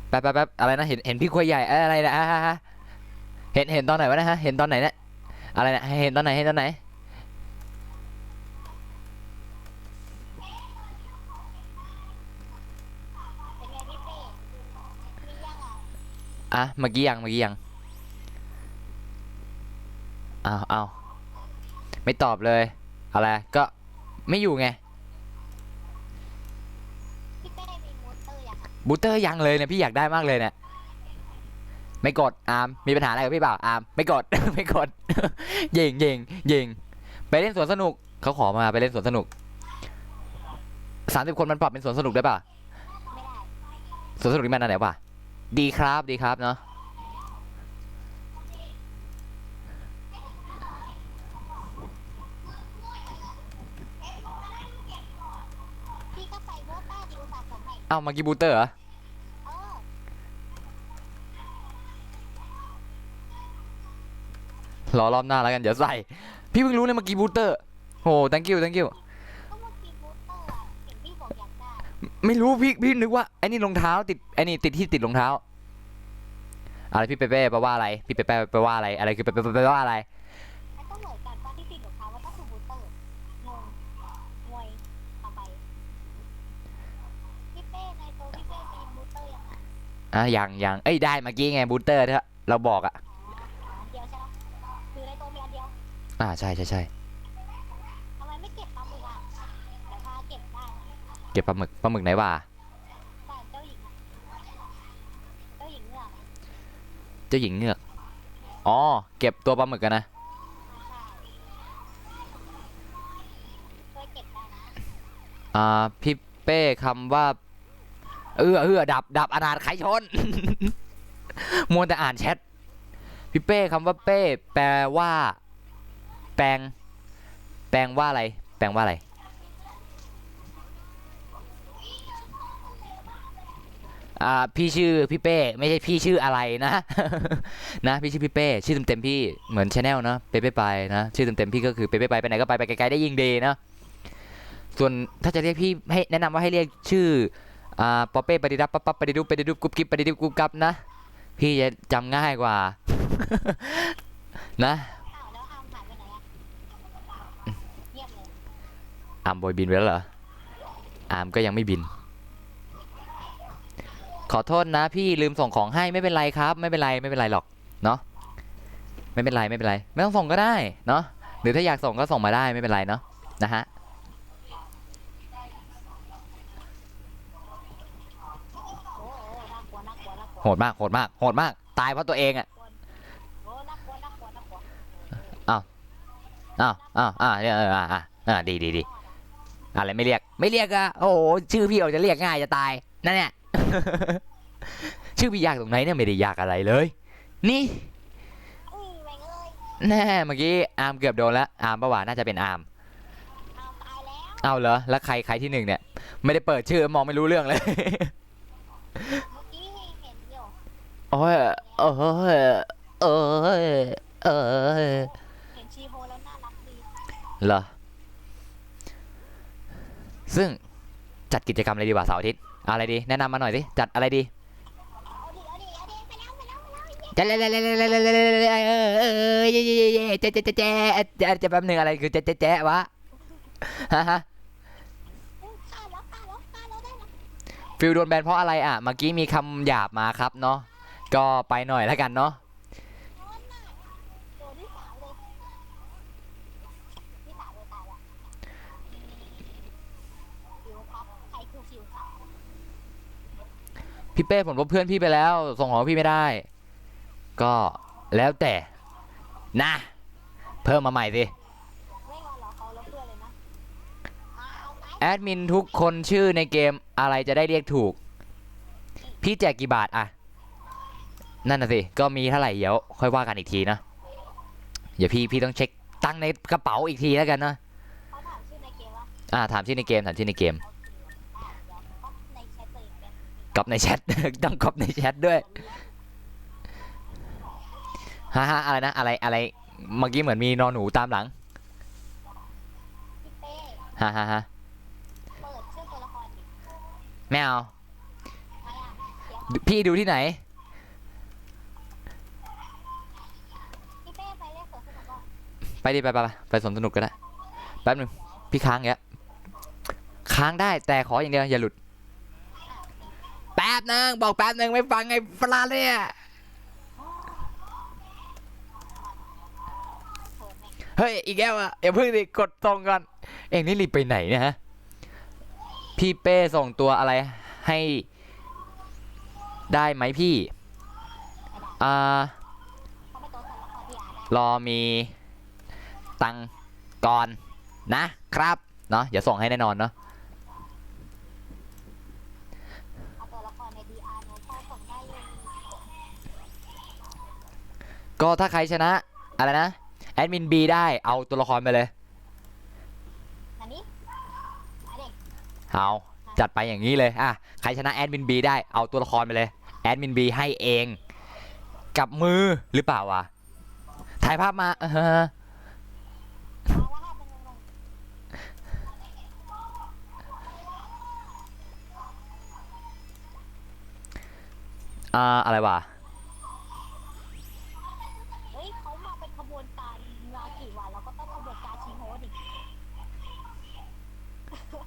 [SPEAKER 1] แป๊บอะไรนะเห็นพี่ควยใหญ่อะไรนะเห็นตอนไหนวะนะฮะเห็นตอนไหนเนี่ยอะไรนะเห็นตอนไหน
[SPEAKER 3] เป็นไงพี่เต้มียังอ่ะ
[SPEAKER 1] เมื่อกี้ยังอ้าวไม่ตอบเลยอะไรก็ไม่อยู่ไง
[SPEAKER 3] พี่เต้มีมูสเตอร์ยังอ่ะ
[SPEAKER 1] บูสเตอร์ยังเลยเนี่ยพี่อยากได้มากเลยเนี่ยไม่กดอาร์มมีปัญหาอะไรกับพี่เปล่าอาร์มไม่กด ไม่กด ยิงไปเล่นสวนสนุกเขาขอมาไปเล่นสวนสนุก30 คนมันปรับเป็นสวนสนุกได้ป่ะ
[SPEAKER 3] ไม่ได้
[SPEAKER 1] สวนสนุกนี่มันอันไหนวะดีครับเนาะ
[SPEAKER 3] พี่ก็ใส่โบต้าดิวสะสมใหม่
[SPEAKER 1] เอ้ามากี่บูสเตอร์เหรอ
[SPEAKER 3] เออ
[SPEAKER 1] รอรอบหน้าแล้วกันเดี๋ยวใส่พี่เพิ่งรู้เลยเมื่อกี้บูสเตอร์โห thank you
[SPEAKER 3] ก็เมื่อกี้บูสเตอร์อ่ะเห็นพี่บอกอยากได้
[SPEAKER 1] ไม่รู้พี่นึกว่าไอ้นี่รองเท้าติดไอ้นี่ติดที่ติดรองเท้าอะไรพี่เปเป้แปลว่าอะไรพี่เปเป้แปลว่าอะไรอะไรคือเปเป้แปลว่าอะไร
[SPEAKER 3] มันก็เหมือนกันว่าที่ติดของเขาว่าต้องคือบูสเตอร์งงงวยต่อไปพี่เป้ในตัวพี่เป้มีบูสเตอร์ยังอ่ะ
[SPEAKER 1] ยังเอ้ยได้เมื่อกี้ไงบูสเตอร์ที่เราบอกอ่ะ
[SPEAKER 3] อันเดียวใช่ไหมคือในตัวมีอันเดียว
[SPEAKER 1] ใช่
[SPEAKER 3] ทำไมไม่เก็บปลาหมึกอ่ะแต่พาเก็บได้นะ
[SPEAKER 1] เก็บปลาหมึกไหนวะ
[SPEAKER 3] แต่เจ้าหญิงอ่ะเจ้าหญิงเงือกอะ
[SPEAKER 1] เจ้าหญิงเงือกอ๋อเก็บตัวปลาหมึกกันนะ
[SPEAKER 3] ใช่ช่วยเก็บได้นะ
[SPEAKER 1] พี่เป้คำว่าดับอนาถไขชน มัวแต่อ่านแชทพี่เป้คำว่าเป้แปลว่าแปลงว่าอะไร พี่ชื่อพี่เป้ไม่ใช่พี่ชื่ออะไรนะ นะพี่ชื่อพี่เป้ชื่อเต็มๆพี่เหมือนชาแนลนะเป้ไปนะชื่อเต็มๆพี่ก็คือเป้ไปไหนก็ไปไกลๆได้ยิ่งดีนะส่วนถ้าจะเรียกพี่ให้แนะนำว่าให้เรียกชื่อปอเป้ปฏิดับปั๊บปฏิดุปฏิดุกุ๊บกิ๊บปฏิดุกุ๊บกับนะพี่จะจำง่ายกว่า นะ
[SPEAKER 3] อ้าวแล้วอาร์มหายไปไหนอะเงียบเลย
[SPEAKER 1] อาร์มบอยบินไปแล้วเหรออาร์มก็ยังไม่บินขอโทษนะพี่ลืมส่งของให้ไม่เป็นไรครับไม่เป็นไรหรอกเนาะไม่เป็นไรไม่ต้องส่งก็ได้เนาะหรือถ้าอยากส่งก็ส่งมาได้ไม่เป็นไรเนาะนะฮะ
[SPEAKER 3] โอ้โหน่ากลัว
[SPEAKER 1] โหดมากตายเพราะตัวเองอ่ะ
[SPEAKER 3] โอ้น่ากลัว
[SPEAKER 1] อ้าวเนี่ยดีอะไรไม่เรียกอะโอ้โหชื่อพี่ออกจะเรียกง่ายจะตายนั่นเนี่ย ชื่อพี่ยากตรงไหนเนี่ยไม่ได้ยากอะไรเลยนี่
[SPEAKER 3] แม่งเอ้ย
[SPEAKER 1] แน่เมื่อกี้อาร์มเกือบโดนแล้วอาร์มประวัติน่าจะเป็นอาร์ม
[SPEAKER 3] เอาตายแล้ว
[SPEAKER 1] เอาเหรอแล้วใครที่หนึ่งเนี่ยไม่ได้เปิดชื่อมองไม่รู้เรื่องเลย
[SPEAKER 3] เมื่อกี้เห็นอยู่
[SPEAKER 1] โอ้ยเ
[SPEAKER 3] เห็นชีโฮแล้วน่ารักดี
[SPEAKER 1] เหรอซึ่งจัดกิจกรรมอะไรดีวะเสาร์อาทิตย์เอาอะไรดีแนะนำมาหน่อยสิจัดอะไรดี
[SPEAKER 3] เอาดิไปแล้ว
[SPEAKER 1] จะแป๊บหนึ่งอะไรคือแจ๊วะฮะ
[SPEAKER 3] ฆ่าแล้วได้แล้ว
[SPEAKER 1] ฟิลโดนแบนเพราะอะไรอ่ะเมื่อกี้มีคำหยาบมาครับเนาะก็ไปหน่อยแล้วกันเนาะ
[SPEAKER 3] โดนที่สามเลยที่สามเลยตายละฟิวครับใครคือฟิวครับ
[SPEAKER 1] พี่เป้ผมลบเพื่อนพี่ไปแล้วส่งของพี่ไม่ได้ก็แล้วแต่นะเพิ่มมาใหม่สิ
[SPEAKER 3] ไม่งอนเหรอเขาแล้วเพื่อนเลยนะเอาไป
[SPEAKER 1] แอดมินทุกคนชื่อในเกมอะไรจะได้เรียกถูกพี่แจกกี่บาทอะนั่นน่ะสิก็มีเท่าไหร่เดี๋ยวค่อยว่ากันอีกทีนะเดี๋ยวพี่ต้องเช็คตังค์ในกระเป๋าอีกทีแล้วกันนะ
[SPEAKER 3] เขาถามชื่อในเกมว่า
[SPEAKER 1] ถามชื่อในเกม
[SPEAKER 3] เดี๋ยวก๊อปในแชทตัวเองเป็น
[SPEAKER 1] ก๊อปในแชท ต้องก๊อปในแชทด้วยฮ่าอะไรนะอะไรเมื่อกี้เหมือนมีนอนหนูตามหลัง
[SPEAKER 3] พี่เป้
[SPEAKER 1] ฮ่า
[SPEAKER 3] เปิดชื่อตัวละครดิ
[SPEAKER 1] ไม่เอา
[SPEAKER 3] ไม่อ่ะเสียง
[SPEAKER 1] พี่ดูที่ไหน
[SPEAKER 3] พี่เป้ไปเรียกสวนสนุกก่อน
[SPEAKER 1] ไปดิไปสวนสนุกก็ได้แป๊บนึงพี่ค้างเงี้ยค้างได้แต่ขออย่างเดียวอย่าหลุดแป๊บนึงบอกแป๊บนึงไม่ฟังไงฟลาเนี่ย
[SPEAKER 3] โหดแม่ง
[SPEAKER 1] เฮ้ยอีกแล้วอ่ะอย่าเพิ่งดิกดตรงก่อนเอ็งนี่รีบไปไหนเนี่ยฮะพี่เป้ส่งตัวอะไรให้ได้ไหมพี่
[SPEAKER 3] เขาไปตัวตัวละครที่อ่านได้
[SPEAKER 1] รอมีตังค์ก่อนนะครับเนาะอย่าส่งให้แน่นอนเนาะ
[SPEAKER 3] เอาตัวละครใน DR หนูพอส่งได้อยู่
[SPEAKER 1] ก็ถ้าใครชนะอะไรนะแอดมินบีได้เอาตัวละครไปเลย
[SPEAKER 3] อันนี้อันนี้
[SPEAKER 1] เอาจัดไปอย่างนี้เลยใครชนะแอดมินบีได้เอาตัวละครไปเลยแอดมินบีให้เองกับมือหรือเปล่าวะถ่ายภาพมา
[SPEAKER 3] เอาว่าให้เป็นงง
[SPEAKER 1] อะไรวะ
[SPEAKER 3] เฮ้ยเขามาเป็นขบวนการมากี่วันเราก็ต้องขบวนการชิงโฮดิ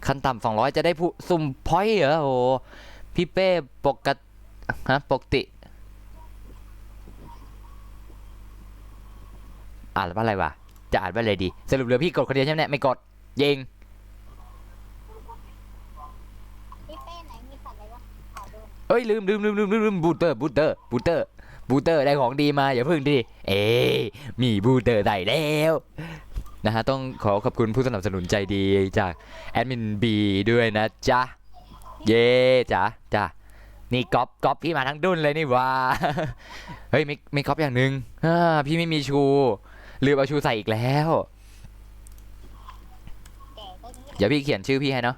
[SPEAKER 1] ขั้นต่ำ200จะได้ผู้สุ่มพอยต์เหรอโอ้โหพี่เป้ปกติอ่านว่าอะไรวะจะอ่านว่าอะไรดีสรุปเหลือพี่กดคนเดียวใช่ไหมเนี่ยไม่กดยิง
[SPEAKER 3] พี่เป้ไหนมีสัตว์อะไรวะขอดู
[SPEAKER 1] เอ้ยลืมบูเตอร์ได้ของดีมาอย่าเพิ่งดิมีบูเตอร์ได้แล้วนะฮะต้องขอขอบคุณผู้สนับสนุนใจดีจากแอดมินบีด้วยนะจ๊ะเย่จ้ะนี่ก๊อปพี่มาทั้งดุนเลยนี่ว่า เฮ้ยไม่ก๊อปอย่างหนึ่งพี่ไม่มีชูลืมเอาชูใส่อีกแล้ว
[SPEAKER 3] แก่ก็งี้
[SPEAKER 1] เดี๋ยวพี่เขียนชื่อพี่ให้เนาะ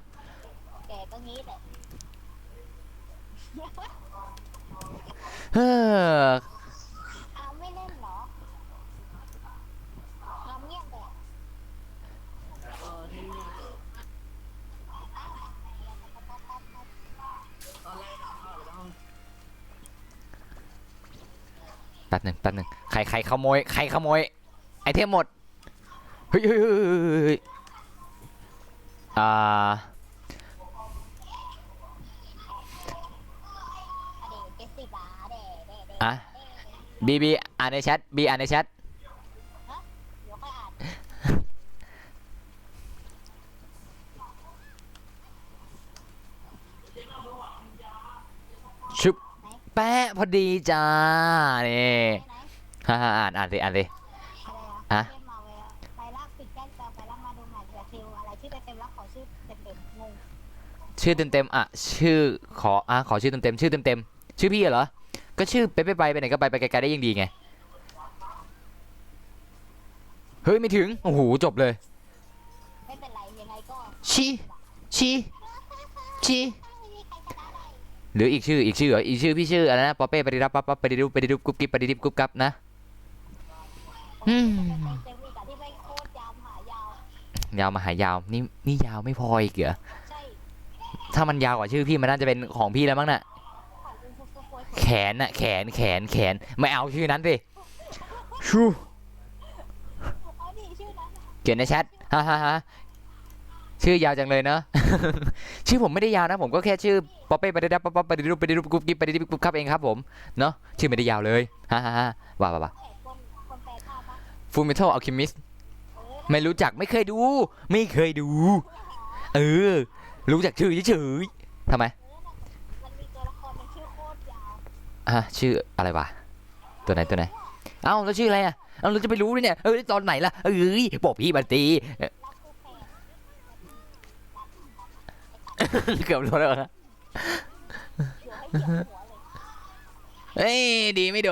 [SPEAKER 3] แก่ก็งี้แหละ
[SPEAKER 1] เฮ้อ
[SPEAKER 3] อ้าวไม่เล่นเหรอเราเงียบเลย
[SPEAKER 4] ที่นี่ตอนแรกเข้าไปในห้อง
[SPEAKER 1] แป๊บหนึ่งใครขโมยไอเทมหมดเฮ้ยอ่า
[SPEAKER 3] เด็ก70 บาทเด็ก
[SPEAKER 1] อ่ะบีอ่านในแชทบีอ่านในแชท
[SPEAKER 3] เดี๋ยวค่อยอ่าน
[SPEAKER 1] ชุบแปะพอดีจ้านี่
[SPEAKER 3] ไหน
[SPEAKER 1] อ่านสิ
[SPEAKER 3] อะไร
[SPEAKER 1] ฮะ
[SPEAKER 3] เกมมาเวลไปลากปิดแจ้งเตือนไปลากมาดูหน่อยเผื่อซิลอะไรชื่อเต็มๆแล้วขอชื่อเต็มๆงง
[SPEAKER 1] ชื่อเต็มอ่ะชื่อขอชื่อเต็มชื่อเต็มชื่อพี่เหรอก็ชื่อไปไหนก็ไปไกลๆได้ยิ่งดีไงเฮ้ยไม่ถึงโอ้โหจบเลย
[SPEAKER 3] ไม่เป็นไรยังไงก็
[SPEAKER 1] ชี
[SPEAKER 3] ไม่มีใครชนะได้
[SPEAKER 1] หรืออีกชื่อเหรออีกชื่อพี่ชื่ออะไรนะปอเป้ปฏิรับปั๊บปฏิรุปกุ๊บกิ๊บปฏิริบกุ๊บกับนะ อืม
[SPEAKER 3] เต็มอีกอะที่ไม่โคตรยาวหายาว
[SPEAKER 1] ยาวมาหายาวนี่ยาวไม่พออีกเหรอ
[SPEAKER 3] ใช่
[SPEAKER 1] ถ้ามันยาวกว่าชื่อพี่มันน่าจะเป็นของพี่แล้วมั้งน่ะ
[SPEAKER 3] ของอุ้งฟุ๊กฟุ๊ก
[SPEAKER 1] แขนน่ะแขนไม่เอาชื่อนั้นสิชู
[SPEAKER 3] อ๋อนี่ชื่อนั้น
[SPEAKER 1] เขียนในแชทฮ่าชื่อยาวจังเลยเนอะ ชื่อผมไม่ได้ยาวนะผมก็แค่ชื่อป๊อปเป้ปฏิรับปั๊บปฏิรุปกุ๊บกิ๊บปฏิริบกุ๊บครับเองครับผมเนาะชื่อไม่ได้ยาวเลยฮ่าว่า
[SPEAKER 3] คนแปลภาพปะ
[SPEAKER 1] ฟูมิทัลอัลคิมิสไม่รู้จักไม่เคยดู เออรู้จักชื่อเฉยๆทำไม
[SPEAKER 3] มันมีตัวละครมันชื่อโคตรยาว
[SPEAKER 1] ชื่ออะไรวะตัวไหนเอ้าแล้วชื่ออะไรอ่ะเอ้าเราจะไปรู้ด้วยเนี่ยตอนไหนล่ะบอกพี่บันตี
[SPEAKER 3] รักคู่แฝด
[SPEAKER 1] เกือบรู้แล้วนะ
[SPEAKER 3] เดี๋ยวให้เหยียบหัวเลย
[SPEAKER 1] เฮ้ยดีไม่โด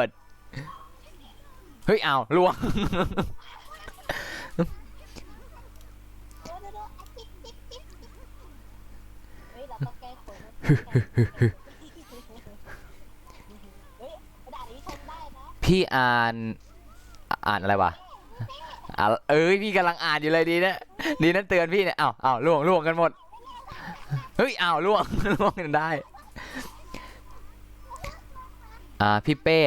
[SPEAKER 1] ดเฮ้ยอ้าวล่วง
[SPEAKER 3] เดี๋ยวอ่ะจิ๊บเฮ้ยเราต้องแก้คนเฮ้ยด่านี้ชมได้นะ
[SPEAKER 1] พี่อ่านอะไรวะพี่กำลังอ่านอยู่เลยดีนะเตือนพี่เนี่ยอ้าวล่วงกันหมดเฮ้ยอ้าวล่วง ล่วงกันได้พี่เป้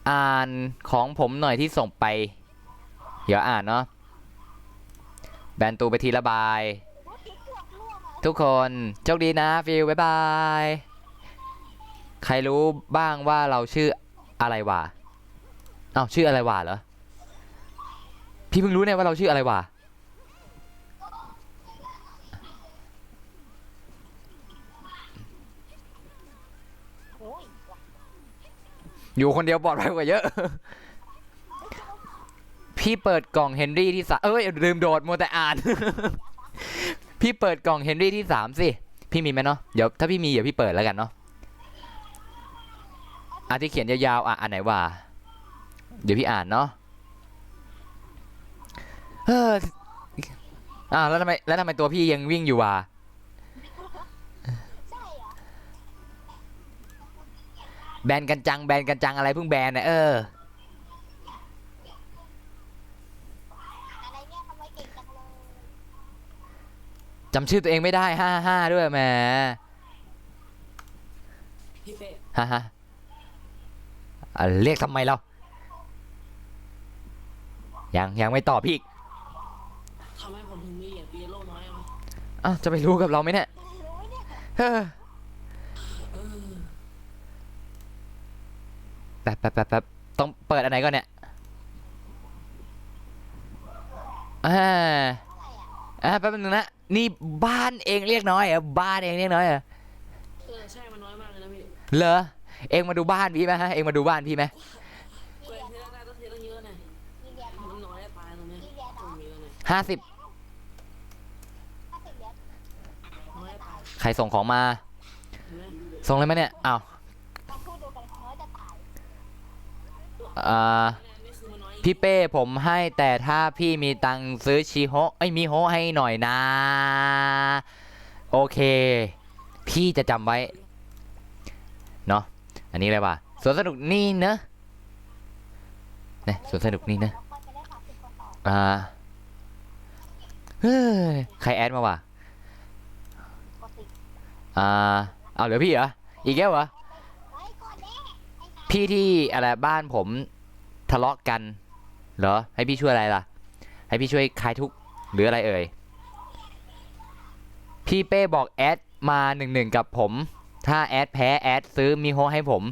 [SPEAKER 1] อ่านของผมหน่อยที่ส่งไปเดี๋ยวอ่านเนาะแบนตูไปทีละบาย
[SPEAKER 3] เมื่อกี้เกือบล่วงอ่ะ
[SPEAKER 1] ทุกคนโชคดีนะฟิลบ๊ายบายใครรู้บ้างว่าเราชื่ออะไรวะชื่ออะไรวะเหรอพี่เพิ่งรู้เนี่ยว่าเราชื่ออะไรวะ
[SPEAKER 3] โอ้ยว่ะ
[SPEAKER 1] อยู่คนเดียวปลอดภัยกว่าเยอะ พี่เปิดกล่องเฮนรี่ที่ลืมโดดมัวแต่อ่าน พี่เปิดกล่องเฮนรี่ที่3สิพี่มีไหมเนาะเดี๋ยวถ้าพี่มีเดี๋ยวพี่เปิดแล้วกันเนาะที่เขียนยาวๆอันไหนวะเดี๋ยวพี่อ่านเนาะแล้วทำไมตัวพี่ยังวิ่งอยู่วะ
[SPEAKER 3] ใช่เหรอ
[SPEAKER 1] แบนกันจังอะไรเพิ่งแบนนะ
[SPEAKER 3] อะไรเนี่ยทำไมเก่งจังเลย
[SPEAKER 1] จำชื่อตัวเองไม่ได้55ด้วยแหม
[SPEAKER 4] พี่เป้
[SPEAKER 1] เรียกทำไมเรายังไม่ตอบพี่อีก
[SPEAKER 4] ทำให้ผมถึงมีเหรียญปีโลน้อยอ่ะ
[SPEAKER 1] จะไปรู้กับเราไหมเนี่ย
[SPEAKER 3] รู้ไหมเนี่ย
[SPEAKER 1] แป๊บต้องเปิดอันไหนก่อนเนี่ยแป๊บนึงนะนี่บ้านเองเรียกน้อยเหรอบ้านเองเรียกน้อยเหรอ
[SPEAKER 4] ใช่มันน้อยมากเลยนะพี่
[SPEAKER 1] เหรอเองมาดูบ้านพี่ไหมเองมาดูบ้านพี่ไหม
[SPEAKER 4] เปิดทีละหน้าต้องทีละเยอะหน่อย
[SPEAKER 3] มีเหรียญเนาะ
[SPEAKER 4] มันน้อยตายตรงเนี้ย
[SPEAKER 3] มีเหรียญ
[SPEAKER 4] ตร
[SPEAKER 3] เนาะ
[SPEAKER 4] งนี้แล้วเนี่ย
[SPEAKER 1] 50
[SPEAKER 3] 50 เหรียญ
[SPEAKER 4] น้อยตาย
[SPEAKER 1] ใครส่งของมา
[SPEAKER 4] เห็นไหม
[SPEAKER 1] ส่งเลยไหมเนี่ยอ้าว
[SPEAKER 3] ลองพูดดูกันน้อยจะตาย
[SPEAKER 4] นี่คือมันน้อย
[SPEAKER 1] พี่เป้ผมให้แต่ถ้าพี่มีตังค์ซื้อชิโฮมิโฮให้หน่อยนะโอเคพี่จะจำไว้เนาะ อันนี้อะไรวะสวนสนุกนี่เนอะเนี่ยสวนสนุกนี่เนอะ
[SPEAKER 3] แล้วก็จะได้30คนต่อ
[SPEAKER 1] เฮ้ยใครแอดมาวะ
[SPEAKER 3] ปกติ
[SPEAKER 1] เอาเหลือพี่เหรออีกแล้วเหรอ
[SPEAKER 3] ไว้ก่อนแน่ไอ้นาย
[SPEAKER 1] พี่ที่อะไรบ้านผมทะเลาะกันเหรอให้พี่ช่วยอะไรล่ะให้พี่ช่วยคลายทุกข์หรืออะไรเอ่ยพี่เป้บอกแอดมา1-1กับผมถ้าแอดแพ้แอดซื้อมิโฮะให้ผม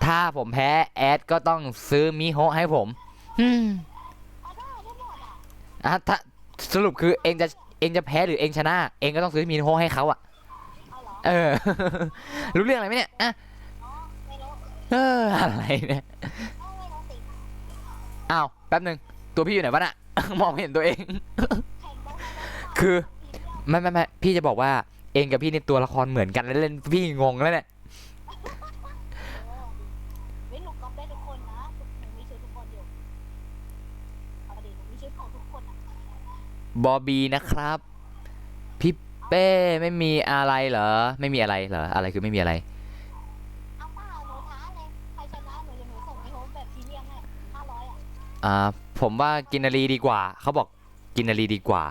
[SPEAKER 1] ถ้าผมแพ้แอดก็ต้องซื้อมิโฮะให้ผมอืม
[SPEAKER 3] เอาได้หมด
[SPEAKER 1] อ่ะ
[SPEAKER 3] อ่ะ
[SPEAKER 1] ถ้าสรุปคือเองจะแพ้หรือเองชนะเองก็ต้องซื้อมิโฮะให้เขาอะ
[SPEAKER 3] เอาเหรอ
[SPEAKER 1] เออ รู้เรื่องอะไรไหมเนี่ยอะ
[SPEAKER 3] อ๋อไม่รู้
[SPEAKER 1] อะไรเนี่ย
[SPEAKER 3] ไม่รู้สิ
[SPEAKER 1] อ้าวแป๊บหนึ่งตัวพี่อยู่ไหนวะน่ะ มองไม่เห็นตัวเอง
[SPEAKER 3] แข่งต้องให้ได้
[SPEAKER 1] คือ ไม่พี่จะบอกว่าเองกับพี่นี่ตัวละครเหมือนกันแล้วเล่นพี่งงแล้วเนี่ย
[SPEAKER 3] เว้ยหนูก๊อปได้ทุกคนนะหนูมีชื่อทุกคนอยู่เอาดิหนูมีชื่อของทุกคนอ่ะ
[SPEAKER 1] บอบบี้นะครับพี่เป้ไม่มีอะไรเหรอไม่มีอะไรเหรออะไรคือไม่มีอะไร
[SPEAKER 3] เอาเปล่าหนูท้าเลยใครชนะหนูจะหนูส่งให้โฮมแบบพรีเมียมให้500
[SPEAKER 1] อ่า
[SPEAKER 3] อ่ะ
[SPEAKER 1] ผมว่ากินนารีดีกว่าเขาบอกกินนารีดีกว่า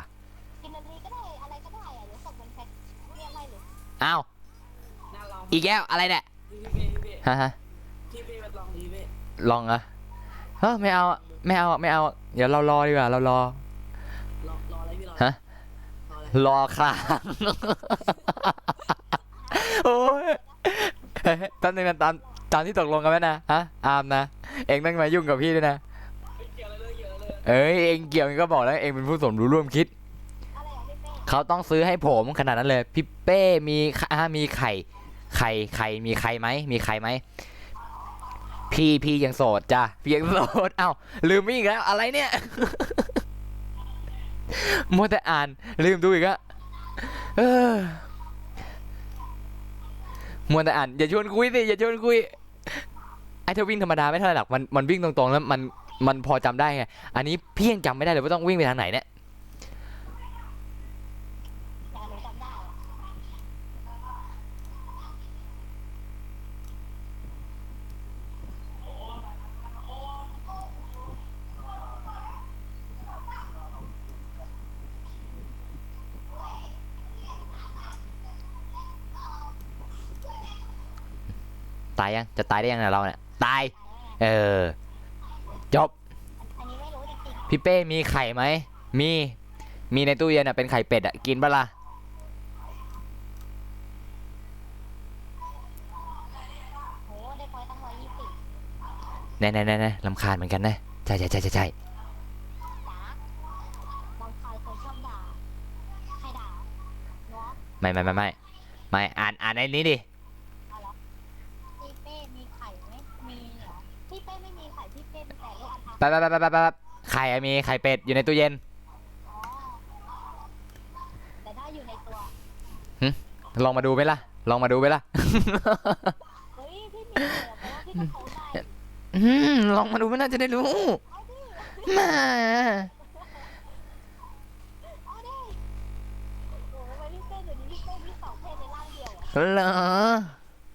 [SPEAKER 3] กินนาทีก็ได้อะไรก็ได้อ่ะเดี๋ยวส่งเป็นแพ็คพรีเมียมให้เลย
[SPEAKER 1] อ้าว
[SPEAKER 4] น่าลอง
[SPEAKER 1] อีกแล้วอะไรเนี่ย
[SPEAKER 4] พี่เป้
[SPEAKER 1] ฮะ
[SPEAKER 4] พี่เป้มาลองดีเป้
[SPEAKER 1] ลองอะเฮ้ยไม่เอาอะไม่เอาอะไม่เอาอะเดี๋ยวเรารอดีกว่าเรารอ
[SPEAKER 4] รออะไรพี่รอ
[SPEAKER 1] ฮะ
[SPEAKER 4] รออะไร
[SPEAKER 1] รอคลาง โอ้ยตอนนึงนะตามที่ตกลงกันไว้นะฮะอามนะเองต้องมายุ่งกับพี่ด้วยนะ
[SPEAKER 4] ไม่เกี่ยวอะไรเลยเกี่ยวอะไรเลย
[SPEAKER 1] เอ้ยเองเกี่ยวเองก็บอกแล้วเองเป็นผู้สมรู้ร่วมคิด
[SPEAKER 3] อะไรอ่ะพี่เป้
[SPEAKER 1] เขาต้องซื้อให้ผมขนาดนั้นเลยพี่เป้มีไข่มีใครไหมมีใครไหมพี่ยังโสดจ้ะพี่ยังโสดเอ้าลืมอีกแล้วอะไรเนี่ย มัวแต่อ่านลืมดูอีกอะเออมัวแต่อ่านอย่าชวนคุยสิอย่าชวนคุยไอ้ถ้าวิ่งธรรมดาไม่เท่าไหร่หรอกมันวิ่งตรงๆแล้วมันพอจำได้ไงอันนี้พี่ยังจำไม่ได้เลยว่าต้องวิ่งไปทางไหนเนี่ย
[SPEAKER 3] แต่หนูจำได้อะ
[SPEAKER 1] ตายยังจะตายได้ยังเนี่ยเราเนี่ยตายเออจบ
[SPEAKER 3] อันนี้ไม่รู้จริง
[SPEAKER 1] พี่เป้มีไข่ไหมมีในตู้เย็นอ่ะเป็นไข่เป็ดอ่ะกินปะล่ะ
[SPEAKER 3] ๆโหได้พอยต์ตั้ง120
[SPEAKER 1] แน่ลำคาญเหมือนกันนะใช่
[SPEAKER 3] จ๋าบางครเคยชอบด่าใครด่าเนาะ
[SPEAKER 1] ไม่อ่านในนี้ดิ
[SPEAKER 3] เอาเหรอพี่เป้มีไข่ไหมมีเหรอพี่เป้ไม่มีไข่พี่เป้มีแต่ลูกอันทะ
[SPEAKER 1] ไปไข่อะมีไข่เป็ดอยู่ในตู้เย็น
[SPEAKER 3] อ๋อแต่ถ้าอยู่ในตัว
[SPEAKER 1] ลองมาดูไหมล่ะลองมาดูไหมล่ะ
[SPEAKER 3] เฮ้ยพี่มีเหรอเพราะว่าพี่ก็เขาได้
[SPEAKER 1] ลองมาดูไม่น่าจะได้รู้
[SPEAKER 3] เอาดิ
[SPEAKER 1] มา
[SPEAKER 3] เอาดิโอ้ยพี่เป้เดี๋ยวนี้พี่เป้มี2เพศในร่างเดียวอ่ะ
[SPEAKER 1] เหรอ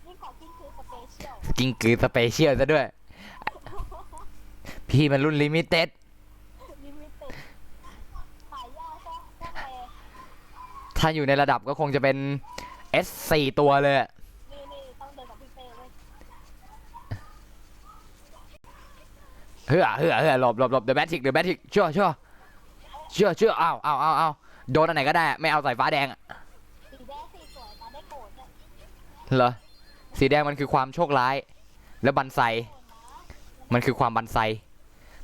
[SPEAKER 3] นี่ของจริงคือสเปเชียล
[SPEAKER 1] กินกือสเปเชียลซะด้วย พี่มันรุ่นลิมิเต็ด
[SPEAKER 3] ลิมิเต็ดขายยากใช่ไหม
[SPEAKER 1] ถ้าอยู่ในระดับก็คงจะเป็น S4 ตัวเลยอะ
[SPEAKER 3] นี่ต้องเดินกับพี่เป้เว้ย
[SPEAKER 1] เฮ้อหลบเดอะแบทริกชั่วเอาโดนอันไหนก็ได้อะไม่เอาสายฟ้าแดงอะ
[SPEAKER 3] สีแดงสีสวยนะได้โกรธเนี่ย
[SPEAKER 1] เหรอสีแดงมันคือความโชคร้าย แล้วบันไซ
[SPEAKER 3] โกรธนะ
[SPEAKER 1] มันคือความบันไซ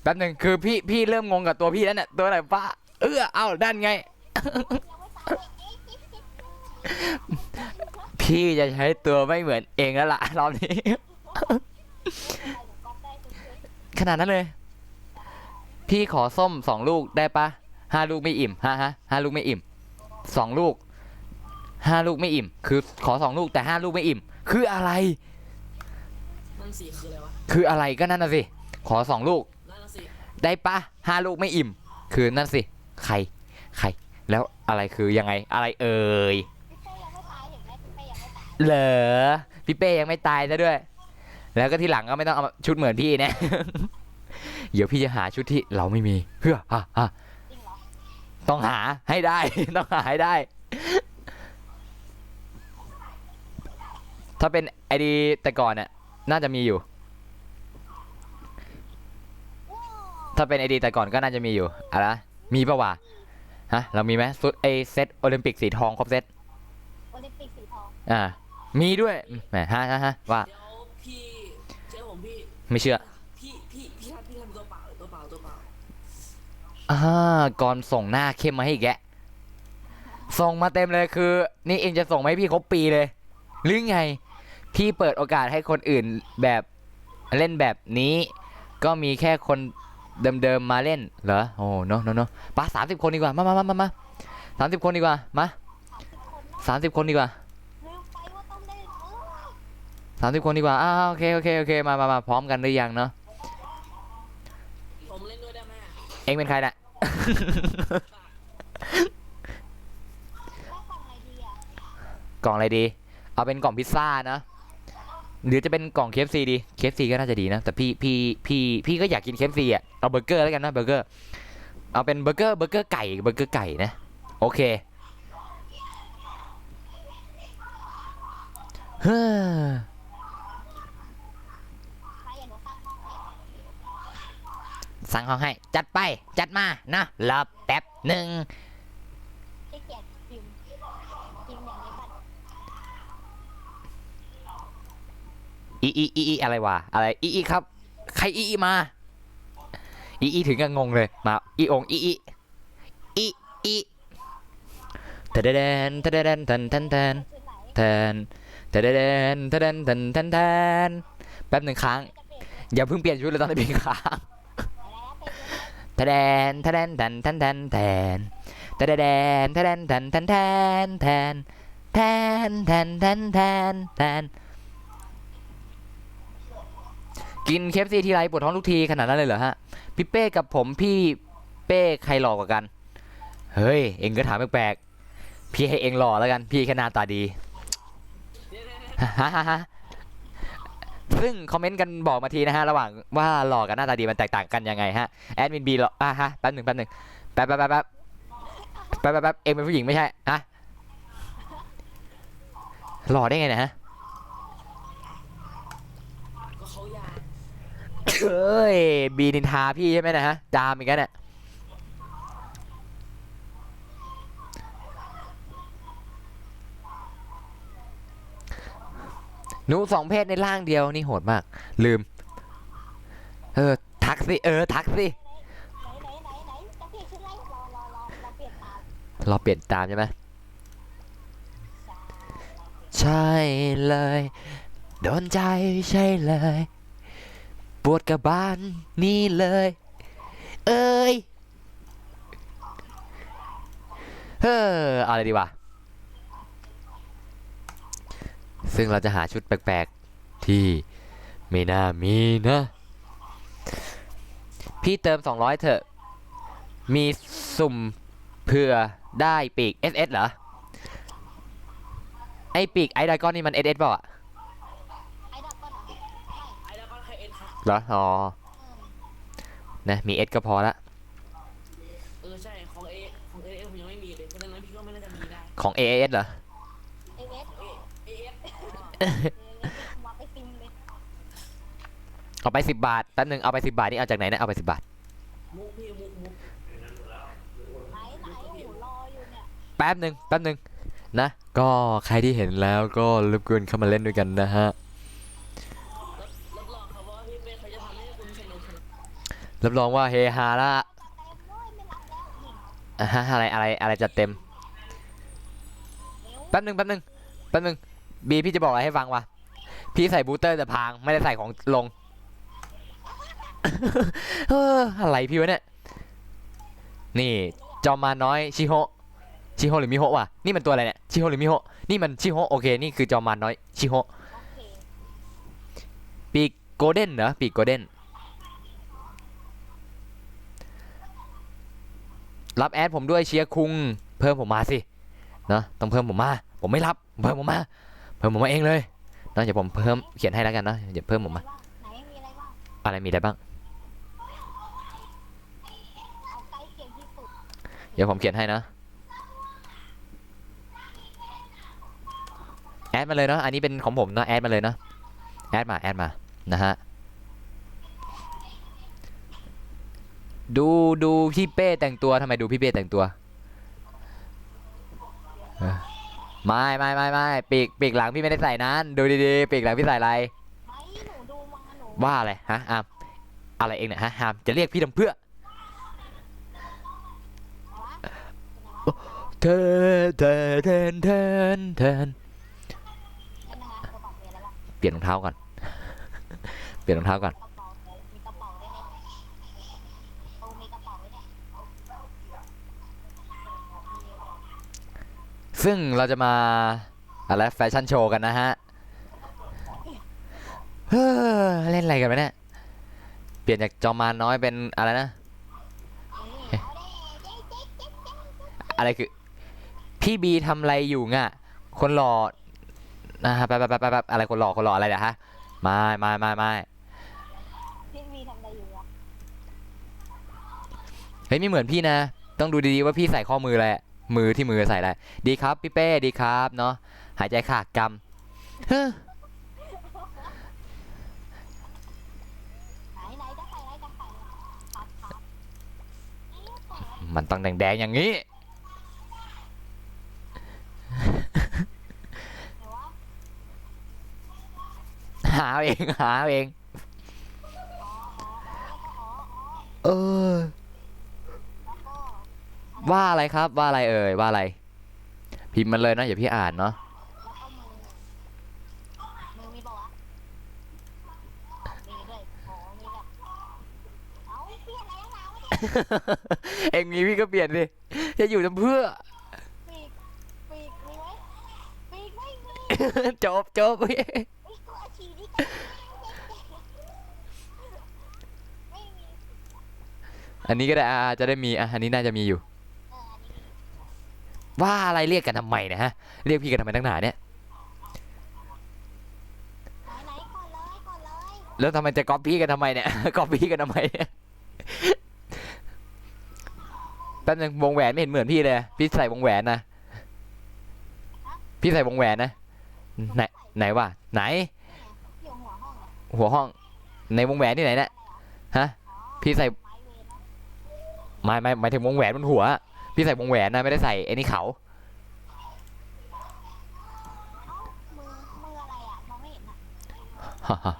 [SPEAKER 1] แป๊บหนึ่งคือพี่เริ่มงงกับตัวพี่แล้วเนี่ยตัวไหนฟ้าเอ้าด้านไง
[SPEAKER 3] ยังไม่ตายเลยเอ๊ะ
[SPEAKER 1] พี่จะใช้ตัวไม่เหมือนเองแล้วล่ะรอบนี้
[SPEAKER 3] อะไรหนูก๊อปได้สุด
[SPEAKER 1] ขนาดนั้นเลย พี่ขอส้ม2 ลูกได้ปะ5 ลูกไม่อิ่ม5 ลูกไม่อิ่ม2 ลูก5 ลูกไม่อิ่ม คือขอ2 ลูกแต่5 ลูกไม่อิ่ม คืออะไร
[SPEAKER 4] นั่นสิคืออะไรวะ
[SPEAKER 1] คืออะไรก็นั่นน่ะสิขอ2 ลูก
[SPEAKER 4] นั่นสิ
[SPEAKER 1] ได้ปะ5 ลูกไม่อิ่ม คือนั่นสิใครแล้วอะไรคือยังไงอะไรเอ่ย
[SPEAKER 3] ๆพี่เป้ยังไม่ตายเห็นไหมพี่เป้ยังไม่ตาย
[SPEAKER 1] เหรอพี่เป้ยังไม่ตายซะด้วย แล้วก็ทีหลังก็ไม่ต้องเอาชุดเหมือนพี่นะ เดี๋ยวพี่จะหาชุดที่เราไม่มีเฮ้อ
[SPEAKER 3] จริงเหรอ
[SPEAKER 1] ต้องหาให้ได้ ต้องหาให้ได้ ถ้าเป็นไอดีแต่ก่อนน่ะน่าจะมีอยู่
[SPEAKER 3] ว้าว
[SPEAKER 1] ถ้าเป็นไอดีแต่ก่อนก็น่าจะมีอยู่อะไรนะมีปะวะฮะเรามีไหมชุดไอเซตโอลิมปิกสีทองครบเซต
[SPEAKER 3] โอลิมปิกสีทอง
[SPEAKER 1] มีด้วยแหมฮะว่า
[SPEAKER 4] เดี๋ยวพี่เชื่อผมพี่
[SPEAKER 1] ไม่เชื่อ
[SPEAKER 4] พี่ทำตัวเปล่าตัวเปล่าตัวเปล่า
[SPEAKER 1] ก่อนส่งหน้าเข้มมาให้อีกแกะส่งมาเต็มเลยคือ นี่เองจะส่งมาให้พี่ครบปีเลยหรือไง พี่เปิดโอกาสให้คนอื่นแบบเล่นแบบนี้ ก็มีแค่คนเดิมๆมาเล่นเหรอโอ้เนาะปะ30 คนดีกว่ามา30 คนดีกว่ามา30 คนดีกว่า
[SPEAKER 3] ลืมไปว่าต้องได้
[SPEAKER 1] 30 คนดีกว่าโอเคมาพร้อมกันหรือยังเนาะ
[SPEAKER 4] ผมเล่นด้วยได้ไหม
[SPEAKER 1] เองเป็นใครน่ะ
[SPEAKER 3] ได้ฝั่งไหนดีอ่ะ
[SPEAKER 1] กล่องอะไรดี เอาเป็นกล่องพิซซ่านะหรือจะเป็นกล่อง KFC ดี KFC ก็น่าจะดีนะ แต่พี่ก็อยากกิน KFC อ่ะ เอาเบอร์เกอร์แล้วกันนะเบอร์เกอร์ เอาเป็นเบอร์เกอร์ไก่นะ โอเค เฮ้อ
[SPEAKER 3] ใครอย่างหนูตั้งห้องให้
[SPEAKER 1] สั่งห้องให้ จัดไป จัดมานะรอแป๊บหนึ่ง
[SPEAKER 3] ขี้เกียจพิมพ์อย่างนี้มัน
[SPEAKER 1] อีอะไรวะ อะไรอีครับ ใครอีมา อีถึงกับงงเลย มาอีองอีทะเดนทัน
[SPEAKER 3] ชุดไหน
[SPEAKER 1] แทนแป๊บหนึ่งค้าง
[SPEAKER 3] จะเปลี่ยน
[SPEAKER 1] อย่าเพิ่งเปลี่ยนชุดเลยตอนนี้เปลี่ยนค้าง
[SPEAKER 3] อะไรนะเป็นชุดไหน
[SPEAKER 1] แทนกินเคฟซีทีไรปวดท้องทุกทีขนาดนั้นเลยเหรอฮะพี่เป้กับผมพี่เป้ใครหล่อกว่ากันเฮ้ยเอ็งก็ถามแปลกๆพี่ให้เอ็งหล่อแล้วกันพี่แค่หน้าตาดี ซึ่งคอมเมนต์กันบอกมาทีนะฮะระหว่างว่าหล่อกับหน้าตาดีมันแตกต่างกันยังไงฮะแอดมินบีหล่อแป๊บหนึ่งแป๊บเอ็งเป็นผู้หญิงไม่ใช่ฮะหล่อได้ไงเนี่ยฮะ
[SPEAKER 4] ก็เขาอยาก
[SPEAKER 1] เอ้ยบีนินทาพี่ใช่ไหมนะฮะจามอีกแล้วเนี่ยหนู2 เพศในร่างเดียวนี่โหดมากลืมทักสิทักสิ
[SPEAKER 3] ไหนจะเปลี่ยนชุดอะไรรอเปลี่ยนตาม
[SPEAKER 1] เราเปลี่ยนตามใช่ไหมใช่เลยโดนใจใช่เลยปวดกระบาลนี่เลยเอ้ยเอาอะไรดีวะซึ่งเราจะหาชุดแปลกๆที่ไม่น่ามีนะพี่เติม200เถอะมีสุ่มเพื่อได้ปีก SS เหรอไอปีกไอดากอนนี่มัน SS เปล่าอะ
[SPEAKER 3] ไอ้ดับก็หนอใช่
[SPEAKER 4] ไอ้แล้วก็ใครเอ็นครับ
[SPEAKER 1] เหรออ๋อนะมี S ก็พอละ
[SPEAKER 4] ใช่ของเอผมยังไม่มีเลยเพราะฉะนั้นพี่ก็ไม่น่าจะมีได้
[SPEAKER 1] ของ AS เหรอ
[SPEAKER 3] เอเวส
[SPEAKER 4] เอฟ
[SPEAKER 3] มาไปซิมเลย
[SPEAKER 1] เอาไป10 บาทแป๊บนึงเอาไป10 บาทนี่เอาจากไหนนะเอาไป10 บาท
[SPEAKER 4] มุกพี่มุก
[SPEAKER 3] ไหนหนูรออยู่เนี่ย
[SPEAKER 1] แป๊บนึงนะก็ใครที่เห็นแล้วก็รบกวนเข้ามาเล่นด้วยกันนะฮะ
[SPEAKER 4] รับรองครับว่าพี่เป้เขาจะทำให้คุณสนุก
[SPEAKER 1] รับรองว่าเฮฮาละ
[SPEAKER 3] เต็มเลยไม่รับแล้วนี่
[SPEAKER 1] อะไรจัดเต็ม
[SPEAKER 3] เร็ว
[SPEAKER 1] แป๊บนึงบีพี่จะบอกอะไรให้ฟังวะพี่ใส่บูสเตอร์แต่พางไม่ได้ใส่ของลง อะไรพี่วะเนี่ยนี่จอมมารน้อยชิโฮหรือมิโฮะวะนี่มันตัวอะไรเนี่ยชิโฮหรือมิโฮะนี่มันชิโฮโอเคนี่คือจอมมารน้อยชิโฮ
[SPEAKER 3] โอเค
[SPEAKER 1] ปีกโกลเด้นเหรอปีกโกลเด้นรับแอดผมด้วยเชียร์คุงเพิ่มผมมาสิเนาะต้องเพิ่มผมมาผมไม่รับเพิ่มผมมา พิ่มผมมาเองเลยนะเดี๋ยวผมเพิ่มเขียนให้แล้วกันนะเดี๋ยวเพิ่มผมมา
[SPEAKER 3] ไหนมีอะไรบ้าง
[SPEAKER 1] อะไรมีอะไรบ้าง
[SPEAKER 3] เอาใกล้เคียงที่สุด
[SPEAKER 1] เดี๋ยวผมเขียนให้นะแอดมาเลยเนาะอันนี้เป็นของผมเนาะแอดมาเลยเนาะแอดมานะฮะดูพี่เป้แต่งตัวทำไมดูพี่เป้แต่งตัวเออไม่ปีกหลังพี่ไม่ได้ใส่นั้นดูดีๆปีกหลังพี่ใส่อะไร
[SPEAKER 3] ไม่หนูดูมาหนู
[SPEAKER 1] ว่าอะไรฮะอามอะไรเองเนี่ยฮะอามจะเรียกพี่ทำเพื่อเธอ
[SPEAKER 3] เป็นยังไงกระเป๋าเปลี่ยนแล้วล่ะ
[SPEAKER 1] เปลี่ยนรองเท้าก่อน เปลี่ยนรองเท้าก่อน
[SPEAKER 3] กระเป๋ามีกระเป๋าด้วยเนี่ยโอ้มีกระเป๋าด้วยเนี่ย
[SPEAKER 1] ซึ่งเราจะมาอะไรแฟชั่นโชว์กันนะฮะเฮ้อเล่นอะไรกันวะเนี่ยเปลี่ยนจากจอมมารน้อยเป็นอะไรนะ
[SPEAKER 3] นี่เอาเด้เจ๊เจ๊เจ๊เจ๊
[SPEAKER 1] อะไรคือพี่บีทำอะไรอยู่ง่ะคนหล่อนะฮะแป๊บอะไรคนหล่ออะไรเนี่ยฮะไม่
[SPEAKER 3] พี่วีทำอะไรอยู่อะ
[SPEAKER 1] เฮ้ยไม่เหมือนพี่นะ ต้องดูดีๆว่าพี่ใส่ข้อมืออะไรอะมือที่มือใส่อะไรดีครับพี่เป้ดีครับเนาะหายใจขากำเฮ้อ
[SPEAKER 3] ไหนจะใส่อะไรจะใส่ครับนี่ใส่อะไร
[SPEAKER 1] มันต้องแดงๆอย่างนี้
[SPEAKER 3] เดี๋ยวว่า
[SPEAKER 1] หาเอาเอง
[SPEAKER 3] อ๋อ
[SPEAKER 1] เออ
[SPEAKER 3] แล้วก็
[SPEAKER 1] ว่าอะไรครับว่าอะไรเอ่ยว่าอะไร พิมพ์มันเลยนะอย่าพี่อ่านเนาะ
[SPEAKER 3] แล้วก็มือมีบอกว่ามีด้วยอ๋อมีแบบเอาเปลี่ยนอะไรแล้ว
[SPEAKER 1] เองมีพี่ก็เปลี่ยนดิจะอยู่ทำเพื่อ
[SPEAKER 3] ปีกมีไหมปีกไม่มี
[SPEAKER 1] จบ
[SPEAKER 3] ไอ้ตัวฉี่นี่ก็ไม่มี
[SPEAKER 1] อันนี้ก็ได้จะได้มีอันนี้น่าจะมีอยู่
[SPEAKER 3] อันนี้
[SPEAKER 1] ว่าอะไรเรียกกันทำไมเนะฮะเรียกพี่กันทำไมตั้งนานเนี่ย
[SPEAKER 3] ไหนก่อนเลย
[SPEAKER 1] แล้วทำไมจะก๊อปปี้กันทำไมเนี่ย ก๊อปปี้กันทำไมเนี่ยแป๊บนึงวงแหวนไม่เห็นเหมือนพี่เลยพี่ใส่วงแหวนนะพี่ใส่วงแหวนนะไหนวะไหน
[SPEAKER 3] อยู่หัวห้องอะ
[SPEAKER 1] หัวห้องในวงแหวนที่ไหนเนี่ยฮะ
[SPEAKER 3] อ๋อ
[SPEAKER 1] พี่ใส่
[SPEAKER 3] ไม้เวรนะ
[SPEAKER 1] ไม่หมายถึงวงแหวนบนหัว พี่ใส่วงแหวนนะไม่ได้ใส่ไอ้นี่เขา
[SPEAKER 3] เอ้ามืออะไรอะมองไม่เห็นอะ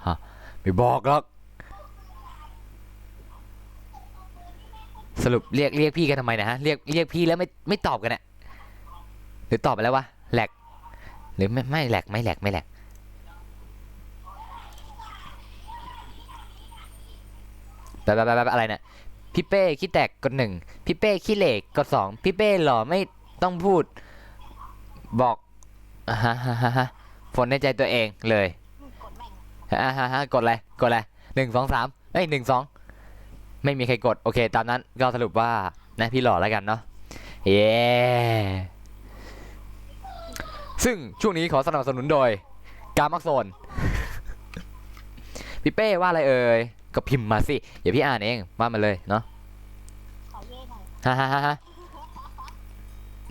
[SPEAKER 1] ฮ่าไม่บอกหรอกสรุปเรียกพี่กันทำไมนะฮะเรียกพี่แล้วไม่ตอบกันเนี่ยหรือตอบไปแล้ววะแหลกหรือไม่แหลกแบบอะไรเนี่ยพี่เป้ขี้แตกกดหนึ่งพี่เป้ขี้เหล็กกดสองพี่เป้หล่อไม่ต้องพูดบอกฮะฝนในใจตัวเองเลย
[SPEAKER 3] กดแม่ง
[SPEAKER 1] กดอะไร1 2 3เอ้ย1 2ไม่มีใครกดโอเคตามนั้นก็สรุปว่านะพี่หล่อแล้วกันเนาะเย้ซึ่งช่วงนี้ขอสนับสนุนโดยกามักโซน พี่เป้ว่าอะไรเอ่ยก็พิมพ์มาสิเดี๋ยวพี่อ่านเองว่ามาเลยเนาะ
[SPEAKER 3] ขอเย่หน่อย
[SPEAKER 1] ฮ่า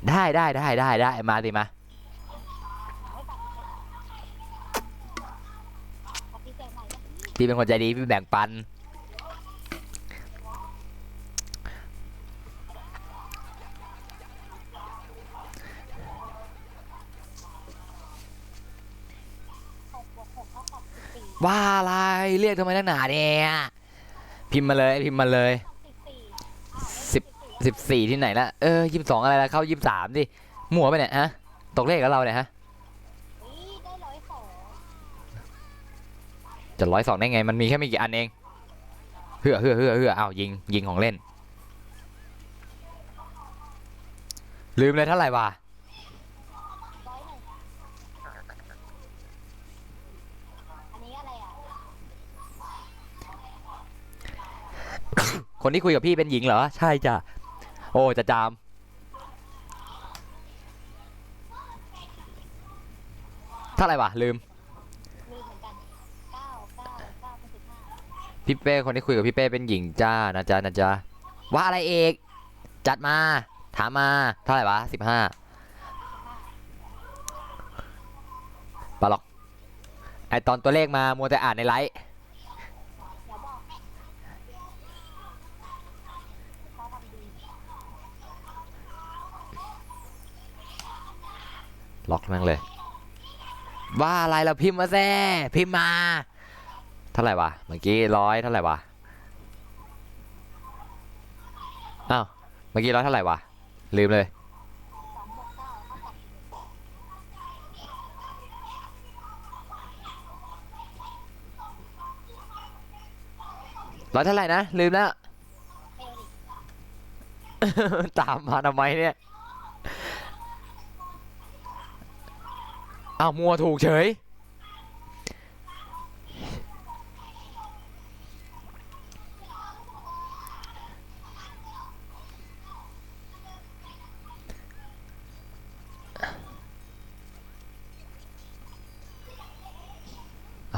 [SPEAKER 1] ได้มาดิมา
[SPEAKER 3] ไม่ตัดปฏิเสธหน่อยนะ
[SPEAKER 1] พี่เป็นคนใจดีพี่แบ่งปัน
[SPEAKER 3] 6 + 6 = 14
[SPEAKER 1] ว่าอะไรเรียกทำไมนักหนาเนี่ยพิมพ์มาเลย 14ที่ไหนละ22อะไรละเข้า23ดิมั่วไปเนี่ยฮะตกเลขกับเราเนี่ยฮะ
[SPEAKER 3] ได้102
[SPEAKER 1] จะ102ได้ไงมันมีแค่ไม่กี่อันเองเฮืออ้าวยิงของเล่นลืมเลยเท่าไหร่วะ
[SPEAKER 3] 101อันนี้อะไรอ่ะ
[SPEAKER 1] คนที่คุยกับพี่เป็นหญิงเหรอใช่จ้ะโอ้จะจาม เท่าไหร่วะลืม
[SPEAKER 3] ลืมเหมือนกัน9
[SPEAKER 1] พี่เป้คนที่คุยกับพี่เป้เป็นหญิงจ้านะจ๊ะนะจ๊ะว่าอะไรเอกจัดมาถามมาเท่าไหร่วะ15ปะหรอกไอตอนตัวเลขมามัวแต่อ่านในไลฟ์
[SPEAKER 3] เดี๋ยวบอกเขาทำดี
[SPEAKER 1] ล็อกแม่งเลยว่าอะไรเราพิมพ์มาแซ่พิมพ์มาเท่าไหร่วะเมื่อกี้100เท่าไหร่วะอ้าวเมื่อกี้100เท่าไหร่วะลืมเลย
[SPEAKER 3] 2 บวก 9 เท่ากับ
[SPEAKER 1] 100เท่าไหร่นะลืมแล้ว
[SPEAKER 3] เอลดิ
[SPEAKER 1] ตามมาทำไมเนี่ยอ้าวมัวถูกเฉย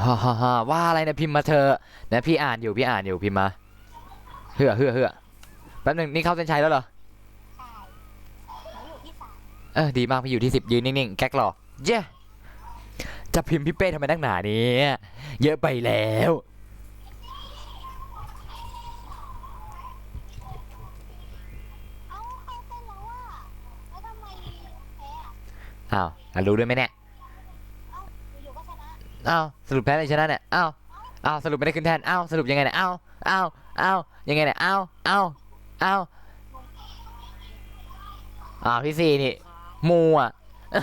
[SPEAKER 1] ฮ่าฮ่าฮ่าว่าอะไรนะพิมพ์มาเถอะนะพี่อ่านอยู่พิมพ์มาเฮือแป๊บนึงนี่เข้าเส้นชัยแล้วเหรอ
[SPEAKER 3] ใช่หนูอยู่ที่3
[SPEAKER 1] ดีมากพี่อยู่ที่10ยืนนิ่งๆแก๊กหรอเย้จะพิมพ์พี่เป้ทำไมนักหนาเนี่ยเยอะไปแล้ว
[SPEAKER 3] เอ้าเข้าเส้นแล้วอ่ะแล้วทำไมแพ้อ่ะ
[SPEAKER 1] อ้าวรู้ด้วยไหมเนี่ย
[SPEAKER 3] เอ้าอยู่ๆก็ชนะ
[SPEAKER 1] อ้าวสรุปแพ้เลยชนะเนี่ยอ้าวสรุปไม่ได้ขึ้นแทนอ้าวสรุปยังไงเนี่ยอ้าวยังไงเนี่ยอ้าวพี่ซีนี่มูอ่ะ
[SPEAKER 3] โ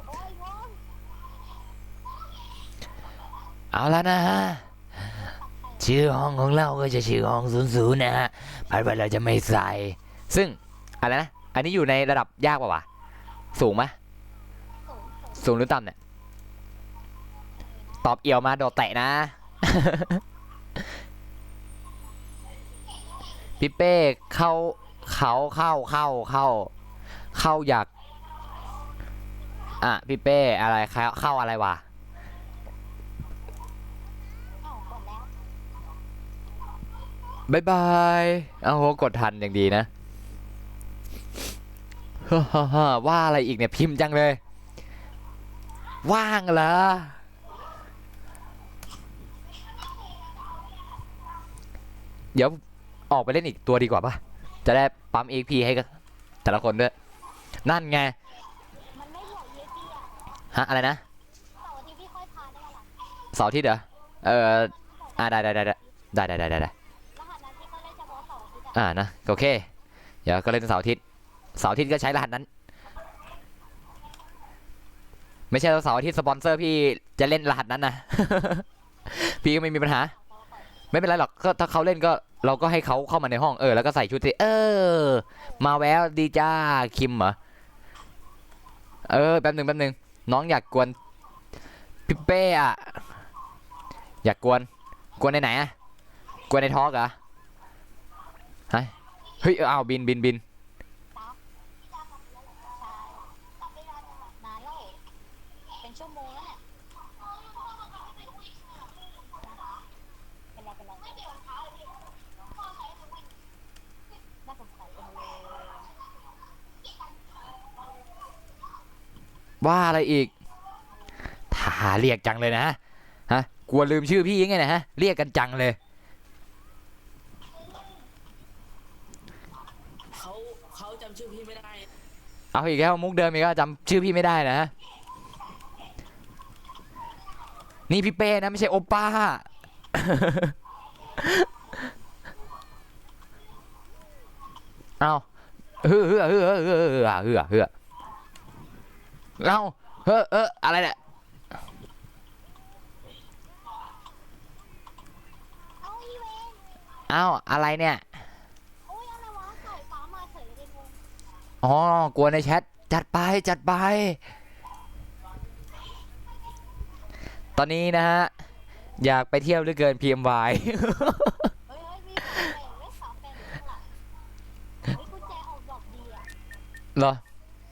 [SPEAKER 3] อ้ยงง
[SPEAKER 1] เอาแล้วนะฮะชื่อห้องของเราก็จะชื่อห้อง00นะฮะพัดไปเราจะไม่ใส่ซึ่งอะไรนะอันนี้อยู่ในระดับยากป่าวะสูงไหม
[SPEAKER 3] สูง
[SPEAKER 1] สูงหรือต่ำเนี่ยตอบเอี่ยวมาโดดเตะนะ พี่เป้เข้าอยากพี่เป้อะไรเข้าอะไรวะ
[SPEAKER 3] เอ้ากดแล้ว
[SPEAKER 1] บายบายเอาโหกดทันอย่างดีนะ ฮ่าว่าอะไรอีกเนี่ยพิมพ์จังเลย ว่างเหรอ เดี๋ยวออกไปเล่นอีกตัวดีกว่าปะจะได้ปั๊ม EXP ให้กับแต่ละคนด้วย นั่นไง
[SPEAKER 3] มันไม่บวก EXP อ่ะ
[SPEAKER 1] ฮะ อะไรนะ
[SPEAKER 3] เสาร์อาทิตย์พี่ค่อยพาได้หรอ
[SPEAKER 1] เสาร์อาทิตย์เหรอ ได้
[SPEAKER 3] รหัสนั้นพี่ก็เล่นเฉพาะเสาร์อาทิตย์อ่ะ
[SPEAKER 1] นะโอเค เดี๋ยวก็เล่นเสาร์อาทิตย์ก็ใช้รหัสนั้น ไม่ใช่เสาร์อาทิตย์สปอนเซอร์พี่จะเล่นรหัสนั้นนะ พี่ก็ไม่มีปัญหา ไม่เป็นไรหรอกก็ถ้าเขาเล่นก็เราก็ให้เขาเข้ามาในห้องแล้วก็ใส่ชุดสิมาแววดีจ้าคิมเหรอแป๊บหนึ่งน้องอยากกวนพี่เป้อะอยากกวนในไหนอะกวนในทอล์กเหรอเฮ้ยเอาบิน
[SPEAKER 3] ใช่ตัดไปนานแล้วเป็นชั่วโมงแล้วเนี่ยเป็นไรน่าสงสัยจังเลย
[SPEAKER 1] ว่าอะไรอีกถ้าเรียกจังเลยนะฮะกลัวลืมชื่อพี่ยังไงนะฮะเรียกกันจังเลย
[SPEAKER 4] เขาจำชื่อพี่ไม่ได้
[SPEAKER 1] เอาอีกแล้วมุกเดิมอีกแล้วจำชื่อพี่ไม่ได้นะฮะนี่พี่เป้นะไม่ใช่โอป้า เอาเฮือเอาอะไรเนี่ย
[SPEAKER 3] เอาอีเวน
[SPEAKER 1] เอาอะไรเนี่ย
[SPEAKER 3] โอ้ยอะไรวะสายฟ้ามาเฉยเลยงง
[SPEAKER 1] อ๋อกลัวในแชทจัดไปตอนนี้นะฮะอยากไปเที่ยวเหลือเกิน PMY
[SPEAKER 3] เฮ้ยมีเลข2เป็นข้างหลังมีกุญแจออกดอกดีอ่ะ
[SPEAKER 1] เหรอ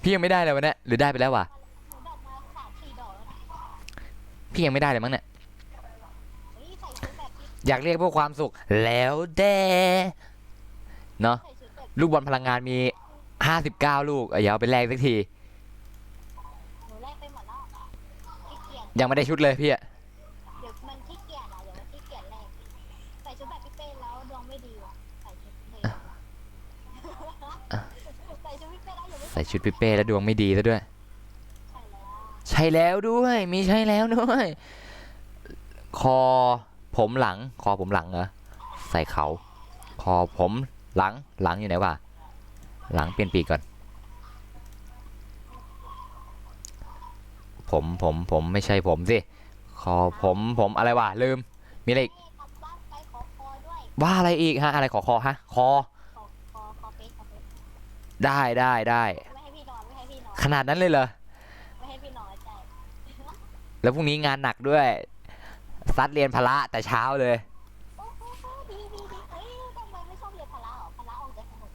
[SPEAKER 1] พี่ยังไม่ได้เลยวันนี้หรือได้ไปแล้ววะ
[SPEAKER 3] หนูดอกมา
[SPEAKER 1] พี่ยังไม่ได้เลยมั้งเนี่ย
[SPEAKER 3] เฮ้ยใส่ชุดแบบพี่
[SPEAKER 1] อยากเรียกเพื่อความสุขแล้วแต่เนาะ
[SPEAKER 3] ใส่ชุดแบบ
[SPEAKER 1] ลูกบอลพลังงานมี59ลูกอย่าเอาไปแลกสักที
[SPEAKER 3] หนูแลกไปหมดแล้วขี้เกียจ
[SPEAKER 1] ยังไม่ได้ชุดเลยพี่อะ
[SPEAKER 3] เดี๋ยวมันขี้เกียจอ่ะเดี๋ยวมันขี้เกียจแลกใส่ชุดแบบพี่เป้แล้วดวงไม่ดีว่ะใส่ชุดเลยใส่ชุดพี่เป้แล้วอย่าไม่
[SPEAKER 1] ใส่ชุดพี่เป้แล้วดวงไม่ดีซะด้วย
[SPEAKER 3] ใช่แล้ว
[SPEAKER 1] ใช่แล้วด้วยมีใช่แล้วด้วย คอผมหลังคอผมหลังเหรอใส่เขาคอผมหลังอยู่ไหนวะหลังเปลี่ยนปีกก่อนผมไม่ใช่ผมสิคอผมอะไรวะลืมมีอะไรอีก
[SPEAKER 3] เป้ทำบ้านไปขอคอด้วย
[SPEAKER 1] ว่าอะไรอีกฮะอะไรขอคอฮะคอ
[SPEAKER 3] คอเป๊ะ
[SPEAKER 1] ได้
[SPEAKER 3] ไม่ให้พี่นอนไม่ให้พี่นอน
[SPEAKER 1] ขนาดนั้นเลยเหรอ
[SPEAKER 3] ไม่ให้พี่นอนใจ
[SPEAKER 1] แล้วพรุ่งนี้งานหนักด้วยซัดเรียนพละแต่เช้าเลย
[SPEAKER 3] โอ้โหดีเฮ้ยทำไมไม่ชอบเรียนพละหรอพละออกจากสมุด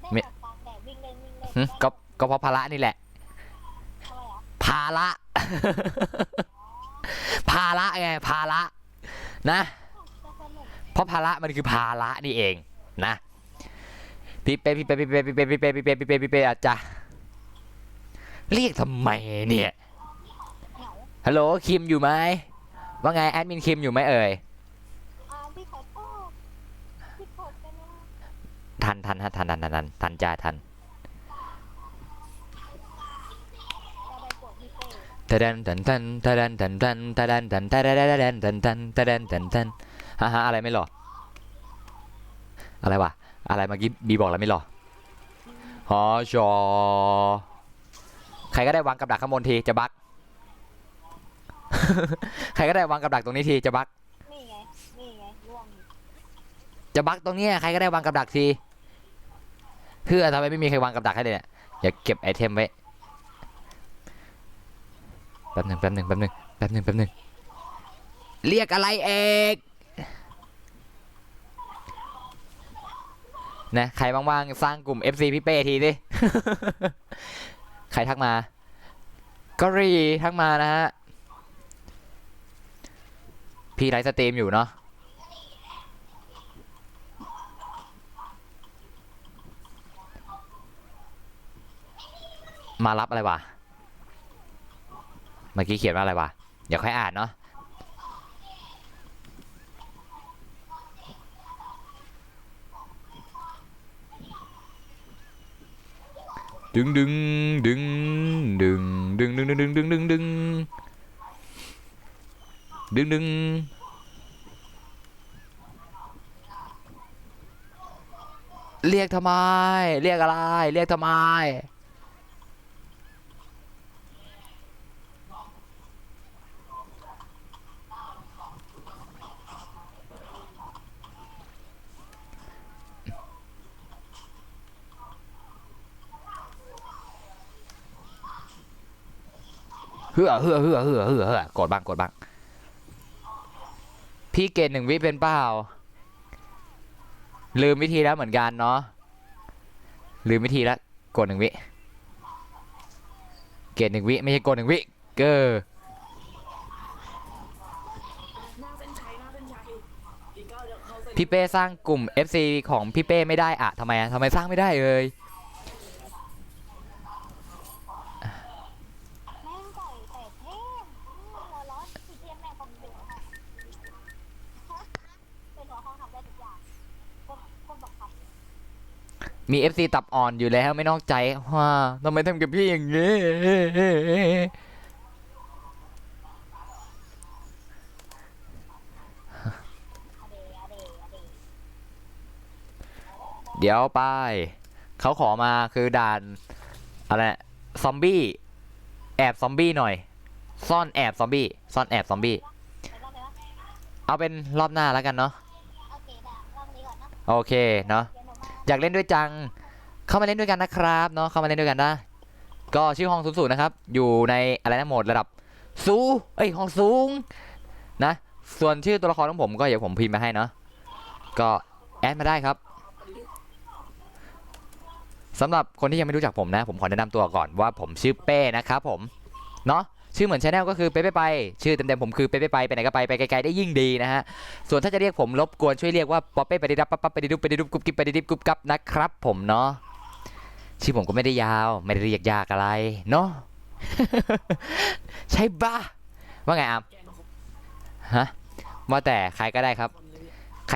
[SPEAKER 3] ได้
[SPEAKER 1] ไม่
[SPEAKER 3] แบบกลางแดดวิ่งเล่น
[SPEAKER 1] หึก็เพราะพละนี่แหละ
[SPEAKER 3] ทำไมอ่ะ
[SPEAKER 1] ภาระ ภาระไงภาระนะ
[SPEAKER 3] จะสนุก
[SPEAKER 1] เพราะภาระมันคือภาระนี่เองนะพี่เป้อาจจะเรียกทำไมเนี่ย
[SPEAKER 3] เหงา
[SPEAKER 1] ฮัลโหลคิมอยู่ไหมว่าไงแอดมินคิมอยู่ไหมเอ่ย
[SPEAKER 3] พี่ขอโทษพี่กดไปนะ
[SPEAKER 1] ทันจ้าทัน
[SPEAKER 3] จะไปกดพี่เป้
[SPEAKER 1] ตะดันฮ่าฮ่าอะไรไม่หรออะไรวะอะไรเมื่อกี้บีบอกแล้วไม่หรอฮอชอใครก็ได้วางกับดักข้างบนทีจะบัก ใครก็ได้วางกับดักตรงนี้ทีจะบัก
[SPEAKER 3] นี่ไงร่วงอยู่
[SPEAKER 1] จะบักตรงเนี้ยใครก็ได้วางกับดักทีเพื่อทำไมไม่มีใครวางกับดักให้เลยเนี่ยอย่าเก็บไอเทมไว้แป๊บหนึ่งเรียกอะไรเอกนะใครว่างๆสร้างกลุ่ม FC พี่เป้ทีดิ ใครทักมาก็รีทักมานะฮะพี่ไลฟ์สตรีมอยู่เนาะมารับอะไรวะเมื่อกี้เขียนว่าอะไรวะเดี๋ยวค่อยอ่านเนาะดึงเรียกทำไมเรียกอะไรเรียกทำไมเฮือกดบ้างพี่เกณฑ์1 วิเป็นเปล่าลืมวิธีแล้วเหมือนกันเนาะลืมวิธีแล้วกด1 วิเกณฑ์1 วิไม่ใช่กด1 วิเกอร์
[SPEAKER 4] หน้าเส้นชัยอีกก้าวเดียวเข้าเส้น
[SPEAKER 1] พี่เป้สร้างกลุ่ม FC ของพี่เป้ไม่ได้อะทำไมสร้างไม่ได้เลย
[SPEAKER 3] แม่งต่อยแต่เทพหัวร้อนพี่เทียมแม่งคอมเป็นหัวห้องเป็นหัวห้องทำได้ทุกอย่างคนบอกครับ
[SPEAKER 1] มี FC ตับอ่อนอยู่แล้วไม่นอกใจว่าทำไมทำกับพี่อย่างนี้ เดี๋ยวไปเขาขอมาคือด่านอะไรซอมบี้แอบซอมบี้หน่อยซ่อนแอบซอมบี้
[SPEAKER 3] ไปรอบไปวะ
[SPEAKER 1] เอาเป็นรอบหน้าแล้วกันเนาะ
[SPEAKER 3] โอเคได้รอบนี้ก่อนนะ
[SPEAKER 1] โอเคเนาะ
[SPEAKER 3] เดี๋ยวหนูมา
[SPEAKER 1] อยากเล่นด้วยจังเข้ามาเล่นด้วยกันนะครับเนาะเข้ามาเล่นด้วยกันนะก็ชื่อห้อง00นะครับอยู่ในอะไรนะโหมดระดับสูงห้องสูงนะส่วนชื่อตัวละครของผมก็เดี๋ยวผมพิมพ์มาให้เนาะก็แอดมาได้ครับสำหรับคนที่ยังไม่รู้จักผมนะผมขอแนะนำตัวก่อนว่าผมชื่อเป้นะครับผมเนาะ ชื่อเหมือนชาแนลก็คือเป๊ะไปชื่อเต็มๆผมคือเป๊ะไปไหนก็ไปไกลๆได้ยิ่งดีนะฮะส่วนถ้าจะเรียกผมรบกวนช่วยเรียกว่าป๊อปเป้ไปดิดับปั๊บไปดิดุบไปดิดุบกุ๊บกิ๊บไปดิดิบกุ๊บกับนะครับผมเนาะชื่อผมก็ไม่ได้ยาวไม่ได้เรียกยากอะไรเนาะ ใช่ปะว่าไงอาม
[SPEAKER 4] แกงครบ
[SPEAKER 1] ฮะว่าแต่ใครก็ได้ครับ
[SPEAKER 4] คนเล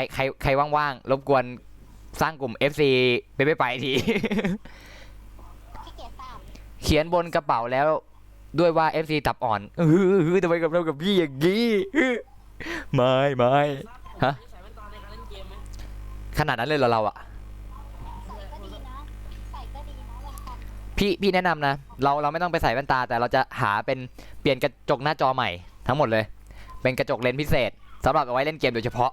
[SPEAKER 4] ย
[SPEAKER 1] ใครว่างๆรบกวนสร้างกลุ่ม FC เป๊ะไปที
[SPEAKER 3] ขี้เกียจตาม
[SPEAKER 1] เขียนบนกระเป๋าแล้วด้วยว่า FC ตับอ่อนทำไมกับเรากับพี่อย่างนี้ ไม่
[SPEAKER 4] ฮะใส่แว่นตาในการเล่นเกมไหม
[SPEAKER 1] ขนาดนั้นเลยเหรอเราอะ
[SPEAKER 3] ใส่ก็ดีนะ ใส่ก็ดีนะวันกัน
[SPEAKER 1] พี่แนะนำนะเราไม่ต้องไปใส่แว่นตาแต่เราจะหาเป็นเปลี่ยนกระจกหน้าจอใหม่ทั้งหมดเลย เป็นกระจกเลนส์พิเศษสำหรับเอาไว้เล่นเกมโดยเฉพาะ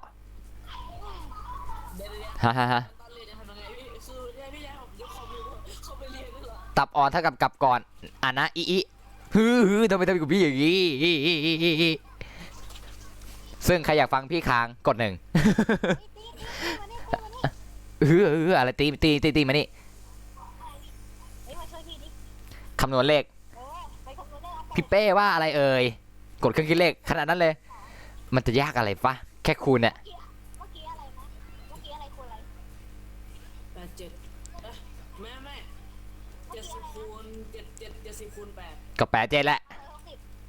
[SPEAKER 4] เดี๋ยว
[SPEAKER 1] ฮ่าฮ่าฮ่า
[SPEAKER 4] ตอนเรียนจะทำยังไงพี่คือเนี่ยพี่ยายผมยกคอมพิวเตอร์เข้าไปเรียนด้วยเหรอ
[SPEAKER 1] ตับอ่อนเท่ากับกลับก่อนอ่ะนะอีทำไมทำกับพี่อย่างนี้ซึ่งใครอยากฟังพี่ค้างกดหนึ่ง
[SPEAKER 3] ตีมานี่ตีมานี่
[SPEAKER 1] อะไรตีมานี่
[SPEAKER 3] เฮ้ยมาช่วยพี่ดิ
[SPEAKER 1] คำนวณเลข
[SPEAKER 3] ไปคำนวณได้เอา
[SPEAKER 1] พี่เป้ว่าอะไรเอ่ยกดเครื่องคิดเลขขนาดนั้นเลย มันจะยากอะไรปะแค่คูณเนี่ย
[SPEAKER 3] เมื่อกี้อะไรนะ เมื่อกี้อะไรคูณอะไร
[SPEAKER 4] 87แม่70 คูณ 7 70 คูณ 8
[SPEAKER 1] ก็87แหละ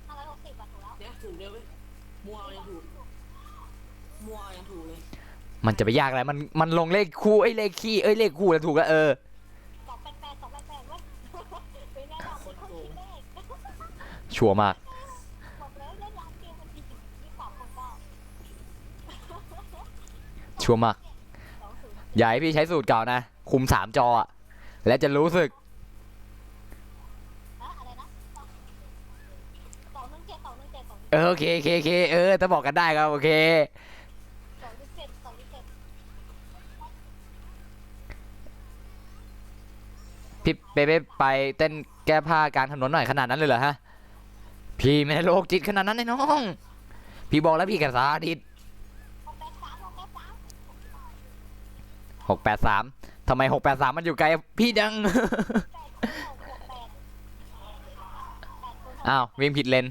[SPEAKER 3] 560บาทถูกแล้ว
[SPEAKER 4] เนี่ยถูกเดียวไหมมัวยังถูกมัวยังถูกเลย
[SPEAKER 1] มันจะไปยากอะไรมันลงเลขคู่เลขขี้เลขคู่แล้วถูกแล้ว
[SPEAKER 3] 288วะไปแน่นอนคนคิดเลข
[SPEAKER 1] ชัวร์มาก
[SPEAKER 3] บอกแล้วเล่นร้านเกมมันดีมี3 คน
[SPEAKER 1] ชัวร์มาก
[SPEAKER 3] 20
[SPEAKER 1] อย่าให้พี่ใช้สูตรเก่านะ คุม3 จออะแล้วจะรู้สึก
[SPEAKER 3] อะไรนะ217
[SPEAKER 1] โอเคถ้าบอกกันได้ครับโอเค พี่เป๊ะไปเต้นแก้ผ้ากลางถนนหน่อยขนาดนั้นเลยเหรอฮะพี่ไม่ได้โรคจิตขนาดนั้นเลยน้องพี่บอกแล้วพี่กระสาดิด683ทำไม683มันอยู่ไกลพี่ดัง อ้าววิ่งผิดเลน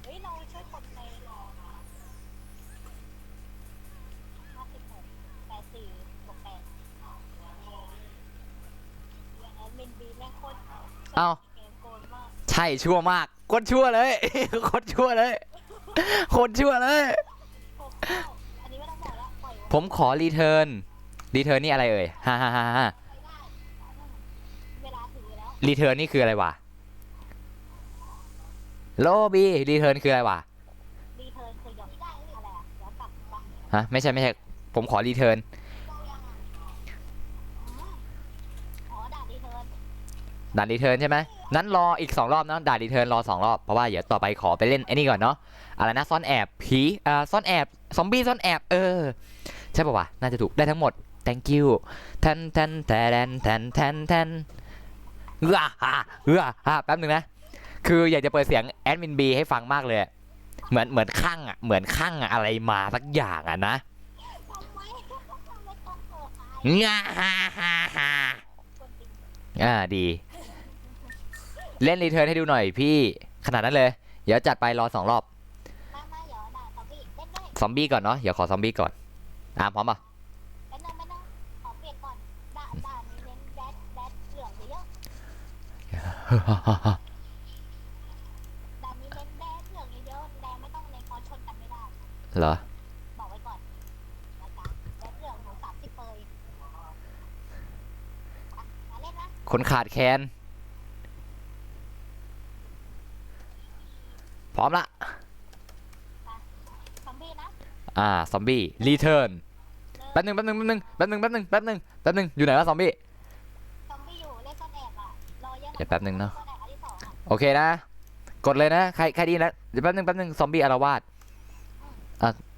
[SPEAKER 3] เฮ้ยเราช่วยกดในแอดมินบีแม่งโคตร
[SPEAKER 1] อ้าว
[SPEAKER 3] เกมโกนมาก
[SPEAKER 1] ใช่ชั่วมากโคตรชั่วเลย โคตรชั่วเลยโคตรชั่วเลย
[SPEAKER 3] อันนี้ไม่ต้องบอกแล้วปล่อย
[SPEAKER 1] ผมขอรีเทิร์นนี่อะไรเอ่ยฮ่า
[SPEAKER 3] ไปได้เวลาถึงแล้ว
[SPEAKER 1] รีเทิร์นนี่คืออะไรวะโลบีรีเทิร์นคืออะไรวะ
[SPEAKER 3] รีเทิร์นคือย้อนอะไรอะย้อนกลับปะ
[SPEAKER 1] ฮะไม่ใช่ผมขอรีเทิร์น
[SPEAKER 3] อ๋อด่ารีเทิร์น
[SPEAKER 1] ด่านรีเทิร์นใช่ไหมนั้นรออีก2 รอบนะด่านรีเทิร์นรอ2 รอบเพราะว่าเดี๋ยวต่อไปขอไปเล่นไอ้นี่ก่อนเนาะอะไรนะซ่อนแอบผีซ่อนแอบซอมบี้ซ่อนแอบใช่ป่าวะน่าจะถูกได้ทั้งหมด thank you แทนแป๊บนึงนะคืออยากจะเปิดเสียงแอดมินบีให้ฟังมากเลยเหมือนข้างอะไรมาสักอย่างอะนะ
[SPEAKER 3] ทำไมต้องเปิดไฟ
[SPEAKER 1] ง่าฮ่าฮ่าฮ่า
[SPEAKER 3] คนจริง
[SPEAKER 1] ดีเล่นรีเทิร์นให้ดูหน่อยพี่ขนาดนั้นเลยเดี๋ยวจัดไปรอ2 รอบ
[SPEAKER 3] มาเดี๋ยวด่าซอมบี้เล่นด้วย
[SPEAKER 1] ซอมบี้ก่อนเนาะเดี๋ยวขอซอมบี้ก่อนพร้อมป่ะ
[SPEAKER 3] ไม่ต้องขอเปลี่ยนก่อนด่านี้เน้นแดดเหลืองเยอะด่านี้เน้นแดดเหลืองเยอะแดงไม่ต้องในคอนชนกันไม่ได้
[SPEAKER 1] เหรอ
[SPEAKER 3] บอกไว้ก่อนนะจ๊ะแดดเหลืองหนู30เปอร์มาเล่นนะ
[SPEAKER 1] คนขาดแคลนพร้อมละ
[SPEAKER 3] ซอมบี้นะ
[SPEAKER 1] ซอมบี้รีเทิร์นแป๊บนึงอยู่ไหนวะซอมบี้
[SPEAKER 3] ซอมบี้อยู่เล่นซ่อนแอบอ่ะรอเยอะ
[SPEAKER 1] เดี๋ยวแป๊บนึงเนาะ
[SPEAKER 3] ซ่อนแอบอันที่ 2อ่ะ
[SPEAKER 1] โอเคนะกดเลยนะใครดีนะเดี๋ยวแป๊บนึงซอมบี้อารวาส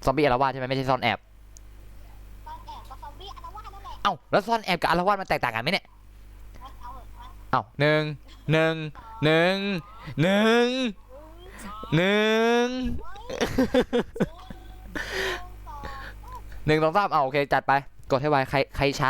[SPEAKER 1] ซอมบี้อารวาสใช่ไหมไม่ใช่ซ่อนแอบ
[SPEAKER 3] ซ่อนแอบกับซอมบี้อันละว่านั่นแหละ
[SPEAKER 1] เอ้าแล้วซ่อนแอบกับอารวาสมันแตกต่างกันไหมเนี่ย
[SPEAKER 3] เอาเหอะมา
[SPEAKER 1] เอ้า1 2 3โอเคจัดไปกดให้ไวใครช้า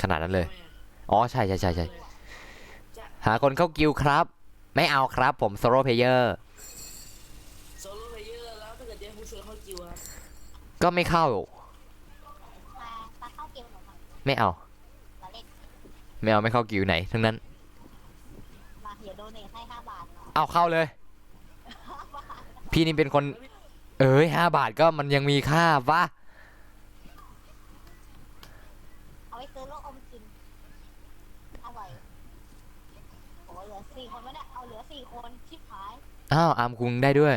[SPEAKER 1] ขนาดนั้นเลย
[SPEAKER 4] ทำไมอะ
[SPEAKER 1] อ๋อใช่ใช่ใช่ใช่หาคนเข้ากิลด์ครับ ไม่เอาครับผมโซโล่เพลเยอร์
[SPEAKER 4] โซโล่เพลเยอร์แล้วถ้าเกิดจะให้ผู้ช่วยเข้ากิวครับ
[SPEAKER 1] ก็ไม่เข้า
[SPEAKER 3] มาเข้าเกมหนูมา
[SPEAKER 1] ไม่เอา
[SPEAKER 3] มาเล่น
[SPEAKER 1] ไม่เอาไม่เข้ากิลด์ไหนทั้งนั้น
[SPEAKER 3] มาเดี๋ยวโดเนทให้5 บาท
[SPEAKER 1] เอาเข้าเลย
[SPEAKER 3] 5 บาท
[SPEAKER 1] พี่นี่เป็นคน เอ้ย5 บาทก็มันยังมีค่าวะ
[SPEAKER 3] เอาไปซื้อลูกอมกินอร่อยโอ้เหลือ4 คนวะเนี่ยเอาเหลือ4 คนชิบหาย
[SPEAKER 1] อ้าวอามคุงได้ด้วย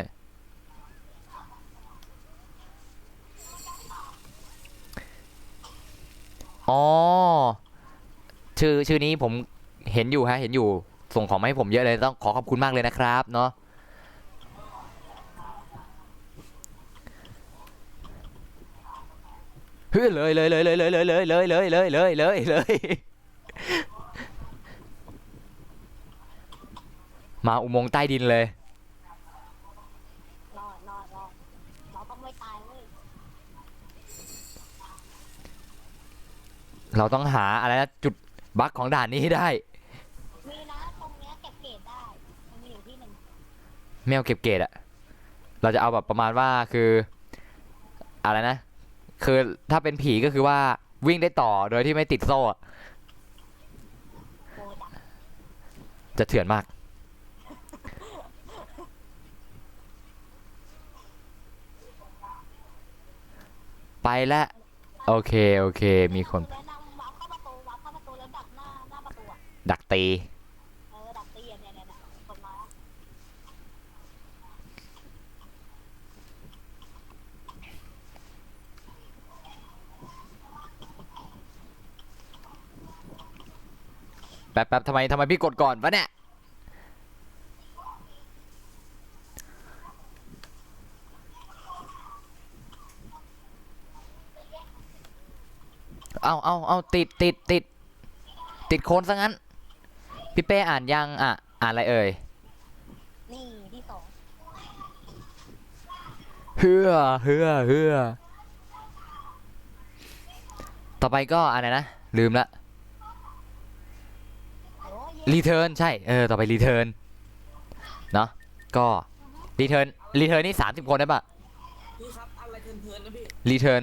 [SPEAKER 1] อ๋อ ชื่อนี้ผมเห็นอยู่ฮะ เห็นอยู่ ส่งของมาให้ผมเยอะเลย ต้องขอขอบคุณมากเลยนะครับเนาะ เฮ้ยเลยมาอุโมงค์ใต้ดินเลย
[SPEAKER 3] รอเราต้องไม่ตายเว้ย
[SPEAKER 1] เราต้องหาอะไรนะจุดบั๊กของด่านนี้ให้ได้
[SPEAKER 3] มีนะตรงเนี้ยเก็บเกรดได้มันมีอยู่ที่หนึ่ง
[SPEAKER 1] ไม่เอาเก็บเกรดอะเราจะเอาแบบประมาณว่าคืออะไรนะ คือถ้าเป็นผีก็คือว่าวิ่งได้ต่อโดยที่ไม่ติดโซ่อะ
[SPEAKER 3] โกดัก
[SPEAKER 1] จะเถื่อนมาก ไปแล้วโอเคโอเค มีคน
[SPEAKER 3] แนะนำวับเข้าประตูแล้วดักหน้าประตูอะ
[SPEAKER 1] ดักตี
[SPEAKER 3] ดักตีอะเนี่ยคนมาแล้ว
[SPEAKER 1] แป๊บทำไมพี่กดก่อนวะเนี่ยเอาติดโคนซะงั้น พี่เป้อ่านยังอ่ะ อ่านอะไรเอ่ย
[SPEAKER 3] นี่ที่2
[SPEAKER 1] เฮือต่อไปก็อะไรนะ ลืมละ
[SPEAKER 3] โอ้ย
[SPEAKER 1] รีเทิร์นใช่ต่อไปรีเทิร์นเนาะก็รีเทิร์นนี่30 คนได้ปะ
[SPEAKER 4] พี่ครับอะไรเพลินๆนะพี่
[SPEAKER 1] รีเทิร์น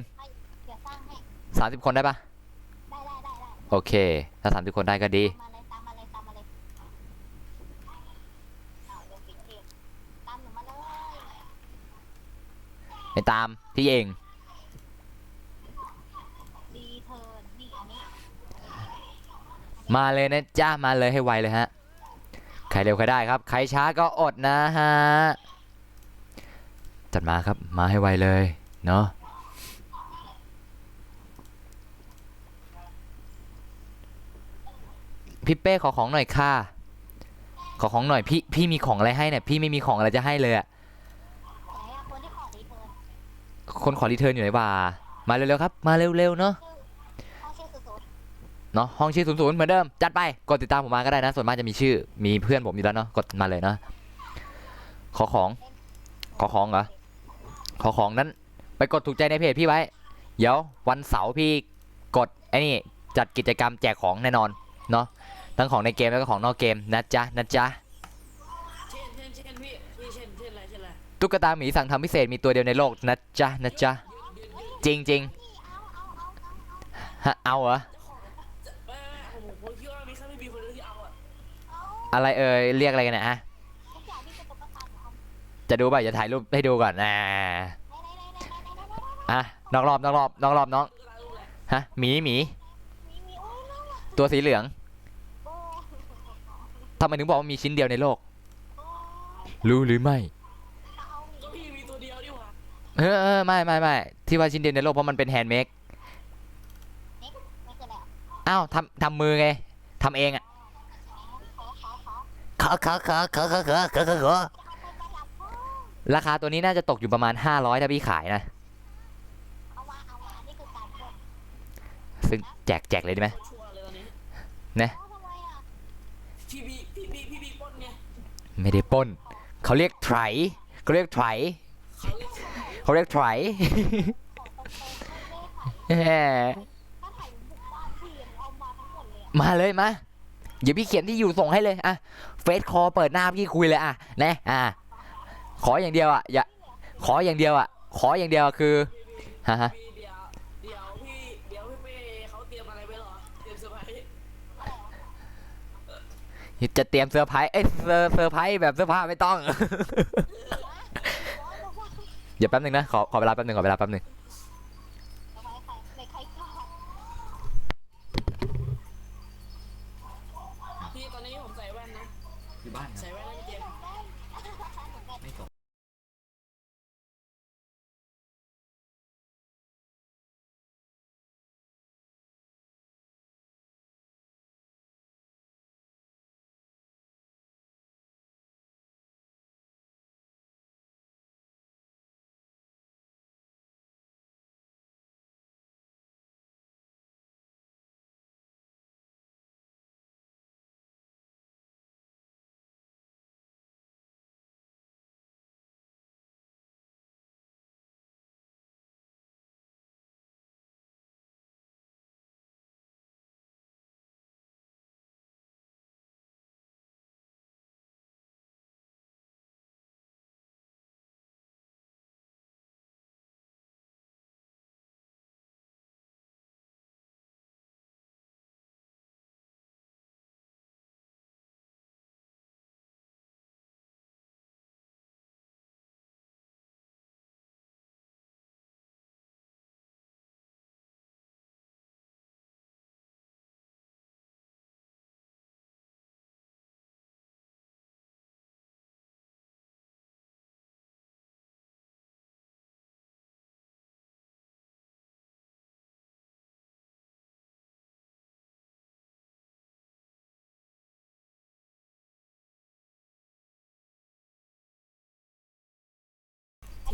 [SPEAKER 3] เดี๋ยวสร้างให้
[SPEAKER 1] 30 คนได้ปะ
[SPEAKER 3] ได้
[SPEAKER 1] โอเคถ้า30 คนได้ก็ดี
[SPEAKER 3] ตามมาเลยเอาเดี๋ยวปิดเกมตามหนูมาเลย
[SPEAKER 1] ไม่ตามพี่เอง
[SPEAKER 3] รีเทิร์นนี่อันนี้
[SPEAKER 1] มาเลยนะจ้ามาเลยให้ไวเลยฮะใครเร็วใครได้ครับใครช้าก็อดนะฮะจัดมาครับมาให้ไวเลยเนาะพี่เป้ขอของหน่อยค่ะขอของหน่อยพี่มีของอะไรให้เนี่ยพี่ไม่มีของอะไรจะให้เลยอะ
[SPEAKER 3] ไหนอะคนที่ขอรีเทิร์น
[SPEAKER 1] คนขอรีเทิร์นอยู่ไหนบ่ามาเร็วๆครับมาเร็วๆเนาะ
[SPEAKER 3] ห้องชื่อสุด
[SPEAKER 1] เนาะห้องชื่อ00เหมือนเดิมจัดไปกดติดตามผมมาก็ได้นะส่วนมากจะมีชื่อมีเพื่อนผมอยู่แล้วเนาะกดมาเลยเนาะขอของเหรอขอของนั้นไปกดถูกใจในเพจพี่ไว้เดี๋ยววันเสาร์พี่กดไอ้นี่จัดกิจกรรมแจกของแน่นอนเนาะทั้งของในเกมแล้วก็ของนอกเกมนะจ๊ะ
[SPEAKER 4] เช่นพี่เช่นอะไร
[SPEAKER 1] ตุ๊กตาหมีสั่งทำพิเศษมีตัวเดียวในโลกนะจ๊ะจริง
[SPEAKER 3] นี่
[SPEAKER 1] ฮะเอาเหรอ
[SPEAKER 4] ผมคิดว่ามีแค่ไม่มีคนเดียวที่เอาอ่ะ
[SPEAKER 3] เอา
[SPEAKER 1] อะไรเอ่ยเรียกอะไรกันเนี่ยฮะ
[SPEAKER 3] ทุกอย่างที่เป็นตุ๊กตาเอา
[SPEAKER 1] จะดูป่ะจะถ่ายรูปให้ดูก่อนอ่ะนอกรอบน้องฮะหมี
[SPEAKER 3] มีโอ้ยน่ารัก
[SPEAKER 1] ตัวสีเหลือง
[SPEAKER 3] โอ้
[SPEAKER 1] ทำไมถึงบอกว่ามีชิ้นเดียวในโลก
[SPEAKER 3] โอ้
[SPEAKER 1] รู้หรือไม่
[SPEAKER 3] เอามี
[SPEAKER 4] ก็พี่มีตัวเดียวดีกว่า
[SPEAKER 1] ไม่ที่ว่าชิ้นเดียวในโลกเพราะมันเป็นแฮนด์เมด
[SPEAKER 3] ไม่คือแล้ว
[SPEAKER 1] อ้าวทำมือไงทำเองอ่ะ
[SPEAKER 3] ขอ
[SPEAKER 1] ขอ
[SPEAKER 3] จะเอาไปประหยัดพ่อ
[SPEAKER 1] ราคาตัวนี้น่าจะตกอยู่ประมาณ500ถ้าพี่ขายนะ
[SPEAKER 3] เอามานี่คือการปล้น
[SPEAKER 1] ซึ่งแจกเลยดีไหม
[SPEAKER 4] ชัวร์เลยตอนนี้
[SPEAKER 3] เอาทำไมอะ
[SPEAKER 4] พี่บีปล้นเนี่ย
[SPEAKER 1] ไม่ได้ปล้นเขาเรียกไถเขาเรียกไถ
[SPEAKER 4] เขาเรียก
[SPEAKER 1] แหม
[SPEAKER 3] ขอตรงๆไม่ได้ถ่ายถ้าถ่ายบุกบ้านพี่เอามาท
[SPEAKER 1] มาเลยมาเดี๋ยวพี่เขียนที่อยู่ส่งให้เลยอะเฟซคอเปิดหน้าพี่คุยเลยอะนะขออย่างเดียวอะอย่าขออย่างเดียวอะขออย่างเดียวคือฮะ
[SPEAKER 4] พี่เดี๋ยวพี่เป้เขาเตรียมอะไรไว้เหรอเตรียมเซอร์ไพรส์
[SPEAKER 1] จะเตรียมเซอร์ไพรส์เซอร์ไพรส์แบบเสื้อผ้าไม่ต้อง เดี๋ยวแป๊บนึงนะขอเวลาแป๊บนึงขอเวลาแป๊บนึง
[SPEAKER 3] เอาไว้ใครก่อน
[SPEAKER 4] พี่ตอนนี้ผมใส่แว่นนะ
[SPEAKER 1] อยู่บ้าน
[SPEAKER 4] ใส่แว่นแล้วพี่เจมส์
[SPEAKER 1] ไม่ส่ง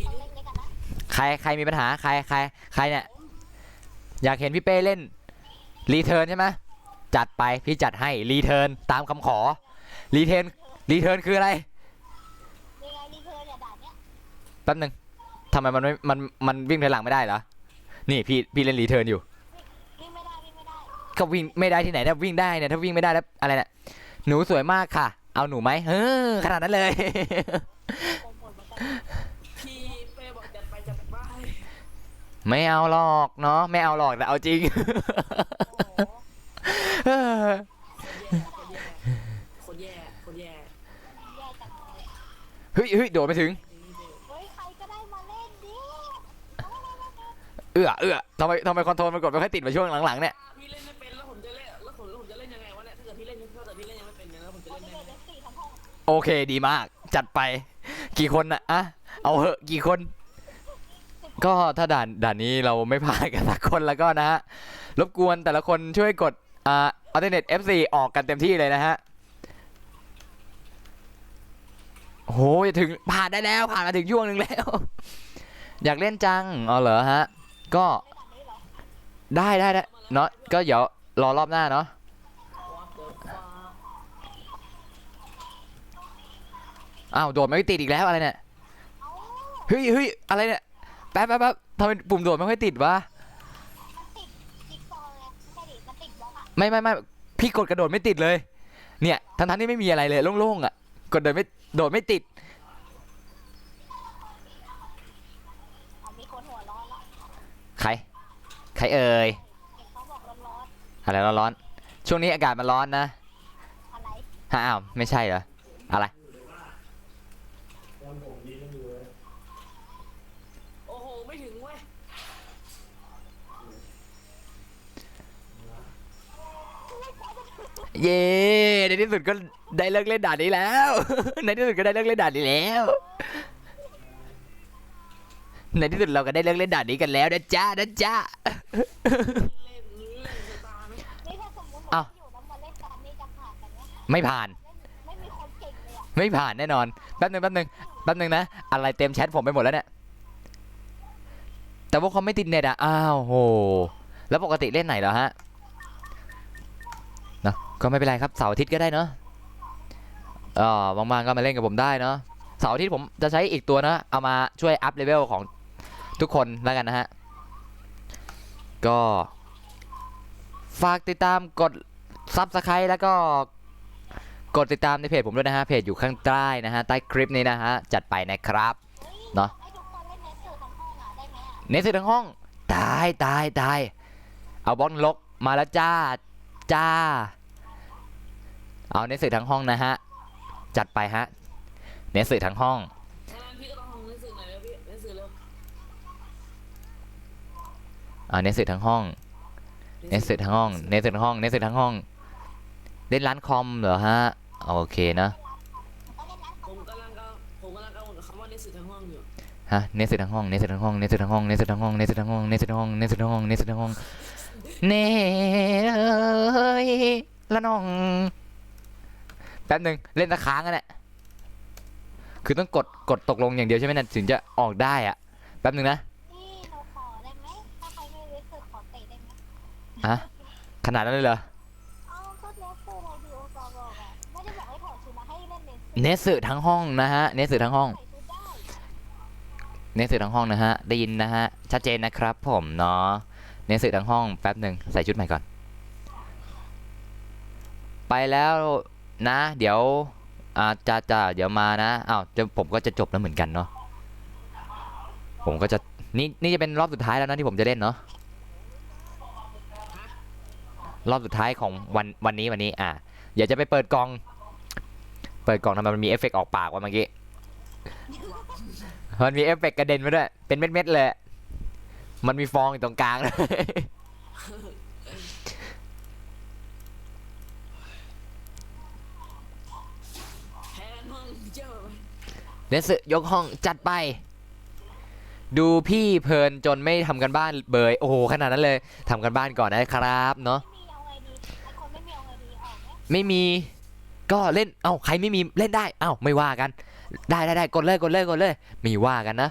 [SPEAKER 3] ไอ้ตัวเล็กๆกันนะ
[SPEAKER 1] ใครมีปัญหาใครเนี่ยอยากเห็นพี่เป้เล่นรีเทิร์นใช่ไหมจัดไปพี่จัดให้รีเทิร์นตามคำขอรีเทิร์นคืออะไร
[SPEAKER 3] ยังไงรีเทิร์นเนี่ยด่านเนี้ย
[SPEAKER 1] แป๊บนึงทำไมมันวิ่งถอยหลังไม่ได้เหรอนี่พี่เล่นรีเทิร์นอยู่
[SPEAKER 3] วิ่งไม่ได้
[SPEAKER 1] ก็วิ่งไม่ได้ที่ไหนถ้าวิ่งได้เนี่ยถ้าวิ่งไม่ได้แล้วอะไรเนี่ยหนูสวยมากค่ะเอาหนูไหมขนาดนั้นเลย
[SPEAKER 3] โกงหมดเหมือนกัน
[SPEAKER 4] พี่เป้บอกจัดไป
[SPEAKER 1] ไม่เอาหรอกเนาะไม่เอาหรอกแต่เอาจริง
[SPEAKER 3] โอ้โห
[SPEAKER 4] คนแย่
[SPEAKER 3] แย่จังเลย
[SPEAKER 1] เฮ้ยโดดไปถึง
[SPEAKER 3] เฮ้ยใครก็ได้มาเล่นดิ
[SPEAKER 1] เอื้อทำไมคอนโทรลมันกดไม่ค่อยติดมาช่วงหลังๆเนี่ย
[SPEAKER 4] พี่เล่นไม่เป็นแล้วผมจะเล่นผมจะเล่นยังไงวะเนี่ยถ้าเกิดพี่เล่นยังไม่เป็นเนี่ยแล้วผมจะ
[SPEAKER 3] เขา
[SPEAKER 4] เล่น
[SPEAKER 3] จะ
[SPEAKER 4] ยัง
[SPEAKER 3] เล่
[SPEAKER 4] ไง
[SPEAKER 3] นสี่ทั้งห้อง
[SPEAKER 1] โอเคดีมากจัดไปกี่คนอะเอาเหอะกี่คน ก็ถ้าด่านนี้เราไม่ผ่านกันสักคนแล้วก็นะฮะรบกวนแต่ละคนช่วยกดAlternate F4 ออกกันเต็มที่เลยนะฮะโหจะถึงผ่านได้แล้วผ่านมาถึงช่วงหนึ่งแล้ว อยากเล่นจังอ๋อเหรอฮะก็
[SPEAKER 3] ในด่านนี้เหรอ
[SPEAKER 1] ได้เนาะก็เดี๋ยวรอรอบหน้าเนาะ
[SPEAKER 4] What the fuck
[SPEAKER 1] อ้าวโดดไม่ติดอีกแล้วอะไรเนี่ย
[SPEAKER 3] เอ้า
[SPEAKER 1] เฮ้ยอะไรเนี่ยแป๊บทำไมปุ่มโดดไม่ค่อยติดวะ
[SPEAKER 3] มันติดจิ๊กซอว์ไงไม่ใช่ดิมันติดบล็อกอะ
[SPEAKER 1] ไม่พี่กดกระโดดไม่ติดเลยเนี่ยทั้งที่ไม่มีอะไรเลยโล่งๆอ่ะกดโดดไม่ติด
[SPEAKER 3] เอามีคนหัวร้อนละ
[SPEAKER 1] ใครเอ่ย
[SPEAKER 3] เห็นเขาบอกร้อน
[SPEAKER 1] อะไรร้อนช่วงนี้อากาศมันร้อนนะ
[SPEAKER 3] ๆอะไร
[SPEAKER 1] อ้าวไม่ใช่เหรออะไร
[SPEAKER 4] โอ้โหไม่ถึงเว้ย
[SPEAKER 1] เย้ในที่สุดก็ได้เลิกเล่นด่านนี้แล้ว ในที่สุดก็ได้เลิกเล่นด่านนี้แล้วในที่สุดเราก็ได้เลิกเล่นด่านนี้กันแล้วนะจ๊ะ
[SPEAKER 4] เล่นสตาร์ไหม
[SPEAKER 3] นี่ถ้าสมมติผม
[SPEAKER 1] เอ้า
[SPEAKER 3] อยู่น้ำมาเล่นกันนี่จะผ่านกันไหม
[SPEAKER 1] ไม่ผ่าน
[SPEAKER 3] ไม่มีคนเก่งเลยอะ
[SPEAKER 1] ไม่ผ่านแน่นอนแป๊บนึงนะอะไรเต็มแชทผมไปหมดแล้วเนี่ยแต่ว่าเขาไม่ติดเน็ตอ่ะอ้าวโหแล้วปกติเล่นไหนเหรอฮะเนาะก็ไม่เป็นไรครับเสาร์อาทิตย์ก็ได้เนาะบางๆก็มาเล่นกับผมได้เนาะเสาร์อาทิตย์ผมจะใช้อีกตัวนะเอามาช่วยอัพเลเวลของทุกคนแล้วกันนะฮะก็ฝากติดตามกด Subscribe แล้วก็กดติดตามในเพจผมด้วยนะฮะเพจอยู่ข้างใต้นะฮะใต้คลิปนี้นะฮะจัดไปนะครับ เนาะ
[SPEAKER 3] ให้ทุกคนเล่นเนสเซอร์ทั้งห้องได้ไหม
[SPEAKER 1] เนสทั้งห้องตายเอาบล็อกลกมาแล้วจ้าเอาเนสทั้งห้องนะฮะจัดไปฮะเนสทั้งห้อง
[SPEAKER 4] งั้นพี่ก็ต้องทำหนังสือหน่อยนะพี่หนังสือเร็ว
[SPEAKER 1] เอาเนสทั้งห้องเนสทั้งห้องเนสทั้งห้องเนสทั้งห้องเล่นร้านคอมเหรอฮะโอเคนะ
[SPEAKER 3] ก็เล่นร้าน
[SPEAKER 4] ผมกำลังกังวลกับคำว่าหนังสือทั้งห้องอยู่
[SPEAKER 1] ฮะเนสทั้งห้องเนสทั้งห้องเนสทั้งห้องเนสทั้งห้องเนสทั้งห้องเนสทั้งห้องเนสทั้งห้องเนสทั้งห้องเนเอ้ยละน้องแป๊บหนึ่งเล่นตะค้างกันแหละคือต้องกดตกลงอย่างเดียวใช่ไหมนั่นถึงจะออกได้อะแป๊บหนึ่งนะ
[SPEAKER 3] นี่หนูขอได้ไหมถ้าใครไม่รู้สึกขอเตะได้ไหม
[SPEAKER 1] อะขนาดนั้นเลยเหรอ
[SPEAKER 3] เอาก็เนสเซอร์ในดีโอซอบอกอะไม่ได้บอกให้ถอดชุดมาให้เล่นเนสเซอร์
[SPEAKER 1] เนสทั้งห้องนะฮะเนสทั้งห้อง
[SPEAKER 3] ใส่ชุดได้
[SPEAKER 1] เนสทั้งห้องนะฮะได้ยินนะฮะชัดเจนนะครับผมเนาะเนสทั้งห้องแป๊บหนึ่งใส่ชุดใหม่ก่อนไปแล้วนะเดี๋ยวจะเดี๋ยวมานะอ้าวผมก็จะจบแล้วเหมือนกันเนาะผมก็จะนี่จะเป็นรอบสุดท้ายแล้วนะที่ผมจะเล่นเนาะรอบสุดท้ายของวันนี้อย่าจะไปเปิดกล่องทำไมมันมีเอฟเฟกต์ออกปากวะเมื่อกี้มันมีเอฟเฟกต์กระเด็นมาด้วยเป็นเม็ดๆเลยมันมีฟองอยู่ตรงกลางเลย
[SPEAKER 4] แพ้กันห้องเจ้า
[SPEAKER 1] เนสยกห้องจัดไป ดูพี่เพลินจนไม่ทำกันบ้านเบยโอ้โหขนาดนั้นเลยทำกันบ้านก่อนนะครับเนาะ
[SPEAKER 3] ไม่มีเอาไงดีไอคนไม่มีเอาไงดีออกไหม
[SPEAKER 1] ไม่มีก็เล่นใครไม่มีเล่นได้ไม่ว่ากันได้กดเลยมีว่ากันนะ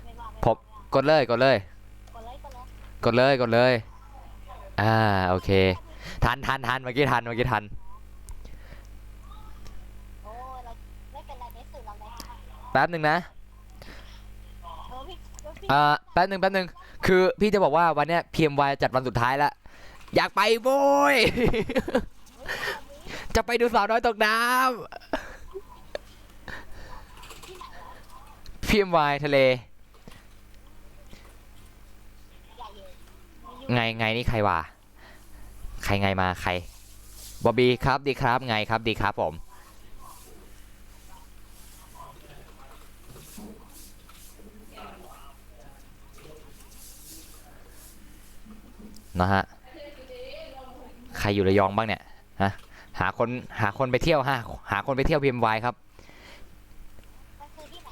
[SPEAKER 3] ไม่ว่า
[SPEAKER 1] ผมกดเลย
[SPEAKER 3] กดเลย
[SPEAKER 1] โอเคทันเมื่อกี้ทัน
[SPEAKER 3] โอ้เราไม่เป็นไรเนสเซอร์เราได้ค่ะ
[SPEAKER 1] แป๊บหนึ่งนะ
[SPEAKER 3] พี่พี่
[SPEAKER 1] แป๊บหนึ่งคือพี่จะบอกว่าวันเนี้ย PMY จัดวันสุดท้ายแล้วอยากไปโว้ย จะไปดูสาวน้อยตกน้ำ PMY ทะเล
[SPEAKER 3] ใหญ่เย็น
[SPEAKER 1] ไงนี่ใครวะใครไงมาใครบอบบี้ครับดีครับไงครับดีครับผมนะฮะใครอยู่ระยองบ้างเนี่ยฮะหาคนไปเที่ยวหาคนไปเที่ยว PMY ครับ
[SPEAKER 3] มันคือที่ไหน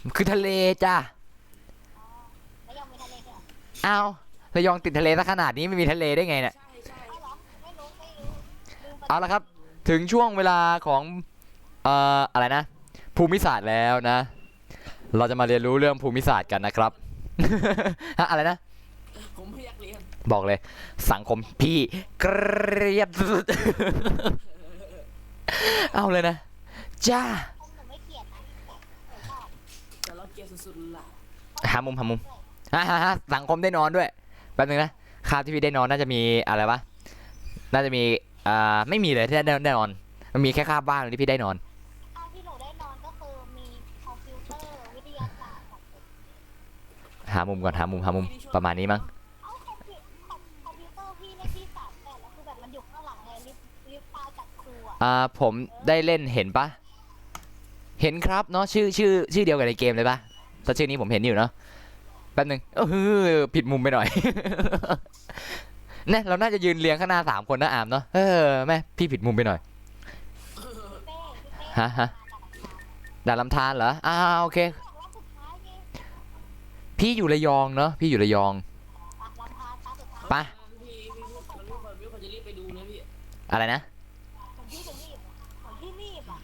[SPEAKER 3] นะ
[SPEAKER 1] คือทะเลจ้า
[SPEAKER 3] แล้วยังมีทะเลด้วย
[SPEAKER 1] อ้าวระยองติดทะเลซะขนาดนี้ไม่มีทะเลได้ไงเนี่ย
[SPEAKER 4] ใช่
[SPEAKER 3] เอาเหรอไม่รู้ลืมไป
[SPEAKER 1] เอาละครับถึงช่วงเวลาของอะไรนะภูมิศาสตร์แล้วนะ เราจะมาเรียนรู้เรื่องภูมิศาสตร์กันนะครับ อะไรนะ
[SPEAKER 4] ผมไม่อยากเรียน
[SPEAKER 1] บอกเลยสังคมพี่เกลียดสุด เอาเลยนะจ้า
[SPEAKER 3] ผมหนูไม่เขียนนะผมชอบ
[SPEAKER 4] แต่เราเกลียดสุดๆล่ะ
[SPEAKER 1] หามุมสังคมได้นอนด้วยแป๊บนึงนะคาบที่พี่ได้นอนน่าจะมีอะไรวะน่าจะมีไม่มีเลยที่ได้นอนมันมีแค่คาบว่างที่พี่ได้นอน
[SPEAKER 3] อ้าวที่หนูได้นอนก็คือมีคอมพิวเตอร์วิทยาศาสตร์ของผม
[SPEAKER 1] หามุมก่อนหามุมประมาณนี้มั้ง
[SPEAKER 3] เอ้าคอมพิวเตอร์พี่เลขที่38แล้วคือแบบมันอยู่ข้างหลังเลยลิฟต์ปาจากครูอะ
[SPEAKER 1] ผมได้เล่นเห็นปะเห็นครับเนาะชื่อเดียวกับในเกมเลยปะถ้าชื่อนี้ผมเห็นอยู่เนาะแป๊บนึงผิดมุมไปหน่อย เนี่ยเราน่าจะยืนเรียงข้างหน้า3 คนนะอามเนาะแม่พี่ผิดมุมไปหน่อย
[SPEAKER 3] เป้พี่เป้
[SPEAKER 1] ฮะ ด่านลำธารเหรอโอเค
[SPEAKER 3] รอบสุดท้ายไง
[SPEAKER 1] พี่อยู่ระยองเนาะพี่อยู่ระยอง
[SPEAKER 3] ลำพานตาสุดท้าย
[SPEAKER 1] ไป
[SPEAKER 4] พี่เขาจะรีบไปดูนะพี่
[SPEAKER 1] อะไรนะ
[SPEAKER 3] ผมพี่จะรีบผมพี่รีบอ่ะ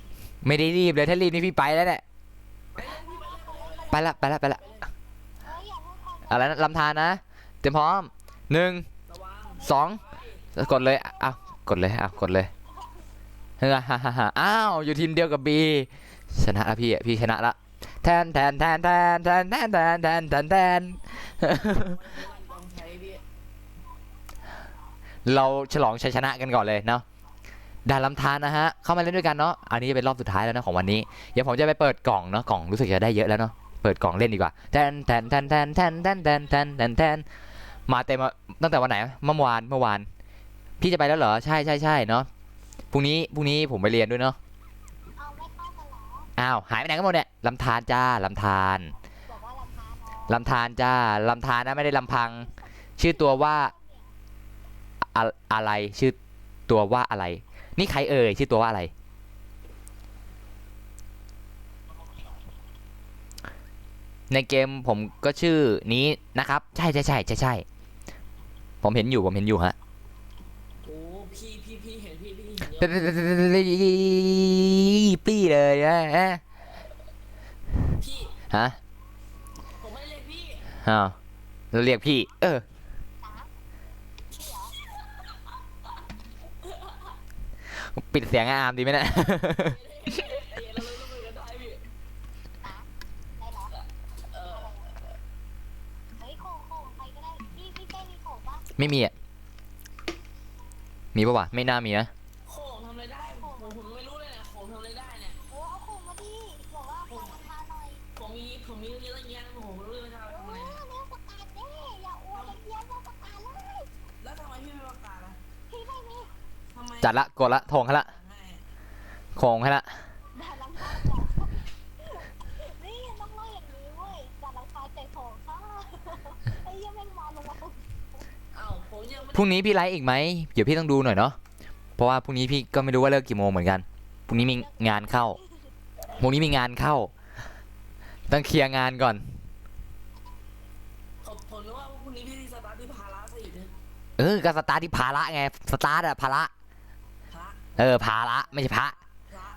[SPEAKER 1] ไม่ได้รีบเลยถ้ารีบนี่พี่ไปแล้วแหละไปละ
[SPEAKER 3] เฮ้ยอย่าเพิ่งไป
[SPEAKER 1] อะไรนะลำธารนะเตรียมพร้อม1
[SPEAKER 4] ระวัง
[SPEAKER 1] 2กดเลยกดเลยอ้าวอยู่ทีมเดียวกับบีชนะละพี่ชนะละแทน
[SPEAKER 4] ลองใช้พี่
[SPEAKER 1] เราฉลองชัยชนะกันก่อนเลยเนาะ ด่านลำธารนะฮะเข้ามาเล่นด้วยกันเนาะอันนี้จะเป็นรอบสุดท้ายแล้วนะของวันนี้เดี๋ยวผมจะไปเปิดกล่องเนาะกล่องรู้สึกจะได้เยอะแล้วเนาะเปิดกล่องเล่นดีกว่าแทนแทนแทนแทนแทนแทนแทนแทนแทนแทนมาเต็มตั้งแต่วันไหนเมื่อวานพี่จะไปแล้วเหรอใช่เนาะพรุ่งนี้ผมไปเรียนด้วยเนาะ
[SPEAKER 3] เอาไม่เข้ากันเหรอ
[SPEAKER 1] อ้าวหายไปไหนกันหมดเนี่ยลำธารจ้าลำธาร
[SPEAKER 3] บอกว่าลำพานอ๋อ
[SPEAKER 1] ลำธารจ้าลำธารนะไม่ได้ลำพัง ชื่อตัวว่าอะไรชื่อตัวว่าอะไร นี่ใครเอ่ยชื่อตัวว่าอะไร ในเกมผมก็ชื่อนี้นะครับใช่ผมเห็นอยู่ฮะ
[SPEAKER 4] โอ้พี่เห็นพี่เห็นเยอะ
[SPEAKER 1] ปี้เลยนะ
[SPEAKER 4] พี่
[SPEAKER 1] ฮะ
[SPEAKER 4] ผมไม่ได้เรียกพี่
[SPEAKER 1] อ้าวเราเรียกพี่ปิดเสียงอามดีไหมเนี่ย
[SPEAKER 4] เรียนแล้วรู้มือกันได้พี่
[SPEAKER 3] ได้เหรอ
[SPEAKER 4] เออ
[SPEAKER 3] เฮ้ยโค้งใครก็ได้พี่เป้มีโค้งปะ
[SPEAKER 1] ไม่มีอ่ะ มีปะวะ ไม่น่ามีนะ
[SPEAKER 4] โค้งทำอะไรได้ผมไม่รู้เลยเนี่ยโค้งทำอะไรได้เนี่ย
[SPEAKER 3] เอาโค้งมาดิบอกว่าโค้งลำพานหน่อย
[SPEAKER 4] ผมมีเยอะแยะผมไม่รู้เลยจะทำอะไร
[SPEAKER 3] เลี้ยวประกาศดิอย่าอ้วนเลี้ยวประกาศเลย
[SPEAKER 4] แล้วทำไมพี่ไม่ประกาศล่ะ
[SPEAKER 3] พี่ไม่มี
[SPEAKER 4] ทำไม
[SPEAKER 1] จัดละกดละทงให้ละ
[SPEAKER 4] ไม่
[SPEAKER 1] โคงให้ละ
[SPEAKER 3] ด่าลำพานเหรอนี่ต้องเล่าอย่างนี้เว้ยด่าลำพานใจโค้งค่ะไอ้ยังไม่มองลงมา
[SPEAKER 4] เอ้าผมยังไม่
[SPEAKER 1] พรุ่งนี้พี่ไลฟ์อีกไหม เดี๋ยวพี่ต้องดูหน่อยเนาะ เพราะว่าพรุ่งนี้พี่ก็ไม่รู้ว่าเลิกกี่โมงเหมือนกัน พรุ่งนี้มีงานเข้า พรุ่งนี้มีงานเข้า ต้องเคลียร์งานก่อน
[SPEAKER 4] ผมนึกว่าพรุ่งนี้พี่สตาร์ทที่พาราซะอีกเนี่ย
[SPEAKER 1] ก็สตาร์ทที่ภาระไง สตาร์ทอะภาระ
[SPEAKER 4] พระ
[SPEAKER 1] ภาระไม่ใช่พระ
[SPEAKER 4] พระ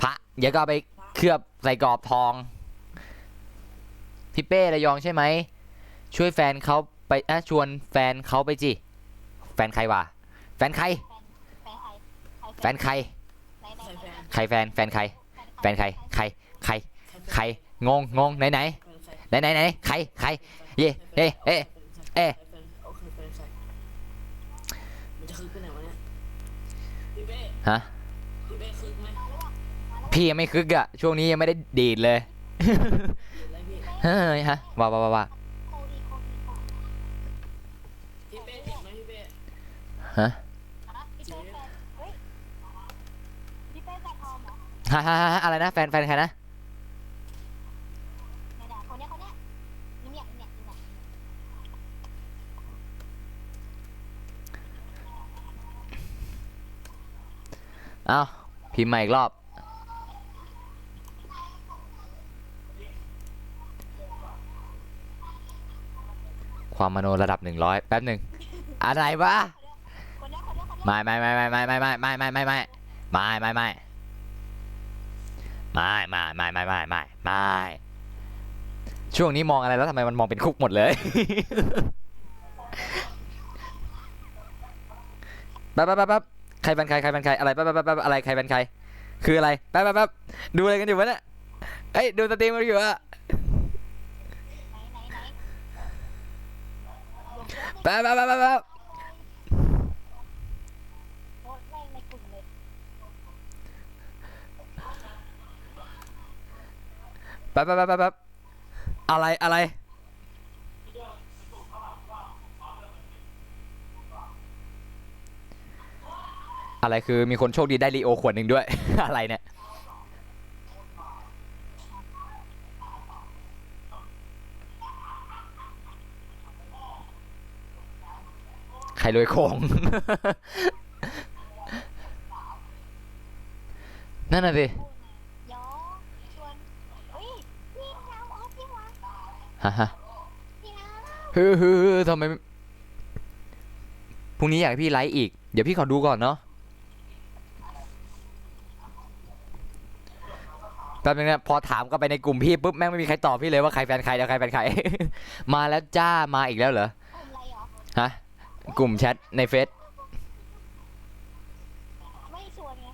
[SPEAKER 1] พระเดี๋ยวก็เอาไปเคลือบใส่กรอบทอง พี่เป้ระยองใช่ไหม ช่วยแฟนเขาไปชวนแฟนเขาไปจิ แฟนใครวะ แฟนใคร
[SPEAKER 3] แฟนใคร
[SPEAKER 1] แฟนใคร
[SPEAKER 3] ไหน
[SPEAKER 4] ใครแฟน
[SPEAKER 1] ใครแฟนใคร แฟนใคร ใครงงไหนไหนใครเย่เอ๊ะ
[SPEAKER 4] โอเคแฟนใครมันจะคึกไปไหนวะเนี่ยพี่เป้
[SPEAKER 1] ฮะ
[SPEAKER 4] พี่เป้คึกไหม
[SPEAKER 1] พี่ยังไม่คึกอะช่วงนี้ยังไม่ได้ดีดเลย
[SPEAKER 4] เห็นอะไรพี่
[SPEAKER 1] เฮ้ยฮะว่า
[SPEAKER 3] โคดี
[SPEAKER 4] พี่เป้เจ็บไหมพี่เป้
[SPEAKER 1] ฮะ
[SPEAKER 3] พี่เป้แฟนเฮ้ยพี่เป้แฟนทอมเหรอ
[SPEAKER 1] ฮะอะไรนะแฟนใครนะ
[SPEAKER 3] ไม่ได้คนเนี้ยเนี่ย
[SPEAKER 1] เอ้าพิมพ์มาอีกรอบ ความมโนระดับ100แป๊บหนึ่งอะไรวะ
[SPEAKER 3] คนเนี้ย
[SPEAKER 1] ไม่ช่วงนี้มองอะไรแล้วทำไมมันมองเป็นคุกหมดเลย แป๊บใครเป็นใครอะไรแป๊บอะไรใครเป็นใครคืออะไรแป๊บดูอะไรกันอยู่วะเนี่ยเอ้ยดูสตรีมกันอยู่อะ
[SPEAKER 3] ไหน
[SPEAKER 1] แป๊บ
[SPEAKER 3] โพสต์แม่งในกลุ่มเลย
[SPEAKER 1] แป๊บอะไรอะไรคือมีคนโชคดีได้ลีโอขวดหนึ่งด้วย อะไรเนี่ยใครรวยโคง นั่นน่ะสิ
[SPEAKER 3] ย้อชวนเฮ้ยพี่น้ำออฟพี่วะ
[SPEAKER 1] ฮะ
[SPEAKER 3] พี่น้
[SPEAKER 1] ทำไมพรุ่งนี้อยากให้พี่ไลฟ์อีกเดี๋ยวพี่ขอดูก่อนเนาะแป๊บนึงนะพอถามก็ไปในกลุ่มพี่ปุ๊บแม่งไม่มีใครตอบพี่เลยว่าใครแฟนใครแล้วใครแฟนใคร มาแล้วจ้ามาอีกแล้วเหรอ
[SPEAKER 3] ำอะไรเหรอ
[SPEAKER 1] ฮะกลุ่มแชทในเฟซ
[SPEAKER 3] ไม่ชวนไง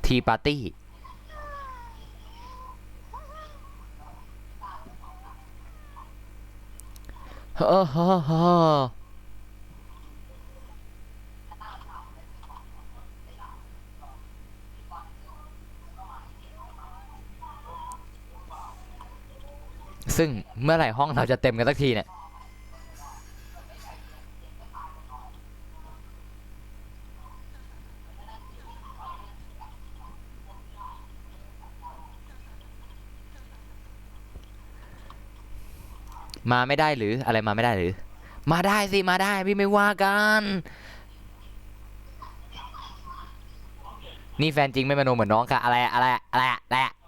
[SPEAKER 1] ทีปาร์ตี้ ซึ่งเมื่อไหร่ห้องเราจะเต็มกันสักทีเนี่ยมาไม่ได้หรืออะไรมาไม่ได้หรือ มาได้สิมาได้พี่ไม่ว่ากันนี่แฟนจริงไม่มโนเหมือนน้องค่ะอะไรอะอะไรอะอะไรอะ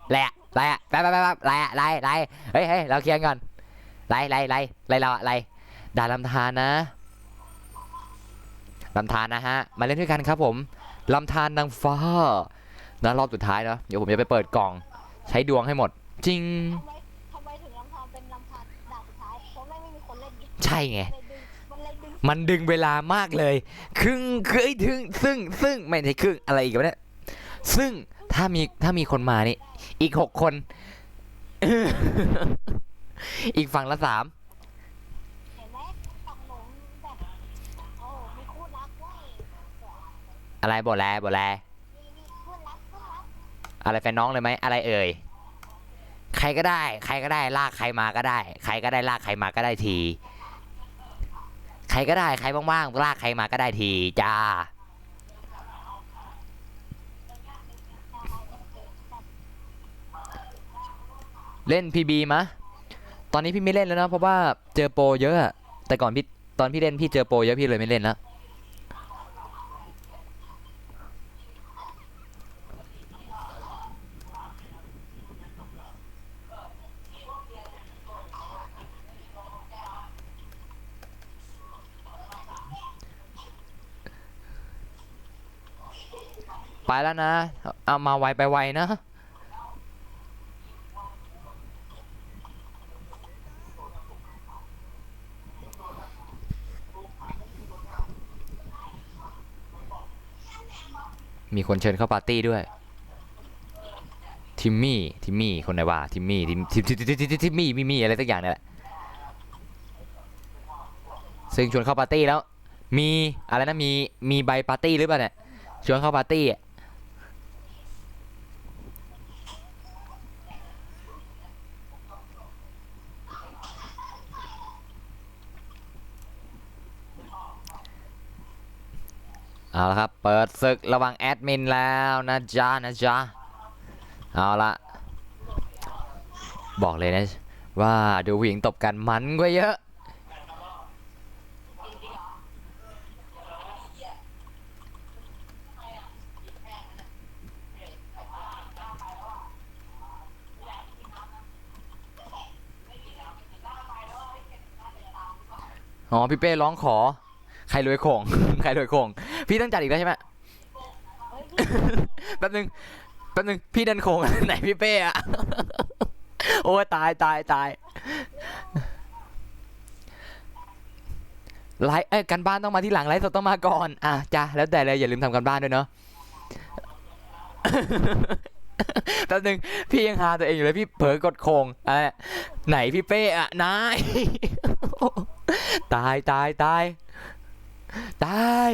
[SPEAKER 1] อะไรอะอะไรอะอะไรอะไปอะไรอะอะไรเฮ้ยเราเคลียร์กันอะไรเราอะไรด่าลำธารนะลำธารนะฮะมาเล่นด้วยกันครับผมลำธารนางฟ้านะรอบสุดท้ายเนาะเดี๋ยวผมจะไปเปิดกล่องใช้ดวงให้หมดจริง
[SPEAKER 3] ทำไมถึงลำธารเป็นลำธารด่านสุดท้ายเพราะไม่มีคนเล่นนี่
[SPEAKER 1] ใช่ไง
[SPEAKER 3] มันเลยดึง
[SPEAKER 1] มันดึงเวลามากเลยครึ่งเคยถึงซึ่งไม่ใช่ครึ่งอะไรอีกวะเนี่ยซึ่งถ้ามีคนมานี่อีก6 คน อีกฝั่งละ3
[SPEAKER 3] เห็นไหมฝั่งหนูแบบโอ้มีคู่รักด้วย
[SPEAKER 1] อะไรบทแล
[SPEAKER 3] มีคู่รัก
[SPEAKER 1] อะไรแฟนน้องเลยไหมอะไรเอ่ยใครก็ได้ลากใครมาก็ได้ใครก็ได้ลากใครมาก็ได้ทีใครก็ได้ใครว่างๆลากใครมาก็ได้ทีจ้าเล่น PB มะตอนนี้พี่ไม่เล่นแล้วนะเพราะว่าเจอโปรเยอะอะแต่ก่อนพี่ตอนพี่เล่นพี่เจอโปรเยอะพี่เลยไม่เล่นแล้วไปแล้วนะเอามาไวไปไวนะมีคนเชิญเข้าปาร์ตี้ด้วยทิมมี่คนไหนวะทิมมี่อะไรสักอย่างเนี่ยแหละซึ่งชวนเข้าปาร์ตี้แล้วมีอะไรนะมีใบปาร์ตี้หรือเปล่าเนี่ยชวนเข้าปาร์ตี้เอาละครับเปิดศึกระหว่างแอดมินแล้วนะจ๊ะเอาละบอกเลยนะว่าดูผู้หญิงตบกันมันกว่าเยอะอ๋อพี่เป้ร้องขอใครรวยโข่ง ใครรวยโข่งพี่ต้องจัดอีกแล้วใช่ไหม แป๊บนึงพี่ดันโข่ง ไหนพี่เป้อะ โอ้ตายไลฟ์กันบ้านต้องมาที่หลังไลฟ์สดต้องมาก่อนอ่ะจ้ะแล้วแต่เลยอย่าลืมทำกันบ้านด้วยเนาะ แป๊บนึงพี่ยังหาตัวเองอยู่เลยพี่เผลอกดโข่งอะไรไหนพี่เป้อะนาย ตาย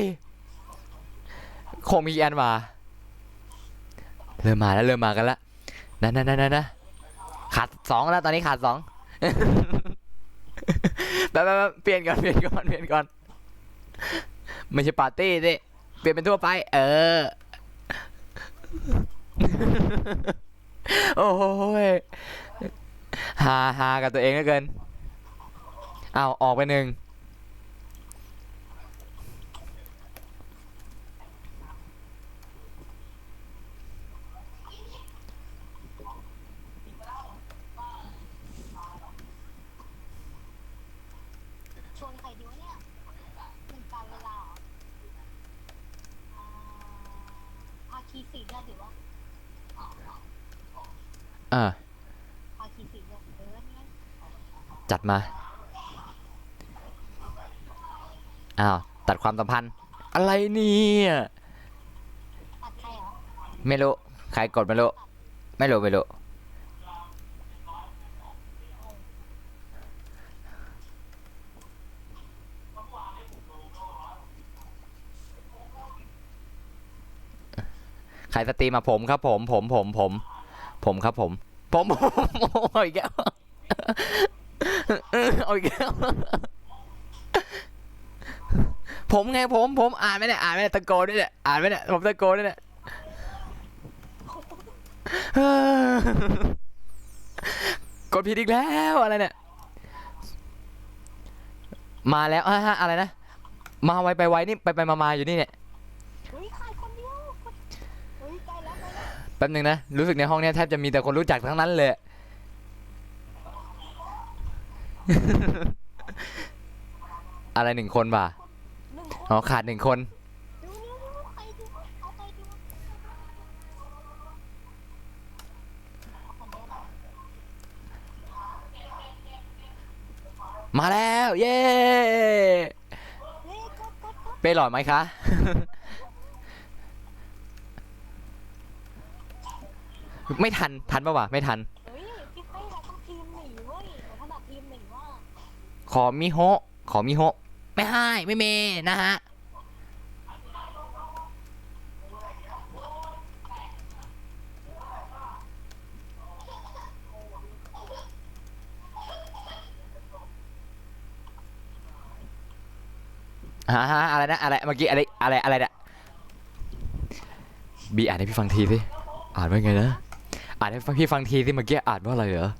[SPEAKER 1] โข่งมีกี่อันมาเริ่มมากันแล้วนะขาด2แล้วตอนนี้ขาด2 แบบเปลี่ยนก่อนไม่ใช่ปาร์ตี้สิเปลี่ยนเป็นทั่วไปโอ้ยฮากับตัวเองเหลือเกินเอาออกไป1
[SPEAKER 3] ชวนใครดีวะเนี่ยเป็นการเวลาภาคีสีเนี่ยถือว่าภาคีสีเนี่ยเนี่ย
[SPEAKER 1] จัดมาอ้าวตัดความสัมพันธ์อะไรเนี่ย
[SPEAKER 3] ตัดใครเหรอ
[SPEAKER 1] ไม่รู้ใครกดไม่รู้ใครสตรีมมาผมครับผมครับผมโอ้ยแก เอาอีกแล้วผมไงผมอ่านไม่ได้อ่านไม่ได้ตะโกนด้วยเนี่ยอ่านไม่ได้ผมตะโกนด้วยเนี่ยกดผิดอีกแล้วอะไรเนี่ยมาแล้วอะไรนะมาไวไปไวนี่ไปมาอยู่นี่เนี่ย
[SPEAKER 3] เฮ้ยขาดคนเดียวเฮ้ยใกล้แล้วใกล้แล้ว
[SPEAKER 1] แป๊บนึงนะรู้สึกในห้องเนี้ยแทบจะมีแต่คนรู้จักทั้งนั้นเลย อะไร1 คนป่ะ
[SPEAKER 3] 1 คน
[SPEAKER 1] อ๋อขาด1 คน
[SPEAKER 3] ดูใครดูเอาใครดูเอาคนนี้แหละ
[SPEAKER 1] มาแล้วเย้
[SPEAKER 3] เฮ้ยกด
[SPEAKER 1] เป้หล่อไหมคะ ไม่ทันปะวะไม่ทัน
[SPEAKER 3] เฮ้ยพี่เป้เราต้องทีมหนีเว้ยเราถนัดทีมหนีว่า
[SPEAKER 1] ขอมิโฮะไม่ให้ไม่เมนะฮะอะไรนะอะไรเมื่อกี้อะไรเนี่ยบีอ่านให้พี่ฟังทีสิอ่านว่าไงนะอ่านให้พี่ฟังทีสิเมื่อกี้อ่านว่าอะไรเหรอ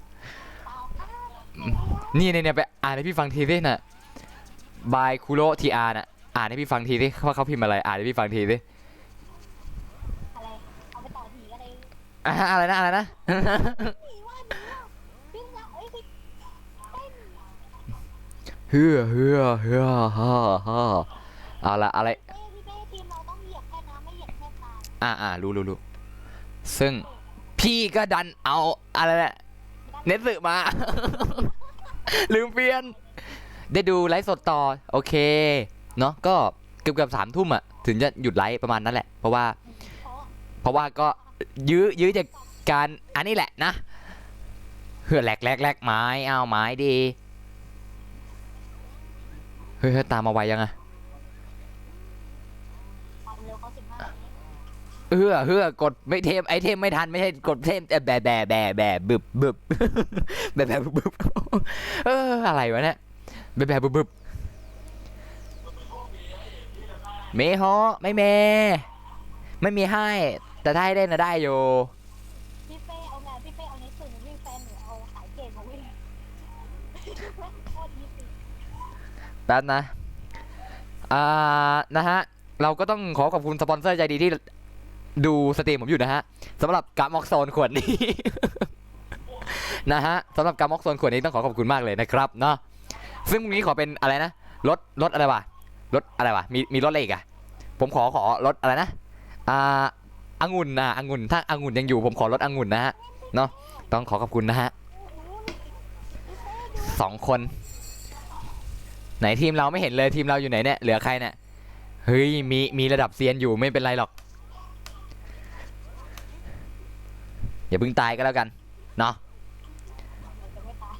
[SPEAKER 1] นี่ไปอ่านให้พี่ฟังทีสิน่ะบายคุโรทีอาร์น่ะอ่านให้พี่ฟังทีสิว่าเขาพิมพ์อะไรอ่านให้พี่ฟังทีสิ
[SPEAKER 3] อะไรเอาไปต่อทีอะไร
[SPEAKER 1] อะไรนะ
[SPEAKER 3] หนีว่าพี่เราเอ้ยพี่เต้น
[SPEAKER 1] เฮือฮ่าเอาละอะไร
[SPEAKER 3] พี่เป้ทีมเราต้องเหยียบแค่น้ำไม่เหยียบแค่ตาย
[SPEAKER 1] รู้ซึ่งพี่ก็ดันเอาอะไรแหละเน็ตสึมา ลืมเปลี่ยนได้ดูไลฟ์สดต่อโอเคเนาะก็เกือบ3 ทุ่มอ่ะถึงจะหยุดไลฟ์ประมาณนั้นแหละเพราะว่าก็ยื้อจากการอันนี้แหละนะเฮือแหลกไม้เอาไม้ดีเฮ้ยตามมาไวยังอะ
[SPEAKER 3] ความเร็วเขา15
[SPEAKER 1] เฮือกดไม่เทมไอเทมไม่ทันไม่ใช่กดเทมแบบึบบึบ บึบอะไรวะเนี่ยบึบเมฮอไม่ไม่มีให้แต่ถ้าให้เล่นนะได้อยู่
[SPEAKER 3] พี่เป้เอาไงพี่เป้เอาในสื่อวิ่งแฟนหนูเอาสายเกมมาวิ่งโคตรยิปปี้
[SPEAKER 1] แป๊บนะนะฮะเราก็ต้องขอบคุณสปอนเซอร์ใจดีที่ดูสตรีมผมอยู่นะฮะสำหรับกามอกโซนขวดนี้ นะฮะสำหรับกามอกโซนขวดนี้ต้องขอบคุณมากเลยนะครับเนาะซึ่งพรุ่งนี้ขอเป็นอะไรนะรถอะไรวะรถอะไรวะมีรถอะไรอีกอะผมขอรถอะไรนะองุ่นองุ่นถ้าองุ่นยังอยู่ผมขอรถองุ่นนะฮะเนาะต้องขอบคุณนะฮะ2 คนไหนทีมเราไม่เห็นเลยทีมเราอยู่ไหนเนี่ยเหลือใครเนี่ยเฮ้ยมีระดับเซียนอยู่ไม่เป็นไรหรอกอย่าเพิ่งตายก็แล้วกันเนาะ
[SPEAKER 3] มันจะไม่ตาย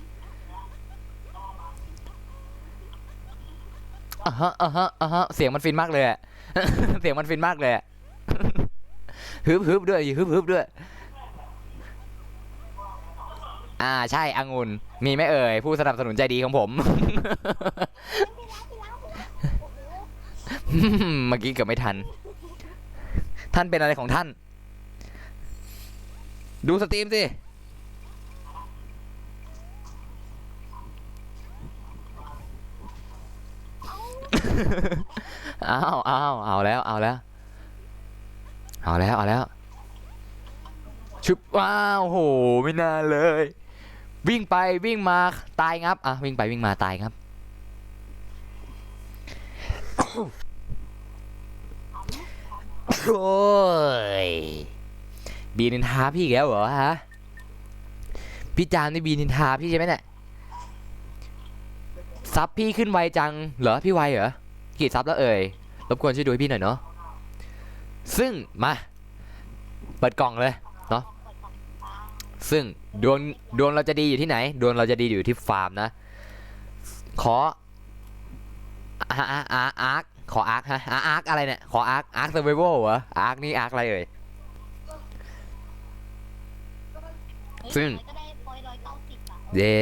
[SPEAKER 1] เสียงมันฟินมากเลยอะ เสียงมันฟินมากเลยอะ ฮึบด้วยฮึบด้วยใช่องุ่นมีไหมเอ่ยผู้สนับสนุนใจดีของผม เมื่อกี้เกือบไม่ทันท่านเป็นอะไรของท่านดูสตรีมสิเอาแล้วชุบว้าวโหไม่น่าเลยวิ่งไปวิ่งมาตายงับวิ่งไปวิ่งมาตายครับ โอ้ยบีนินทาพี่อีกแล้วเหรอฮะพี่จามนี่บีนินทาพี่ใช่ไหมเนี่ยซับพี่ขึ้นไวจังเหรอพี่ไวเหรอกี่ซับแล้วเอ่ยรบกวนช่วยดูให้พี่หน่อยเนาะซึ่งมาเปิดกล่องเลยเนาะซึ่งดวงเราจะดีอยู่ที่ไหนดวงเราจะดีอยู่ที่ฟาร์มนะขออาร์คขออาร์คฮะอาร์คอะไรเนี่ยขออาร์คเซอร์ไวโวเหรออาร์คนี่อาร์คอะไรเอ่ยซึ่ง
[SPEAKER 3] ก็ได้ปอย190 อ่ะ
[SPEAKER 1] เย่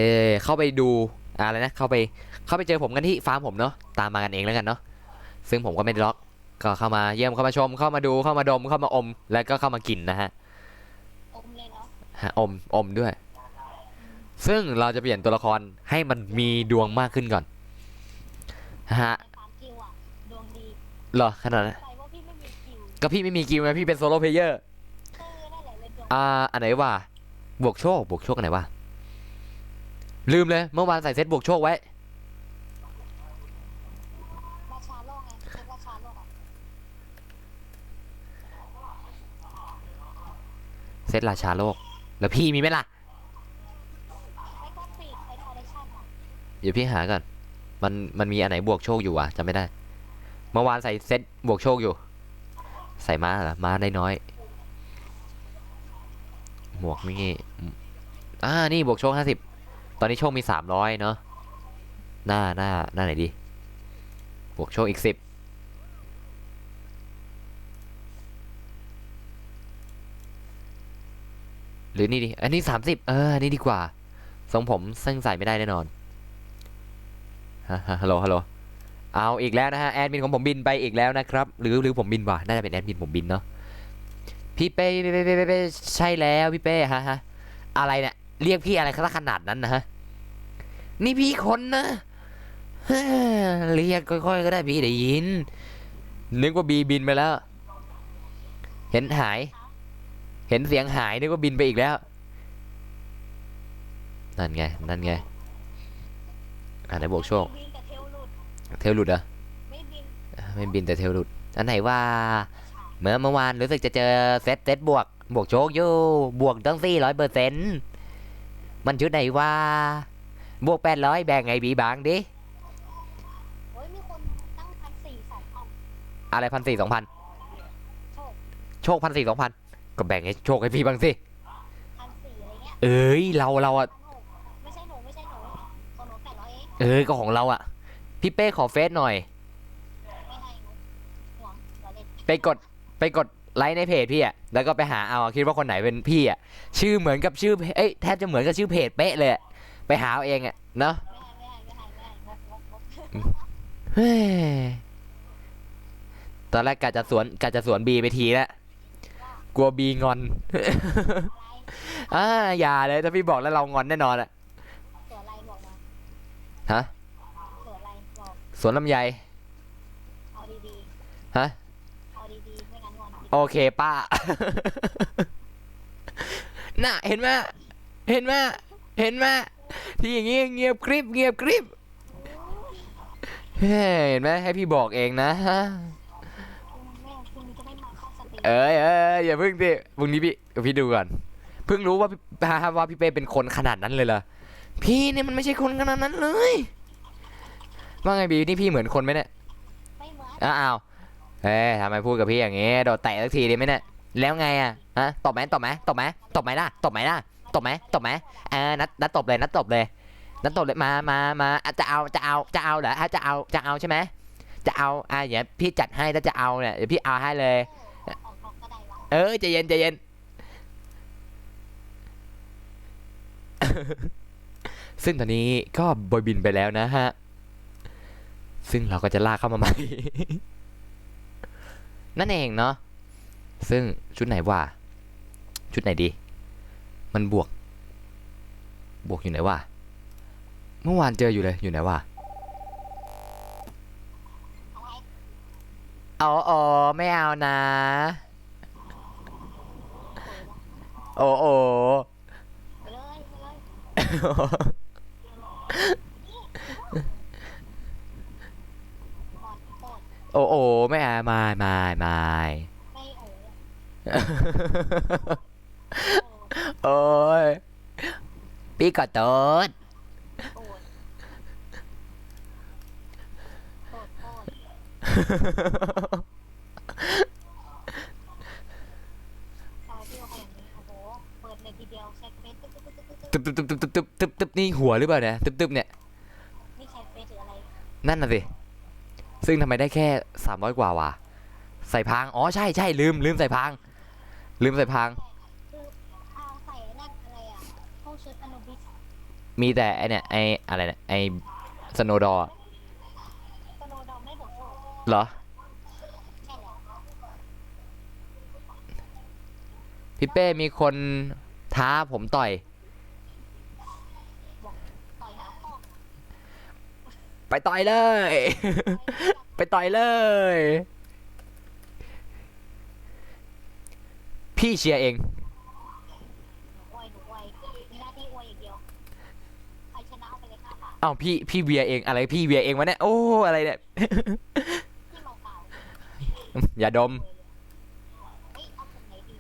[SPEAKER 1] เข้าไปดูอะไรนะเข้าไปเจอผมกันที่ฟาร์มผมเนาะตามมากันเองแล้วกันเนาะซึ่งผมก็ไม่ได้ล็อกก็เข้ามาเยี่ยมเข้ามาชมเข้ามาดูเข้ามาดมเข้ามาอมแล้วก็เข้ามากินนะฮะ
[SPEAKER 3] อมเลยเนาะ
[SPEAKER 1] อมด้วย ซึ่งเราจะเปลี่ยนตัวละครให้มันมีดวงมากขึ้นก่อนฮะ
[SPEAKER 3] ในฟาร์มคิวอ่ะดวงดี
[SPEAKER 1] เหรอขนาดนั้น
[SPEAKER 3] ใส่ว่าพี่ไม่มีคิว
[SPEAKER 1] ก็พี่ไม่มีกิลไงพี่เป็นโซโล่เพลเยอร์
[SPEAKER 3] นั่นแหละเลยดวง
[SPEAKER 1] อันไหนวะบวกโชคอันไหนวะลืมเลยเมื่อวานใส่เซตบวกโชคไว้
[SPEAKER 3] ราชาโลกไงเช็คราชาโลกอ่ะ
[SPEAKER 1] เซตราชาโลกแล้วพี่มีไหมล่ะ
[SPEAKER 3] ไม่ก็ปีกไอ้คอร์เรชั่นอ่ะ
[SPEAKER 1] เดี๋ยวพี่หาก่อนมันมีอันไหนบวกโชคอยู่วะจำไม่ได้ เมื่อวานใส่เซตบวกโชคอยู่ ใส่ม้าเหรอม้าได้น้อยหมวกนี่นี่บวกโชค50ตอนนี้โชคมี300เนาะหน้าไหนดีบวกโชคอีก10หรือนี่ดิอันนี้30อันนี้ดีกว่าทรงผมซึ่งใส่ไม่ได้แน่นอนฮัลโหลเอาอีกแล้วนะฮะแอดมินของผมบินไปอีกแล้วนะครับหรือผมบินวะน่าจะเป็นแอดมินผมบินเนาะพี่เป้ใช่แล้วพี่เป้ฮะอะไรเนี่ยเรียกพี่อะไรขนาดนั้นนะฮะนี่พี่คนนะเรียกค่อยๆก็ได้พี่ได้ยินนึกว่าบีบินไปแล้วเห็นเสียงหายนึกว่าบินไปอีกแล้วนั่นไงไหนบวกโชค
[SPEAKER 3] บินแต่เทลหลุด
[SPEAKER 1] เทลหลุดเหรอ
[SPEAKER 3] ไม่บิน
[SPEAKER 1] ไม่บินแต่เทลหลุดอันไหนว่าเมื่อวานรู้สึกจะเจอเซตบวกโชคอยู่บวกตั้ง400%มันชุดไหนว่าบวก800แบ่งไงบีบางดิ
[SPEAKER 3] โอ้ยมีคนตั้ง1,400-2,000
[SPEAKER 1] อะไร1,400-2,000โชค1,400-2,000ก็แบ่งให้โชคให้พี่บ้างสิ
[SPEAKER 3] 1,400อะไรเงี้ย
[SPEAKER 1] เอ้ยเราอะ
[SPEAKER 3] 1,600ไม่ใช่หนูของหนู800เอง
[SPEAKER 1] ก็ของเราอะพี่เป้ขอเฟซหน่อย
[SPEAKER 3] ไม่ให้หนูหวงเราเล่น
[SPEAKER 1] ไปกดไลค์ในเพจพี่อะแล้วก็ไปหาเอาคิดว่าคนไหนเป็นพี่อะชื่อเหมือนกับชื่อแทบจะเหมือนกับชื่อเพจเป๊ะเลยอะไปหาเอาเองอะเนาะ
[SPEAKER 3] ไม่ให้งก
[SPEAKER 1] เฮ้ยตอนแรกกะจะสวนบีไปทีแล้วกลัวบีงอน อย่าเลยถ้าพี่บอกแล้วเรางอนแน่นอนอะ
[SPEAKER 3] เสืออะไรบอกมา
[SPEAKER 1] ฮะ
[SPEAKER 3] เสืออะไรบอก
[SPEAKER 1] สวนลำไย
[SPEAKER 3] เอาดี
[SPEAKER 1] ฮะ
[SPEAKER 3] ๆเอาดีๆไม่งั้นงอน
[SPEAKER 1] โอเคป้า น่ะเห็นไหมที่อย่างงี้เงียบกริบเฮ้ยเห็นไหมให้พี่บอกเองนะฮะ
[SPEAKER 3] แม่คืนนี้จะไม่มาเข้าสติ
[SPEAKER 1] อย่าเพิ่งดิพรุ่งนี้พี่ดูก่อนเพิ่งรู้ว่าพี่เป้เป็นคนขนาดนั้นเลยเหรอพี่เนี่ยมันไม่ใช่คนขนาดนั้นเลยว่าไงบีนี่พี่เหมือนคนไหมเนี่ย
[SPEAKER 3] ไม่เหมือน
[SPEAKER 1] อ้าวทำไมพูดกับพี่อย่างงี้โดดแตะสักทีดีไหมเนี่ยแล้วไงอะฮะตบไหมล่ะตบไหมนัดตบเลยมาจะเอาเหรอจะเอาใช่ไหมจะเอาเดี๋ยวพี่จัดให้แล้วจะเอาเนี่ยเดี๋ยวพี่เอาให้เลย
[SPEAKER 3] ออกก็ได้วะ
[SPEAKER 1] ใจเย็น ซึ่งตอนนี้ก็บอยบินไปแล้วนะฮะซึ่งเราก็จะลากเข้ามาใหม่ นั่นเองเนาะซึ่งชุดไหนวะชุดไหนดีมันบวกอยู่ไหนวะเมื่อวานเจออยู่เลยอยู่ไหนวะ
[SPEAKER 3] อะไร
[SPEAKER 1] อ๋อไม่เอานะโอ้
[SPEAKER 3] ไปเลยก่อนโคตร
[SPEAKER 1] โอ้ไม่เอาไม่
[SPEAKER 3] ไม่
[SPEAKER 1] โอ้ยพี่ขอโทษ
[SPEAKER 3] โกรธทำไมพี่เอาขนาดนี้โอ้โหเปิดเลยทีเดียวเช็คเฟซ
[SPEAKER 1] ตึบนี่หัวหรือเปล่าเนี่ยตึบเนี่ย
[SPEAKER 3] นี่ใช้เฟซหรืออะไร
[SPEAKER 1] นั่นน่ะสิซึ่งทำไมได้แค่300กว่าวะใส่พางใช่ลืมใส่พาง
[SPEAKER 3] คือเอาใส่นั่นอะไรอ่ะพวกชุดอนุบิส
[SPEAKER 1] มีแต่ไอเนี่ยไออะไรเนี่ยไอสโนดอ
[SPEAKER 3] สโนว์ดอมไม่บวกโชค
[SPEAKER 1] เหรอ
[SPEAKER 3] ใช่แล้ว
[SPEAKER 1] พี่เป้มีคนท้าผมต่อย
[SPEAKER 3] ต่อยหาพ่อ
[SPEAKER 1] ไปต่อยเลย ไปต่อยเลย พี่เชียร์เอง
[SPEAKER 3] หนูอวยมีหน้าที่อวยอย่างเดียวใครชนะเอาไปเลย5 บาท
[SPEAKER 1] อ้าวพี่เวียเองอะไรพี่เวียเองวะเนี่ยโอ้อะไรเนี่ย
[SPEAKER 3] ที่เมาเก่า
[SPEAKER 1] อย่าดม
[SPEAKER 3] เฮ้ยเอาถุงไหนดี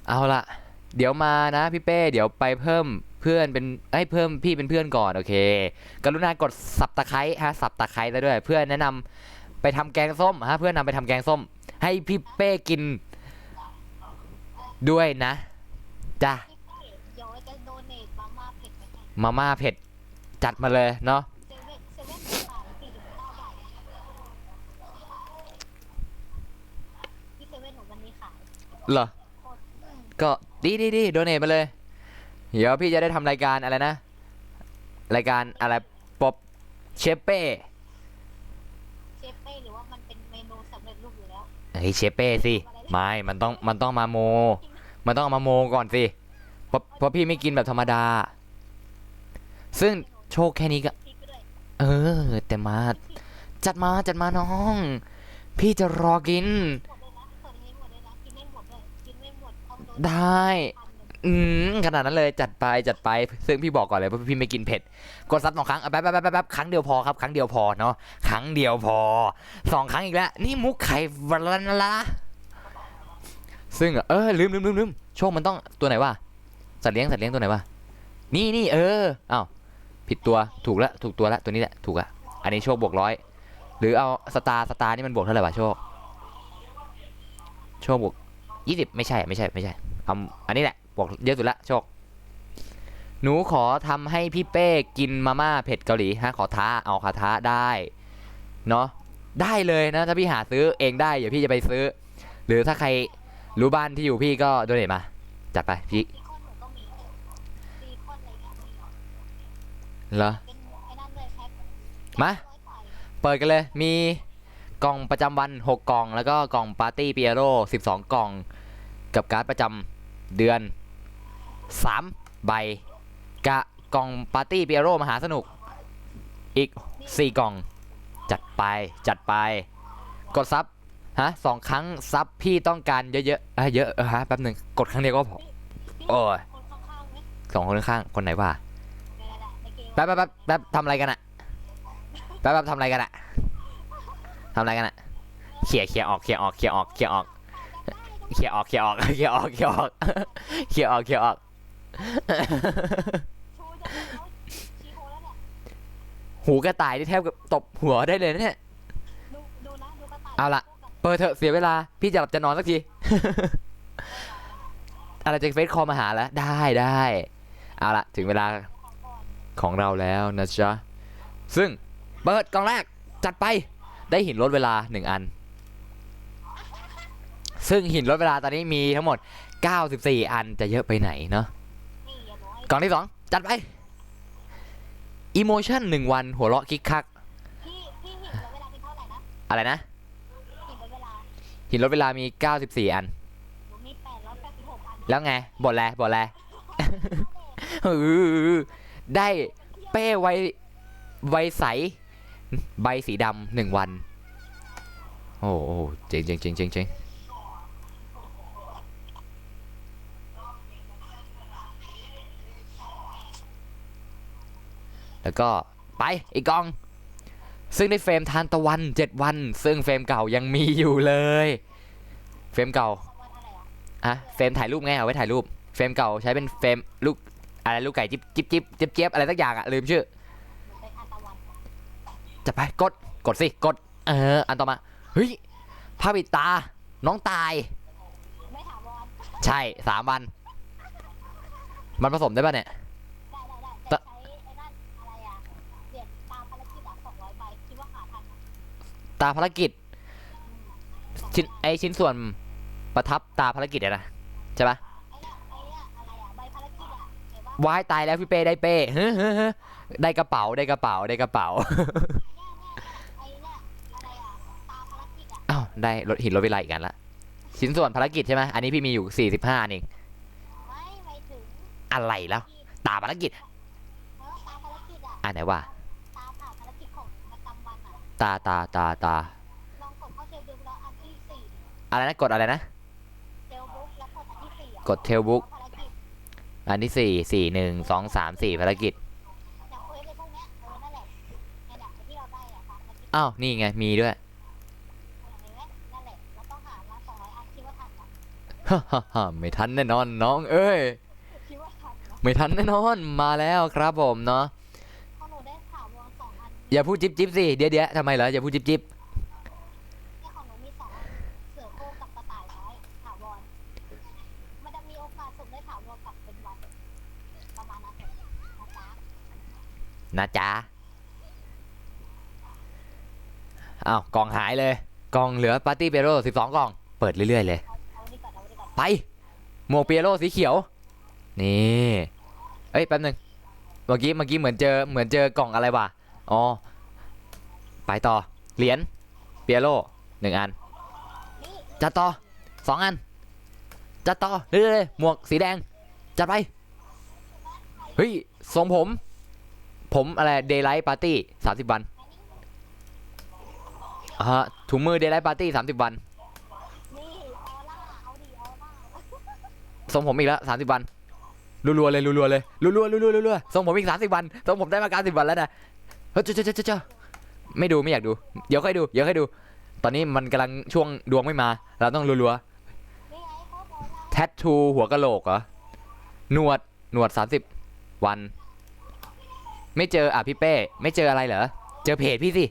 [SPEAKER 1] เอาละเดี๋ยวมานะพี่เป้เดี๋ยวไปเพิ่มเพื่อนเป็นเพิ่มพี่เป็นเพื่อนก่อนโอเคกรุณากดสับตะไคร้ฮะสับตะไคร้แล้วด้วย เพื่อนแนะนำไปทำแกงส้มฮะเพื่อนนำไปทำแกงส้ม ให้พี่เป้กินด้วยนะจ้ะ
[SPEAKER 3] พี่เป้เดี๋ยวจะโดเนทมาม่าเผ็ดไปให้
[SPEAKER 1] มาม่าเผ็ดจัดมาเลยเนาะ
[SPEAKER 3] เซเว่นขาย49 บาทที่เซเว่นหนูวันนี้ขาย
[SPEAKER 1] เหรอ
[SPEAKER 3] โคตร
[SPEAKER 1] ก็ดีโดเนทมาเลย เดี๋ยวพี่จะได้ทำรายการอะไรนะ รายการอะไรป๊อปเชฟเป้
[SPEAKER 3] เชฟเป้หรือว่ามันเป็นเมนูสำเร็จรูปอยู่แล้ว
[SPEAKER 1] เฮ้ยเชฟเป้สิไม่มันต้องมาโม มันต้องเอามาโมก่อนสิเพราะพี่ไม่กินแบบธรรมดา ซึ่งโชคแค่นี้ก็
[SPEAKER 3] พริกไปด้วย
[SPEAKER 1] เออแต่มาจัดมาน้อง พี่จะรอกิน
[SPEAKER 3] หมดเลยนะเปิดให้หมดเลยนะกินไม่หมดเลยกินไม่หมดเอาโดน
[SPEAKER 1] ได้ ขนาดนั้นเลยจัดไปซึ่งพี่บอกก่อนเลยว่าพี่ไม่กินเผ็ดกดซับ2 ครั้งแป๊บครั้งเดียวพอครับครั้งเดียวพอเนาะครั้งเดียวพอ2 ครั้งอีกแล้วนี่มุกไข่วันละซึ่งลืมโชคมันต้องตัวไหนวะสัตว์เลี้ยงตัวไหนวะนี่อ้าวผิดตัวถูกตัวละตัวนี้แหละถูกอะอันนี้โชคบวก100หรือเอาสตาร์นี่มันบวกเท่าไหร่วะโชคบวก20ไม่ใช่เอาอันนี้แหละบวกเยอะสุดละโชคหนูขอทำให้พี่เป้กินมาม่าเผ็ดเกาหลีฮะขอท้าได้เนาะได้เลยนะถ้าพี่หาซื้อเองได้เดี๋ยวพี่จะไปซื้อ หรือถ้าใครรู้บ้านที่อยู่พี่ก็โดเนทมาจัดไปพี่
[SPEAKER 3] ซีคอนหนูก็มีซีคอนอะไรเงี้ยมี
[SPEAKER 1] เหรอ
[SPEAKER 3] เป็นไอ้นั่นเลยแพ็ค
[SPEAKER 1] มา เปิดกันเลยมีกล่องประจำวัน6 กล่องแล้วก็กล่องปาร์ตี้เปียโร12 กล่องกับการ์ดประจำเดือน3 ใบกะกล่องปาร์ตี้เปียโรมหาสนุกอีก4 กล่องจัดไปกดซับฮะ2 ครั้งซับพี่ต้องการเยอะเยอะฮะแป๊บหนึ่งกดครั้งเดียวก็พอ โอ้ย
[SPEAKER 3] คนข้างๆไหม
[SPEAKER 1] 2 คนข้างๆคนไหนวะ
[SPEAKER 3] ในเกม
[SPEAKER 1] แป๊บทำอะไรกันอะแป๊บทำอะไรกันอะเขี่ยออกเคลียร์ออก
[SPEAKER 3] ชูจะแล้วชี้โค้ดแล้วเนี่ย
[SPEAKER 1] หูกระต่ายที่แทบกับตบหัวได้เลยนะเนี่ย
[SPEAKER 3] ดูนะดูกระต่าย
[SPEAKER 1] เอาล่ะ เปิดเถอะเสียเวลาพี่จะหลับจะนอนสักที อะไรจะเฟซคอลมาหาแล้วได้เอาล่ะถึงเวลาของเราแล้วนะจ๊ะซึ่งเปิดกล่องแรกจัดไปได้หินลดเวลา1 อัน ซึ่งหินลดเวลาตอนนี้มีทั้งหมด94 อันจะเยอะไปไหนเนาะ
[SPEAKER 3] นี่อย่าบอกให้
[SPEAKER 1] กล่องที่ 2จัดไป Emotion 1 วันหัวเราะคิกคัก
[SPEAKER 3] พี่หินแล้วเวลาเป็นเท่าไหร่นะ
[SPEAKER 1] อะไรนะ
[SPEAKER 3] หินแล้วเวลา
[SPEAKER 1] หินลดเวลามี94 อัน
[SPEAKER 3] หนูมี886 อัน
[SPEAKER 1] แล้วไงบ่นแล ได้เป้ไวใสใบสีดำ1 วัน โอ้โหเจ๋งแล้วก็ไปอีกกล่อง ซึ่งได้เฟรมทานตะวัน7 วัน ซึ่งเฟรมเก่ายังมีอยู่เลย เฟรมเก่า
[SPEAKER 3] วันอะไรอ่ะ
[SPEAKER 1] อะเฟรมถ่ายรูปไงเอาไว้ถ่ายรูปเฟรมเก่าใช้เป็นเฟรมลูกอะไรลูกไก่จิ๊บอะไรสักอย่างอะลืมชื่อ
[SPEAKER 3] เหมือนเป็นอันตะวัน
[SPEAKER 1] จะไปกดสิกดอันต่อมาเฮ้ยผ้าปิดตาน้องตาย
[SPEAKER 3] ไม่ถาวร
[SPEAKER 1] ใช่3 วัน มันผสมได้ป่ะเนี่ย
[SPEAKER 3] ได้แต่ใช้ไอ้นั่นอะไรอ่ะเปลี่ยนตามภารกิจอ่ะ200 ใบคิดว่าหาทันไหม
[SPEAKER 1] ตาภารกิจชิ้นส่วนประทับตาภารกิจอะนะใช่ปะ
[SPEAKER 3] ไอ้เนี่ยอะไรอ่ะใบภารกิจอ่ะเห็นปะ
[SPEAKER 1] ว้ายตายแล้วพี่เป้ได้เป้เฮ้อได้กระเป๋าได้กระเป๋าได้กระเป๋า
[SPEAKER 3] ไอ้เนี่ยอะไรอ่ะตามภารกิจอ่ะ
[SPEAKER 1] อ้าวได้รถหินรถเวลาอีกอันละชิ้นส่วนภารกิจใช่ไหมอันนี้พี่มีอยู่45เอง
[SPEAKER 3] ไม่ถึง
[SPEAKER 1] อะไรแล้วตามภารกิจ
[SPEAKER 3] ตามภารกิจอ่ะ
[SPEAKER 1] อ่าไหนว่า
[SPEAKER 3] ตามภารกิจของประจำวันอ่ะ
[SPEAKER 1] ตา
[SPEAKER 3] ลองกดเข้าเซลล์บุ๊กแล้วอันที่สี่
[SPEAKER 1] อะไรนะกดอะไรนะ
[SPEAKER 3] เซลล์บุ๊กแล้วกดอันที่สี่อ่ะ
[SPEAKER 1] กดเทลบุ๊ก
[SPEAKER 3] ภารกิจ
[SPEAKER 1] อันที่4 1 2 3 4ภารกิจ
[SPEAKER 3] อย่างเควสในพวกเนี้ยนั่นแหละนั่นแหละที่เราได้อ่ะตามภารกิจ
[SPEAKER 1] อ้าวนี่ไงมีด้วย
[SPEAKER 3] เห็นไหมนั่นแหละเราต้องหาละ200อันคิดว่าทันไหม
[SPEAKER 1] ฮ่าไม่ทันแน่นอนน้องเอ้ย
[SPEAKER 3] คิดว่าทันไหม
[SPEAKER 1] ไม่ทันแน่นอนมาแล้วครับผมเนาะ
[SPEAKER 3] พอหนูได้ถาวร2อัน
[SPEAKER 1] อย่าพูดจิ๊บสิเดี๋ยวทำไมเหรออย่าพูดจิ๊บ
[SPEAKER 3] เนี่ยของหนูมี2อันเสือโคร่งกับกระต่ายน้อยถาวรมันจะมีโอกาสสุ่มได้ถาวรกับเป็นวันประมาณนั้นนะจ๊ะ
[SPEAKER 1] นะจ๊ะอ้าวกล่องหายเลยกล่องเหลือปาร์ตี้เปโร่12กล่องเปิดเรื่อยๆเลย
[SPEAKER 3] เอาดีก่อนเอาดีก่อน
[SPEAKER 1] ไปหมวกเปียโรสีเขียวนี่เอ้ยแป๊บนึงเมื่อกี้เหมือนเจอกล่องอะไรวะอ๋อไปต่อเหรียญเปียโร1 อัน
[SPEAKER 3] นี่
[SPEAKER 1] จัดต่อ2 อันจัดต่อเรื่อยๆเลยหมวกสีแดงจัดไปเฮ้ยทรงผมอะไร Daylight Party 30 วันฮะถุงมือ Daylight Party 30 วัน
[SPEAKER 3] นี่ออร่าเอาดีออร่า
[SPEAKER 1] ทรงผมอีกแล้ว30 วันรัวๆเลยรัวๆทรงผมอีก30 วันทรงผมได้มา90 วันแล้วนะเฮ้ยเจ้าไม่ดูไม่อยากดูเดี๋ยวค่อยดูตอนนี้มันกำลังช่วงดวงไม่มาเราต้องรัว
[SPEAKER 3] นี่ไงครบออร่า
[SPEAKER 1] ๆแทททูหัวกะโหลกเหรอหนวด30 วันไม่เจออ่ะพี่เป้ไม่เจออะไรเหรอเจอเพจพี่สิ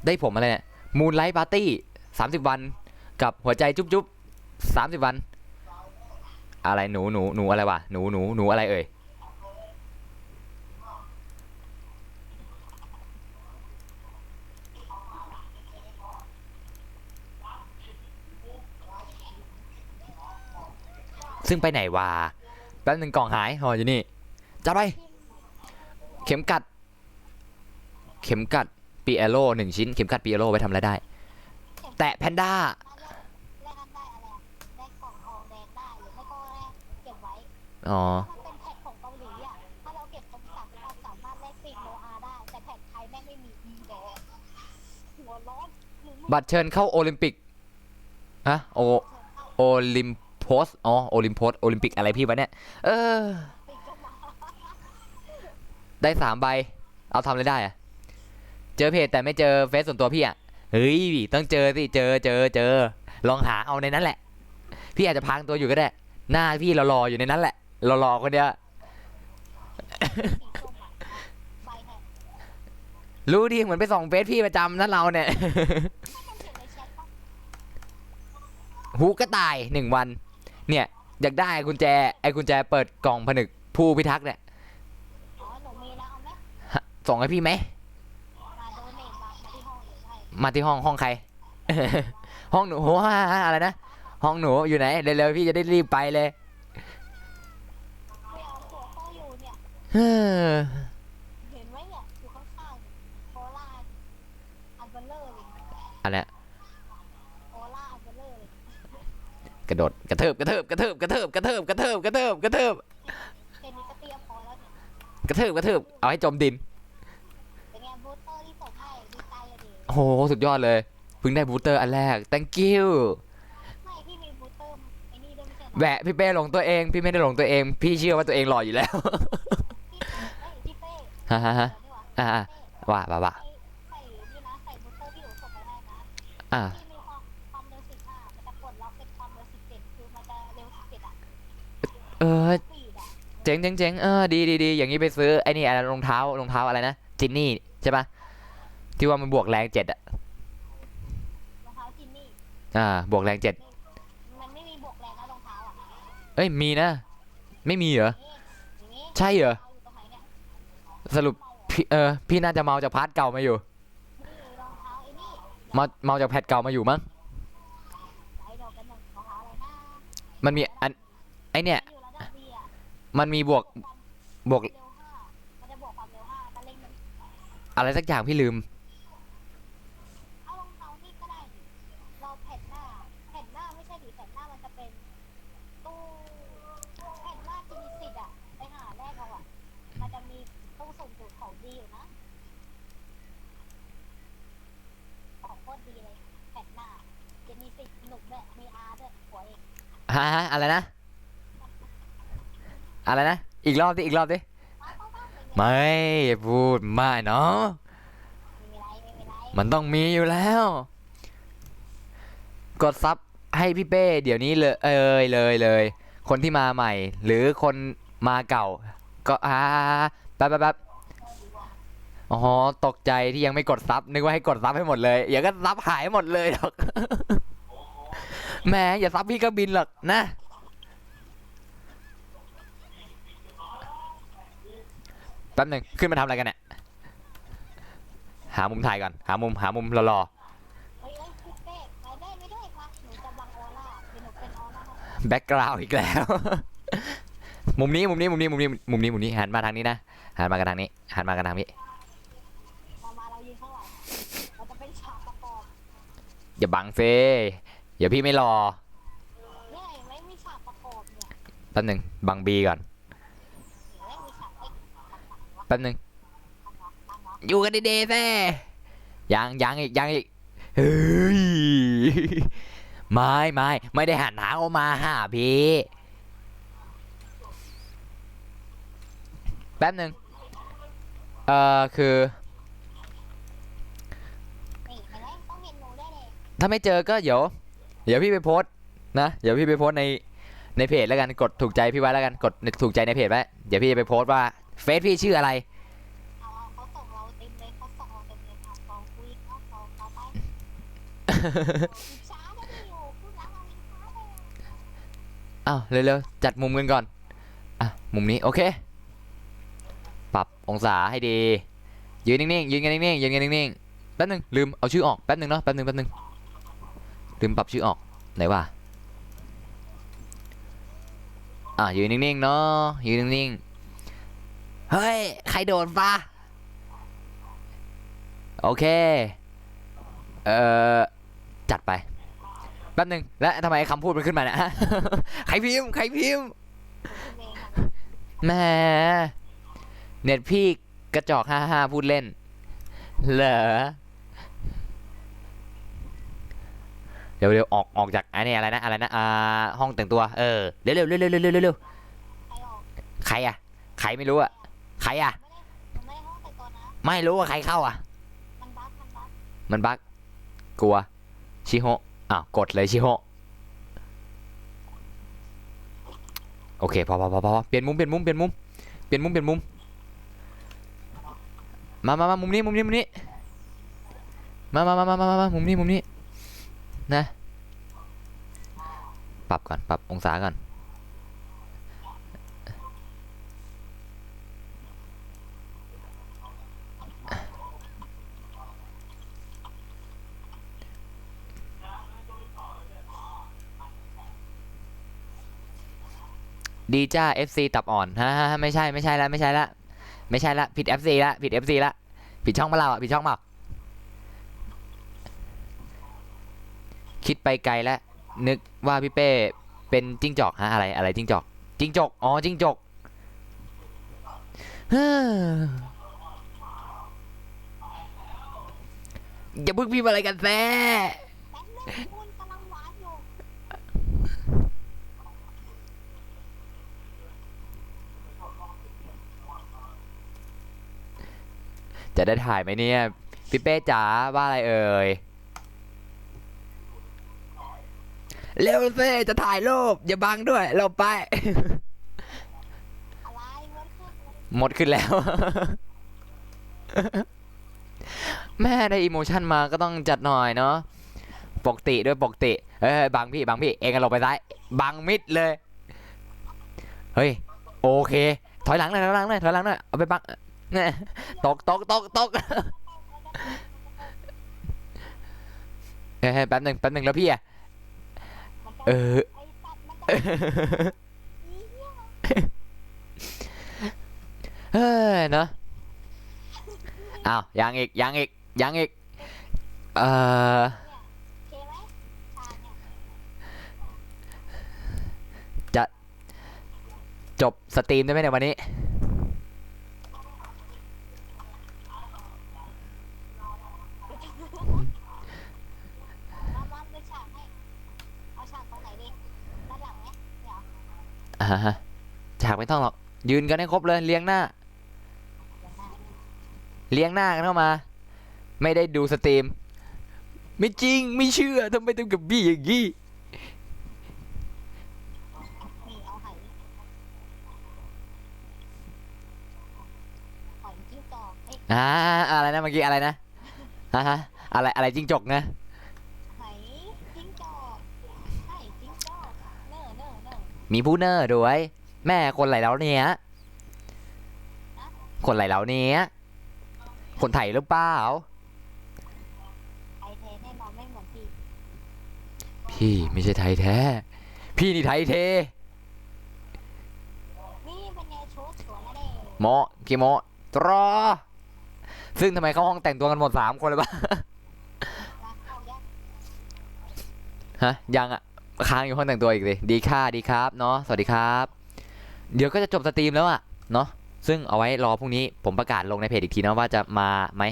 [SPEAKER 1] ได้ผมอะไรเนี่ยมูนไลท์ปาร์ตี้30 วันกับหัวใจจุ๊บ30 วันอะไรหนูอะไรวะหนูอะไรเอ่ยซึ่งไปไหนวะแป๊บนึงกล่องหายห่ออยู่นี่จัดไปเข็มกัดปีเอโร่1 ชิ้นเข็มกัดปีเอโร่ไว้ทำอะไรได้แตะแพนด้า
[SPEAKER 3] แรกได้อะไรอะได้กล่องทองแดงได้หรือไม่ก็แรกเก็บไว้
[SPEAKER 1] อ๋อ
[SPEAKER 3] มันเป็นแพ็คของเกาหลีอ่ะถ้าเราเก็บครบ30วันสามารถแลกปีกโนอาได้แต่แพ็คไทยแม่งไม่มีอีแดงหัวร้อนหรือไม่
[SPEAKER 1] บัตรเชิญเข้าโอลิมปิกฮะโอลิมโพสอ๋อโอลิมปิกอะไรพี่วะเนี่ย
[SPEAKER 3] ปีกก็มา
[SPEAKER 1] ได้3 ใบเอาทำอะไรได้อะเจอเพจแต่ไม่เจอเฟซส่วนตัวพี่อะเฮ้ยต้องเจอสิเจอลองหาเอาในนั้นแหละ พี่อาจจะพังตัวอยู่ก็ได้ หน้าพี่รออยู่ในนั้นแหละรอคนเดียว
[SPEAKER 3] สีส้มอ่ะใบเนี่ย
[SPEAKER 1] รู้ดีเหมือนไปส่องเฟซพี่ประจำนั่นเราเนี่ย
[SPEAKER 3] มันเขียนในแชทปะ
[SPEAKER 1] หูกระต่าย1 วันเนี่ยอยากได้กุญแจเปิดกล่องผนึกผู้พิทักษ์เนี่ย
[SPEAKER 3] อ๋อหนูมีแล้วเอาไหม
[SPEAKER 1] ส่งให้พี่ไหม
[SPEAKER 3] มาโดเนทมาที่ห้องหรือให้
[SPEAKER 1] มาที่ห้องใคร ห้องหนูอะไรนะห้องหนูอยู่ไหนเร็วๆพี่จะได้รีบไปเลย
[SPEAKER 3] ไม่เอาหัวข้ออยู่เนี่ย
[SPEAKER 1] เฮ้อ
[SPEAKER 3] เห็นไหมเนี่ยอยู่ข้างๆโคล่าอันเบลเลอร์เลย
[SPEAKER 1] อันเนี้ย
[SPEAKER 3] โคล่าอันเบลเลอร์เลย
[SPEAKER 1] กระโดดกระเทิบ
[SPEAKER 3] แค่นี้ก็เตรียมพอแล้วเนี่ย
[SPEAKER 1] เอาให้จมดิน
[SPEAKER 3] เป็นไงบูสเตอร์ที่ส่งให้ดีใจอะดิ
[SPEAKER 1] โอ้โหสุดยอดเลยเพิ่งได้บูสเตอร์อันแรก thank you
[SPEAKER 3] ไม่พี่มีบูสเตอร์ไอ้นี่ด้วยไม่ใช่เหรอ
[SPEAKER 1] แหวะพี่เป้หลงตัวเองพี่ไม่ได้หลงตัวเองพี่เชื่อว่าตัวเองหล่ออยู่แล้ว
[SPEAKER 3] พี่เป้
[SPEAKER 1] ฮ่าฮ่าฮ่า
[SPEAKER 3] เดี๋ยวนี่หว่า
[SPEAKER 1] อ่าว่า
[SPEAKER 3] ใส่นี่นะใส่บูสเตอร์ที่หนูส่งไปให้นะ
[SPEAKER 1] อ่า
[SPEAKER 3] ที่มีความเร็ว15มันจะปลดล็อกเป็นความเร็ว17คือมันจะเร็ว17อ่ะ
[SPEAKER 1] เ
[SPEAKER 3] ปีดอ่ะ
[SPEAKER 1] เจ๋งดีอย่างนี้ไปซื้อไอ้นี่อะไรรองเท้าอะไรนะจินนี่ใช่ปะที่ว่ามันบวกแรง7อ่ะ
[SPEAKER 3] รองเท้าจินนี่
[SPEAKER 1] บวกแรง7
[SPEAKER 3] มันไม่มีบวกแรงนะรองเท้าอ่ะ
[SPEAKER 1] เอ้ยมีนะไม่มีเหรอ
[SPEAKER 3] อย่างนี้
[SPEAKER 1] ใช่เหรอ
[SPEAKER 3] เอาอยู่ตรงไหนเนี่ย
[SPEAKER 1] สรุปพี่น่าจะเมาจากพาร์ทเก่ามาอยู่
[SPEAKER 3] นี่รองเท้าไอ้นี่
[SPEAKER 1] เมาจากแพทเก่ามาอยู่มั้ง
[SPEAKER 3] ไอ้ดอกกันหนึ่งรองเท้าอะไรนะ
[SPEAKER 1] มันมีอันไอเนี่ย
[SPEAKER 3] อยู่ระดับ B
[SPEAKER 1] มันมีบวก บวก
[SPEAKER 3] เร็วห้ามันจะบวกความเร็วห้าถ้าเร่งมัน
[SPEAKER 1] อะไรสักอย่างพี่ลืม
[SPEAKER 3] เอารองเท้านี่ก็ได้ดิเราแผ่นหน้าไม่ใช่ดิแผ่นหน้ามันจะเป็นตู้แผ่นหน้าจินิสิตอ่ะไปหาแรกเอาอ่ะมันจะมีตู้สุ่มสูตรของดีอยู่นะของโคตรดีเลยแผ่นหน้าจินิสิตหนุกด้วยมีอาร์ด้วยหัวเอง
[SPEAKER 1] ฮะอะไรนะ อะไรนะ อีกรอบดิ อีกรอบดิ ไม่พูดมากเนาะ
[SPEAKER 3] ไม่มีไร
[SPEAKER 1] มันต้องมีอยู่แล้ว กดซับให้พี่เป้เดี๋ยวนี้เลยเลย คนที่มาใหม่ หรือคนมาเก่า ก็แป๊บอ๋อตกใจที่ยังไม่กดซับนึกว่าให้กดซับให้หมดเลยอย่าก็ซับหายหมดเลยหรอก แหมอย่าซับพี่ก็บินหรอกนะแป๊บหนึ่งขึ้นมาทำอะไรกันเนี่ยหามุมถ่ายก่อนหามุมรอ
[SPEAKER 3] เฮ้ยพี่เป้ไปได้ไม่ได้มาหนูจะบังออร่าเป็นหนูเป็นออร่า
[SPEAKER 1] ๆแบ็กกราวด์อีกแล้ว มุมนี้หันมาทางนี้นะหันมากันทางนี้หันมากันทางนี้
[SPEAKER 3] มาเรายืนข้างหลังเราจะเป็นฉากประกอบ
[SPEAKER 1] อย่าบังเฟอย่าพี่ไม่รอ
[SPEAKER 3] เนี่ยไม่มีฉากประกอบเนี่ย
[SPEAKER 1] แป๊บหนึ่งบังบีก่อน
[SPEAKER 3] ไม่มีฉากไอ้
[SPEAKER 1] แป๊บหนึ่ง
[SPEAKER 3] ตั้งวะ
[SPEAKER 1] อยู่กันดีๆแฟ่ยังอีกเฮ้ย ไม่ได้หันหาออกมาหาพี่แป๊บหนึ่งคือ
[SPEAKER 3] นี่เห็นไหมต้องเห็นหนูได้เลย
[SPEAKER 1] ถ้าไม่เจอก็เดี๋ยวพี่ไปโพสต์นะเดี๋ยวพี่ไปโพสต์ในเพจแล้วกันกดถูกใจพี่ไว้แล้วกันกดถูกใจในเพจไว้เดี๋ยวพี่จะไปโพสต์ว่าเฟซพี่ชื่ออะไร
[SPEAKER 3] เอาเขาส่งเราเต็มเลยเขาส่งเราเต็มเลยค่ะลองคุยเอาไปช้าได้ดิโอ้พูดแล้วเราช้าเลย
[SPEAKER 1] อ้าวเร็วๆจัดมุมกันก่อนอ่ะมุมนี้โอเคปรับองศาให้ดียืนนิ่งๆยืนกันนิ่งๆแป๊บนึงลืมเอาชื่อออกแป๊บนึงเนาะแป๊บนึงลืมปรับชื่อออกไหนวะยืนนิ่งๆเนาะยืนนิ่งๆเฮ้ยใครโดนปะโอเคจัดไปแป๊บนึงแล้วทำไมคำพูดมันขึ้นมาเนี่ย ใครพิมพ์แหมเน็ตพี่กระจอก55พูดเล่นเหรอเดี๋ยวออกจากอันนี้อะไรนะห้องแต่งตัวเร็วใครอะใครไม่รู้อะใครอะ
[SPEAKER 3] ไม่ได้ห้องแต่ตัวนะ
[SPEAKER 1] ไม่รู้ว่าใครเข้าอะ
[SPEAKER 3] มันบั๊ก
[SPEAKER 1] มันบั๊กกลัวชิโฮกดเลยชิโฮโอเคพอเปลี่ยนมุมมามุมนี้มุมนี้มามุมนี้นะปรับองศาก่อนดีจ้า FC ตับอ่อนไม่ใช่ละผิด FC ละผิดช่องมาเราผิดช่องมาคิดไปไกลแล้วนึกว่าพี่เป้เป็นจิ้งจอกอะไรจิ้งจอกจิ้งจกอย่าพึ่งพิมพ์อะไรกันแซ่
[SPEAKER 3] แป๊บนึงคุณกำลังวาดอยู่
[SPEAKER 1] จะได้ถ่ายไหมเนี่ยพี่เป้จ๋าว่าอะไรเอ่ยเร็วเซ่จะถ่ายรูปอย่าบังด้วยเราไป
[SPEAKER 3] อะไรเว้ยคือ
[SPEAKER 1] หมดขึ้นแล้ว แม่ได้อิโมชันมาก็ต้องจัดหน่อยเนาะปกติบังพี่เองกันลงไปซ้ายบังมิดเลยเฮ้ยโอเคถอยหลังหน่อยเอาไปบังเนี่ยตกแป๊บหนึ่งแล้วพี่อะ
[SPEAKER 3] มันจะ
[SPEAKER 1] เออ
[SPEAKER 3] ไอ้ตัดมันจะอีเหี้ย
[SPEAKER 1] เฮ้ยเนอะอ้าวยังอีกยังอีกยังอีกเอ่อ
[SPEAKER 3] โอเคไหมชาเนี่ย
[SPEAKER 1] จะจบสตรีมได้ไหมในยวันนี้
[SPEAKER 3] มาเป็นฉากให้เอาฉากตรงไหนดีด้านหลังไหมเดี๋ยว
[SPEAKER 1] อ่าฮะฉากไม่ต้องหรอกยืนกันให้ครบเลยเรียงหน้า
[SPEAKER 3] เดี๋ยวหน้า
[SPEAKER 1] เลี้ยงหน้ากันเข้ามา ไม่ได้ดูสตรีม ไม่จริงไม่เชื่อทำไมทำกับบี้อย่างนี้
[SPEAKER 3] นี่เอาไหหอยจิ้งจอกเอ้ย
[SPEAKER 1] อะไรนะเมื่อกี้อะไรนะฮะอะไรอะไรจิ้งจกนะ
[SPEAKER 3] ไหจิ้งจอกไหจิ้งจอกเน่อเน่อเน่อ
[SPEAKER 1] มีผู้เนอร์ด้วย แม่คนไหลแล้วเนี้ยคนไหลแล้วเนี้ยคนไทยหรือเปล่า
[SPEAKER 3] ไอเทแน่นอนไม่เหมือนพี่
[SPEAKER 1] พี่ไม่ใช่ไทยแท้ พี่นี่ไทยเท
[SPEAKER 3] นี่เป็นไงชุดสวยนะเด้
[SPEAKER 1] โมกี่โมตรอ ซึ่งทำไมเข้าห้องแต่งตัวกันหมด3 คนเลยปะ
[SPEAKER 3] นะเอาแยก
[SPEAKER 1] ฮะยังอ่ะค้างอยู่ห้องแต่งตัวอีกเลยดีค่ะดีครับเนาะสวัสดีครับ เดี๋ยวก็จะจบสตรีมแล้วอ่ะเนาะซึ่งเอาไว้รอพรุ่งนี้ผมประกาศลงในเพจอีกทีนะว่าจะมาไหม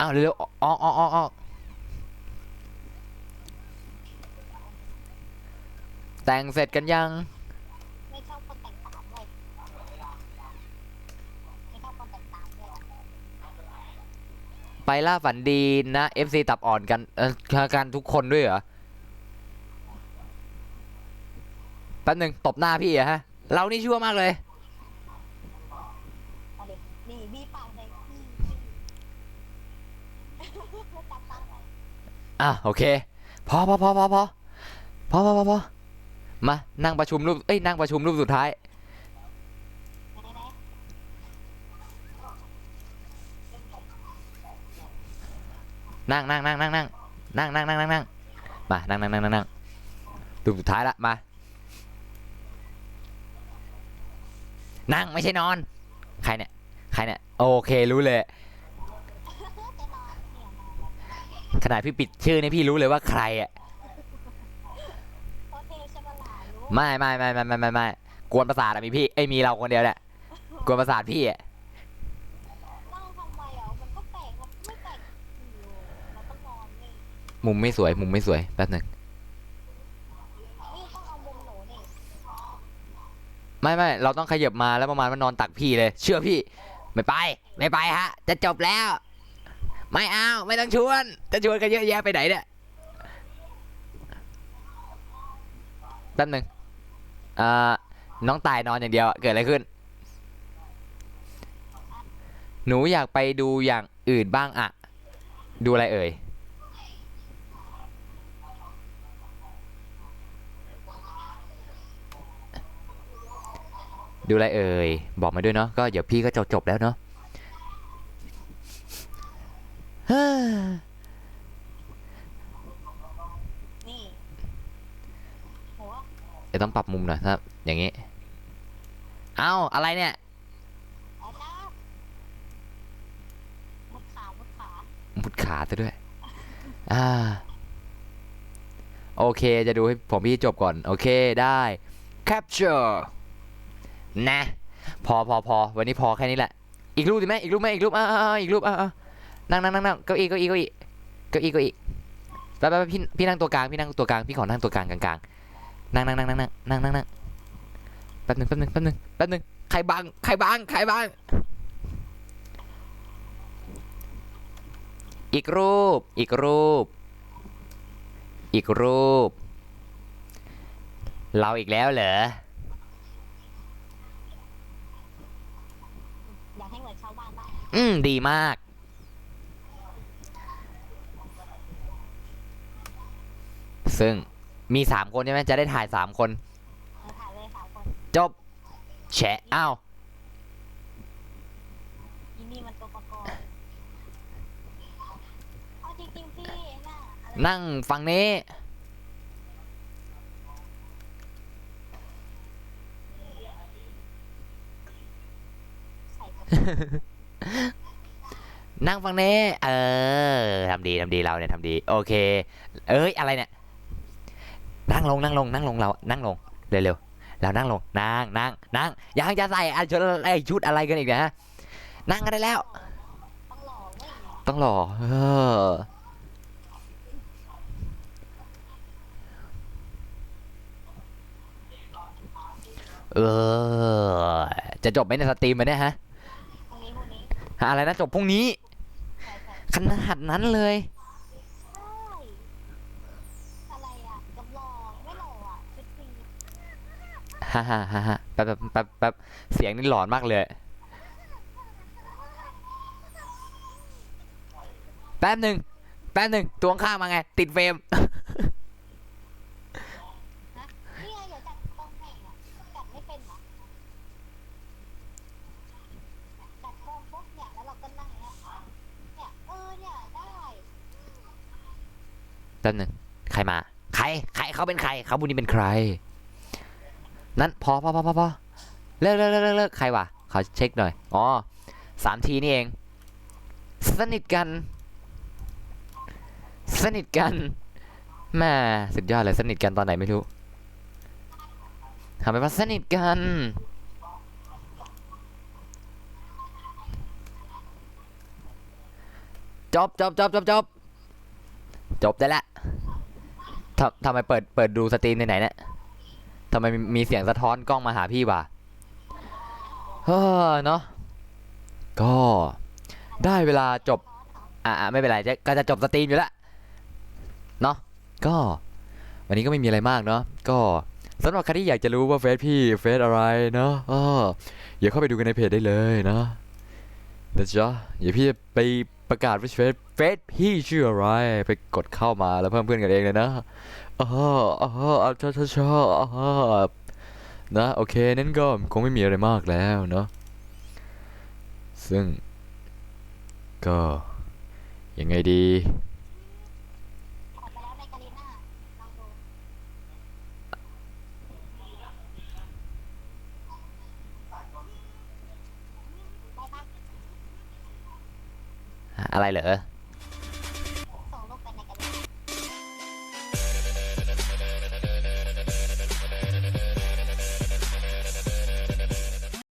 [SPEAKER 1] อ้าวเร็วๆออกแต่งเสร็จกันยัง
[SPEAKER 3] ไม่ชอบคนแต่งตามเลยไม่ชอบคนแต่งตามเลย
[SPEAKER 1] ไปล่าฝันดีนะ FC ตับอ่อนกันกันทุกคนด้วยเหรอแป๊บหนึ่งตบหน้าพี่อะฮะเรานี่ชั่วมากเลย
[SPEAKER 3] เอาดินี่บีปากเลยพี่จับตาไป
[SPEAKER 1] โอเคพอมานั่งประชุมรูปนั่งประชุมรูปสุดท้าย
[SPEAKER 3] ไหน
[SPEAKER 1] นั่งมานั่งรูปสุดท้ายละมานั่งไม่ใช่นอนใครเนี่ยโอเครู้เลย
[SPEAKER 3] จะนอนเนี่ยนอน
[SPEAKER 1] ขนาดพี่ปิดชื่อนี่พี่รู้เลยว่าใครอ่ะ
[SPEAKER 3] โอเคใช่ปะล่ะรู้
[SPEAKER 1] ไม่กวนประสาทอะมีพี่มีเราคนเดียวแหละกวนประสาทพี่อ่ะ
[SPEAKER 3] นั่งทำไมอ่ะมันก็แปลกมันไม่แปลกอยู่เราต้องนอนนี่
[SPEAKER 1] มุมไม่สวยแป๊บหนึ่ง
[SPEAKER 3] นี่ต้องเอามุมหนูนี่
[SPEAKER 1] ไม่เราต้องขยับมาแล้วประมาณว่านอนตักพี่เลย เชื่อพี่ไม่ไปฮะจะจบแล้ว ไม่เอาไม่ต้องชวนจะชวนกันเยอะแยะไปไหนเนี่ยแป๊บหนึ่งน้องตายนอนอย่างเดียวเกิดอะไรขึ้น หนูอยากไปดูอย่างอื่นบ้างอะดูอะไรเอ่ยดูอะไรเอ่ยบอกมาด้วยเนาะก็เดี๋ยวพี่ก็จบแล้วเนาะ
[SPEAKER 3] นี่หัว
[SPEAKER 1] จะต้องปรับมุมหน่อยครับอย่างงี้เอ้าอะไรเนี่ย
[SPEAKER 3] เอานะมุดขามุดขา
[SPEAKER 1] มุดขาซะด้วยโอเคจะดูให้ผมพี่จบก่อนโอเคได้ capture นะพอวันนี้พอแค่นี้แหละอีกรูปดีไหมอีกรูปอีกรูปนั่งเก้าอี้ไปพี่นั่งตัวกลางพี่ขอนั่งตัวกลางกลางนั่งแป๊บหนึ่งใครบังอีกรูปเราอีกแล้วเหรอ
[SPEAKER 3] อยากให้เหมือนชาวบ้านบ้าง
[SPEAKER 1] ดีมากซึ่งมี3 คนใช่ไหมจะได้ถ่าย3 คน
[SPEAKER 3] ถ่ายเลย3 คน
[SPEAKER 1] จบแฉะอ้าว
[SPEAKER 3] อีนี่มันตัวประกอบเอาจริงๆพี่น่ะอะไร
[SPEAKER 1] นั่งฝั่งนี้ นั่งฟังเน่ทำดีเราเนี่ยทำดีโอเคเอ้ยอะไรเนี่ยนั่งลงเรานั่งลงเร็วๆเรานั่งลงนั่งยังจะใส่ชุดอะไรกันอีกนะนั่งกันได้แล้ว
[SPEAKER 3] ต้องหล่อเว้ย
[SPEAKER 1] ต้องรอเออจะจบไหมในสตรีมมันเนี่ยฮะ
[SPEAKER 3] พรุ่งนี้
[SPEAKER 1] อะไรนะจบพรุ่งนี้
[SPEAKER 3] ใช่
[SPEAKER 1] ขนาดนั้นเลย
[SPEAKER 3] ใช่อะไรอ่ะกับหล่อไม่หล่ออ่ะชุดฟรี
[SPEAKER 1] ฮ่าแป๊บเสียงนี่หลอนมากเลยแป๊บหนึ่งตัวข้างมาไงติดเฟรม
[SPEAKER 3] นี่ไงเดี๋ยวจัดกล้องให้อ่ะจัดไม่เป็นเหรอจัดกล้องปุ๊บเนี่ยแล้วเราก็นั่งเนี่ยเนี่ยเนี่ยได้
[SPEAKER 1] แป๊บหนึ่งใครมาใครเขาเป็นใครเขาบุญนี่เป็นใครนั้นพอเลิกใครวะเขาเช็คหน่อยอ๋อ3 ทีนี่เองสนิทกันแม่สุดยอดเลยสนิทกันตอนไหนไม่รู้ทำไปว่าสนิทกันจบได้ละทำไมเปิดดูสตรีมไหนเนี่ยทำไมมีเสียงสะท้อนกล้องมาหาพี่วะเนาะก็ได้เวลาจบไม่เป็นไรก็จะจบสตรีมอยู่แล้วเนาะก็วันนี้ก็ไม่มีอะไรมากเนาะก็สำหรับใครที่อยากจะรู้ว่าเฟซพี่เฟซอะไรเนาะอย่าเข้าไปดูกันในเพจได้เลยนะจ๊ะอย่าพี่ไปประกาศว่าเฟซพี่ชื่ออะไรไปกดเข้ามาแล้วเพิ่มเพื่อนกันเองเลยนะชอบนะโอเคนั่นก็คงไม่มีอะไรมากแล้วเนาะซึ่งก็ยังไงดี
[SPEAKER 3] ออกไปแล้วในกาลิน่าลองดูได้ปะ
[SPEAKER 1] อะไรเหรอ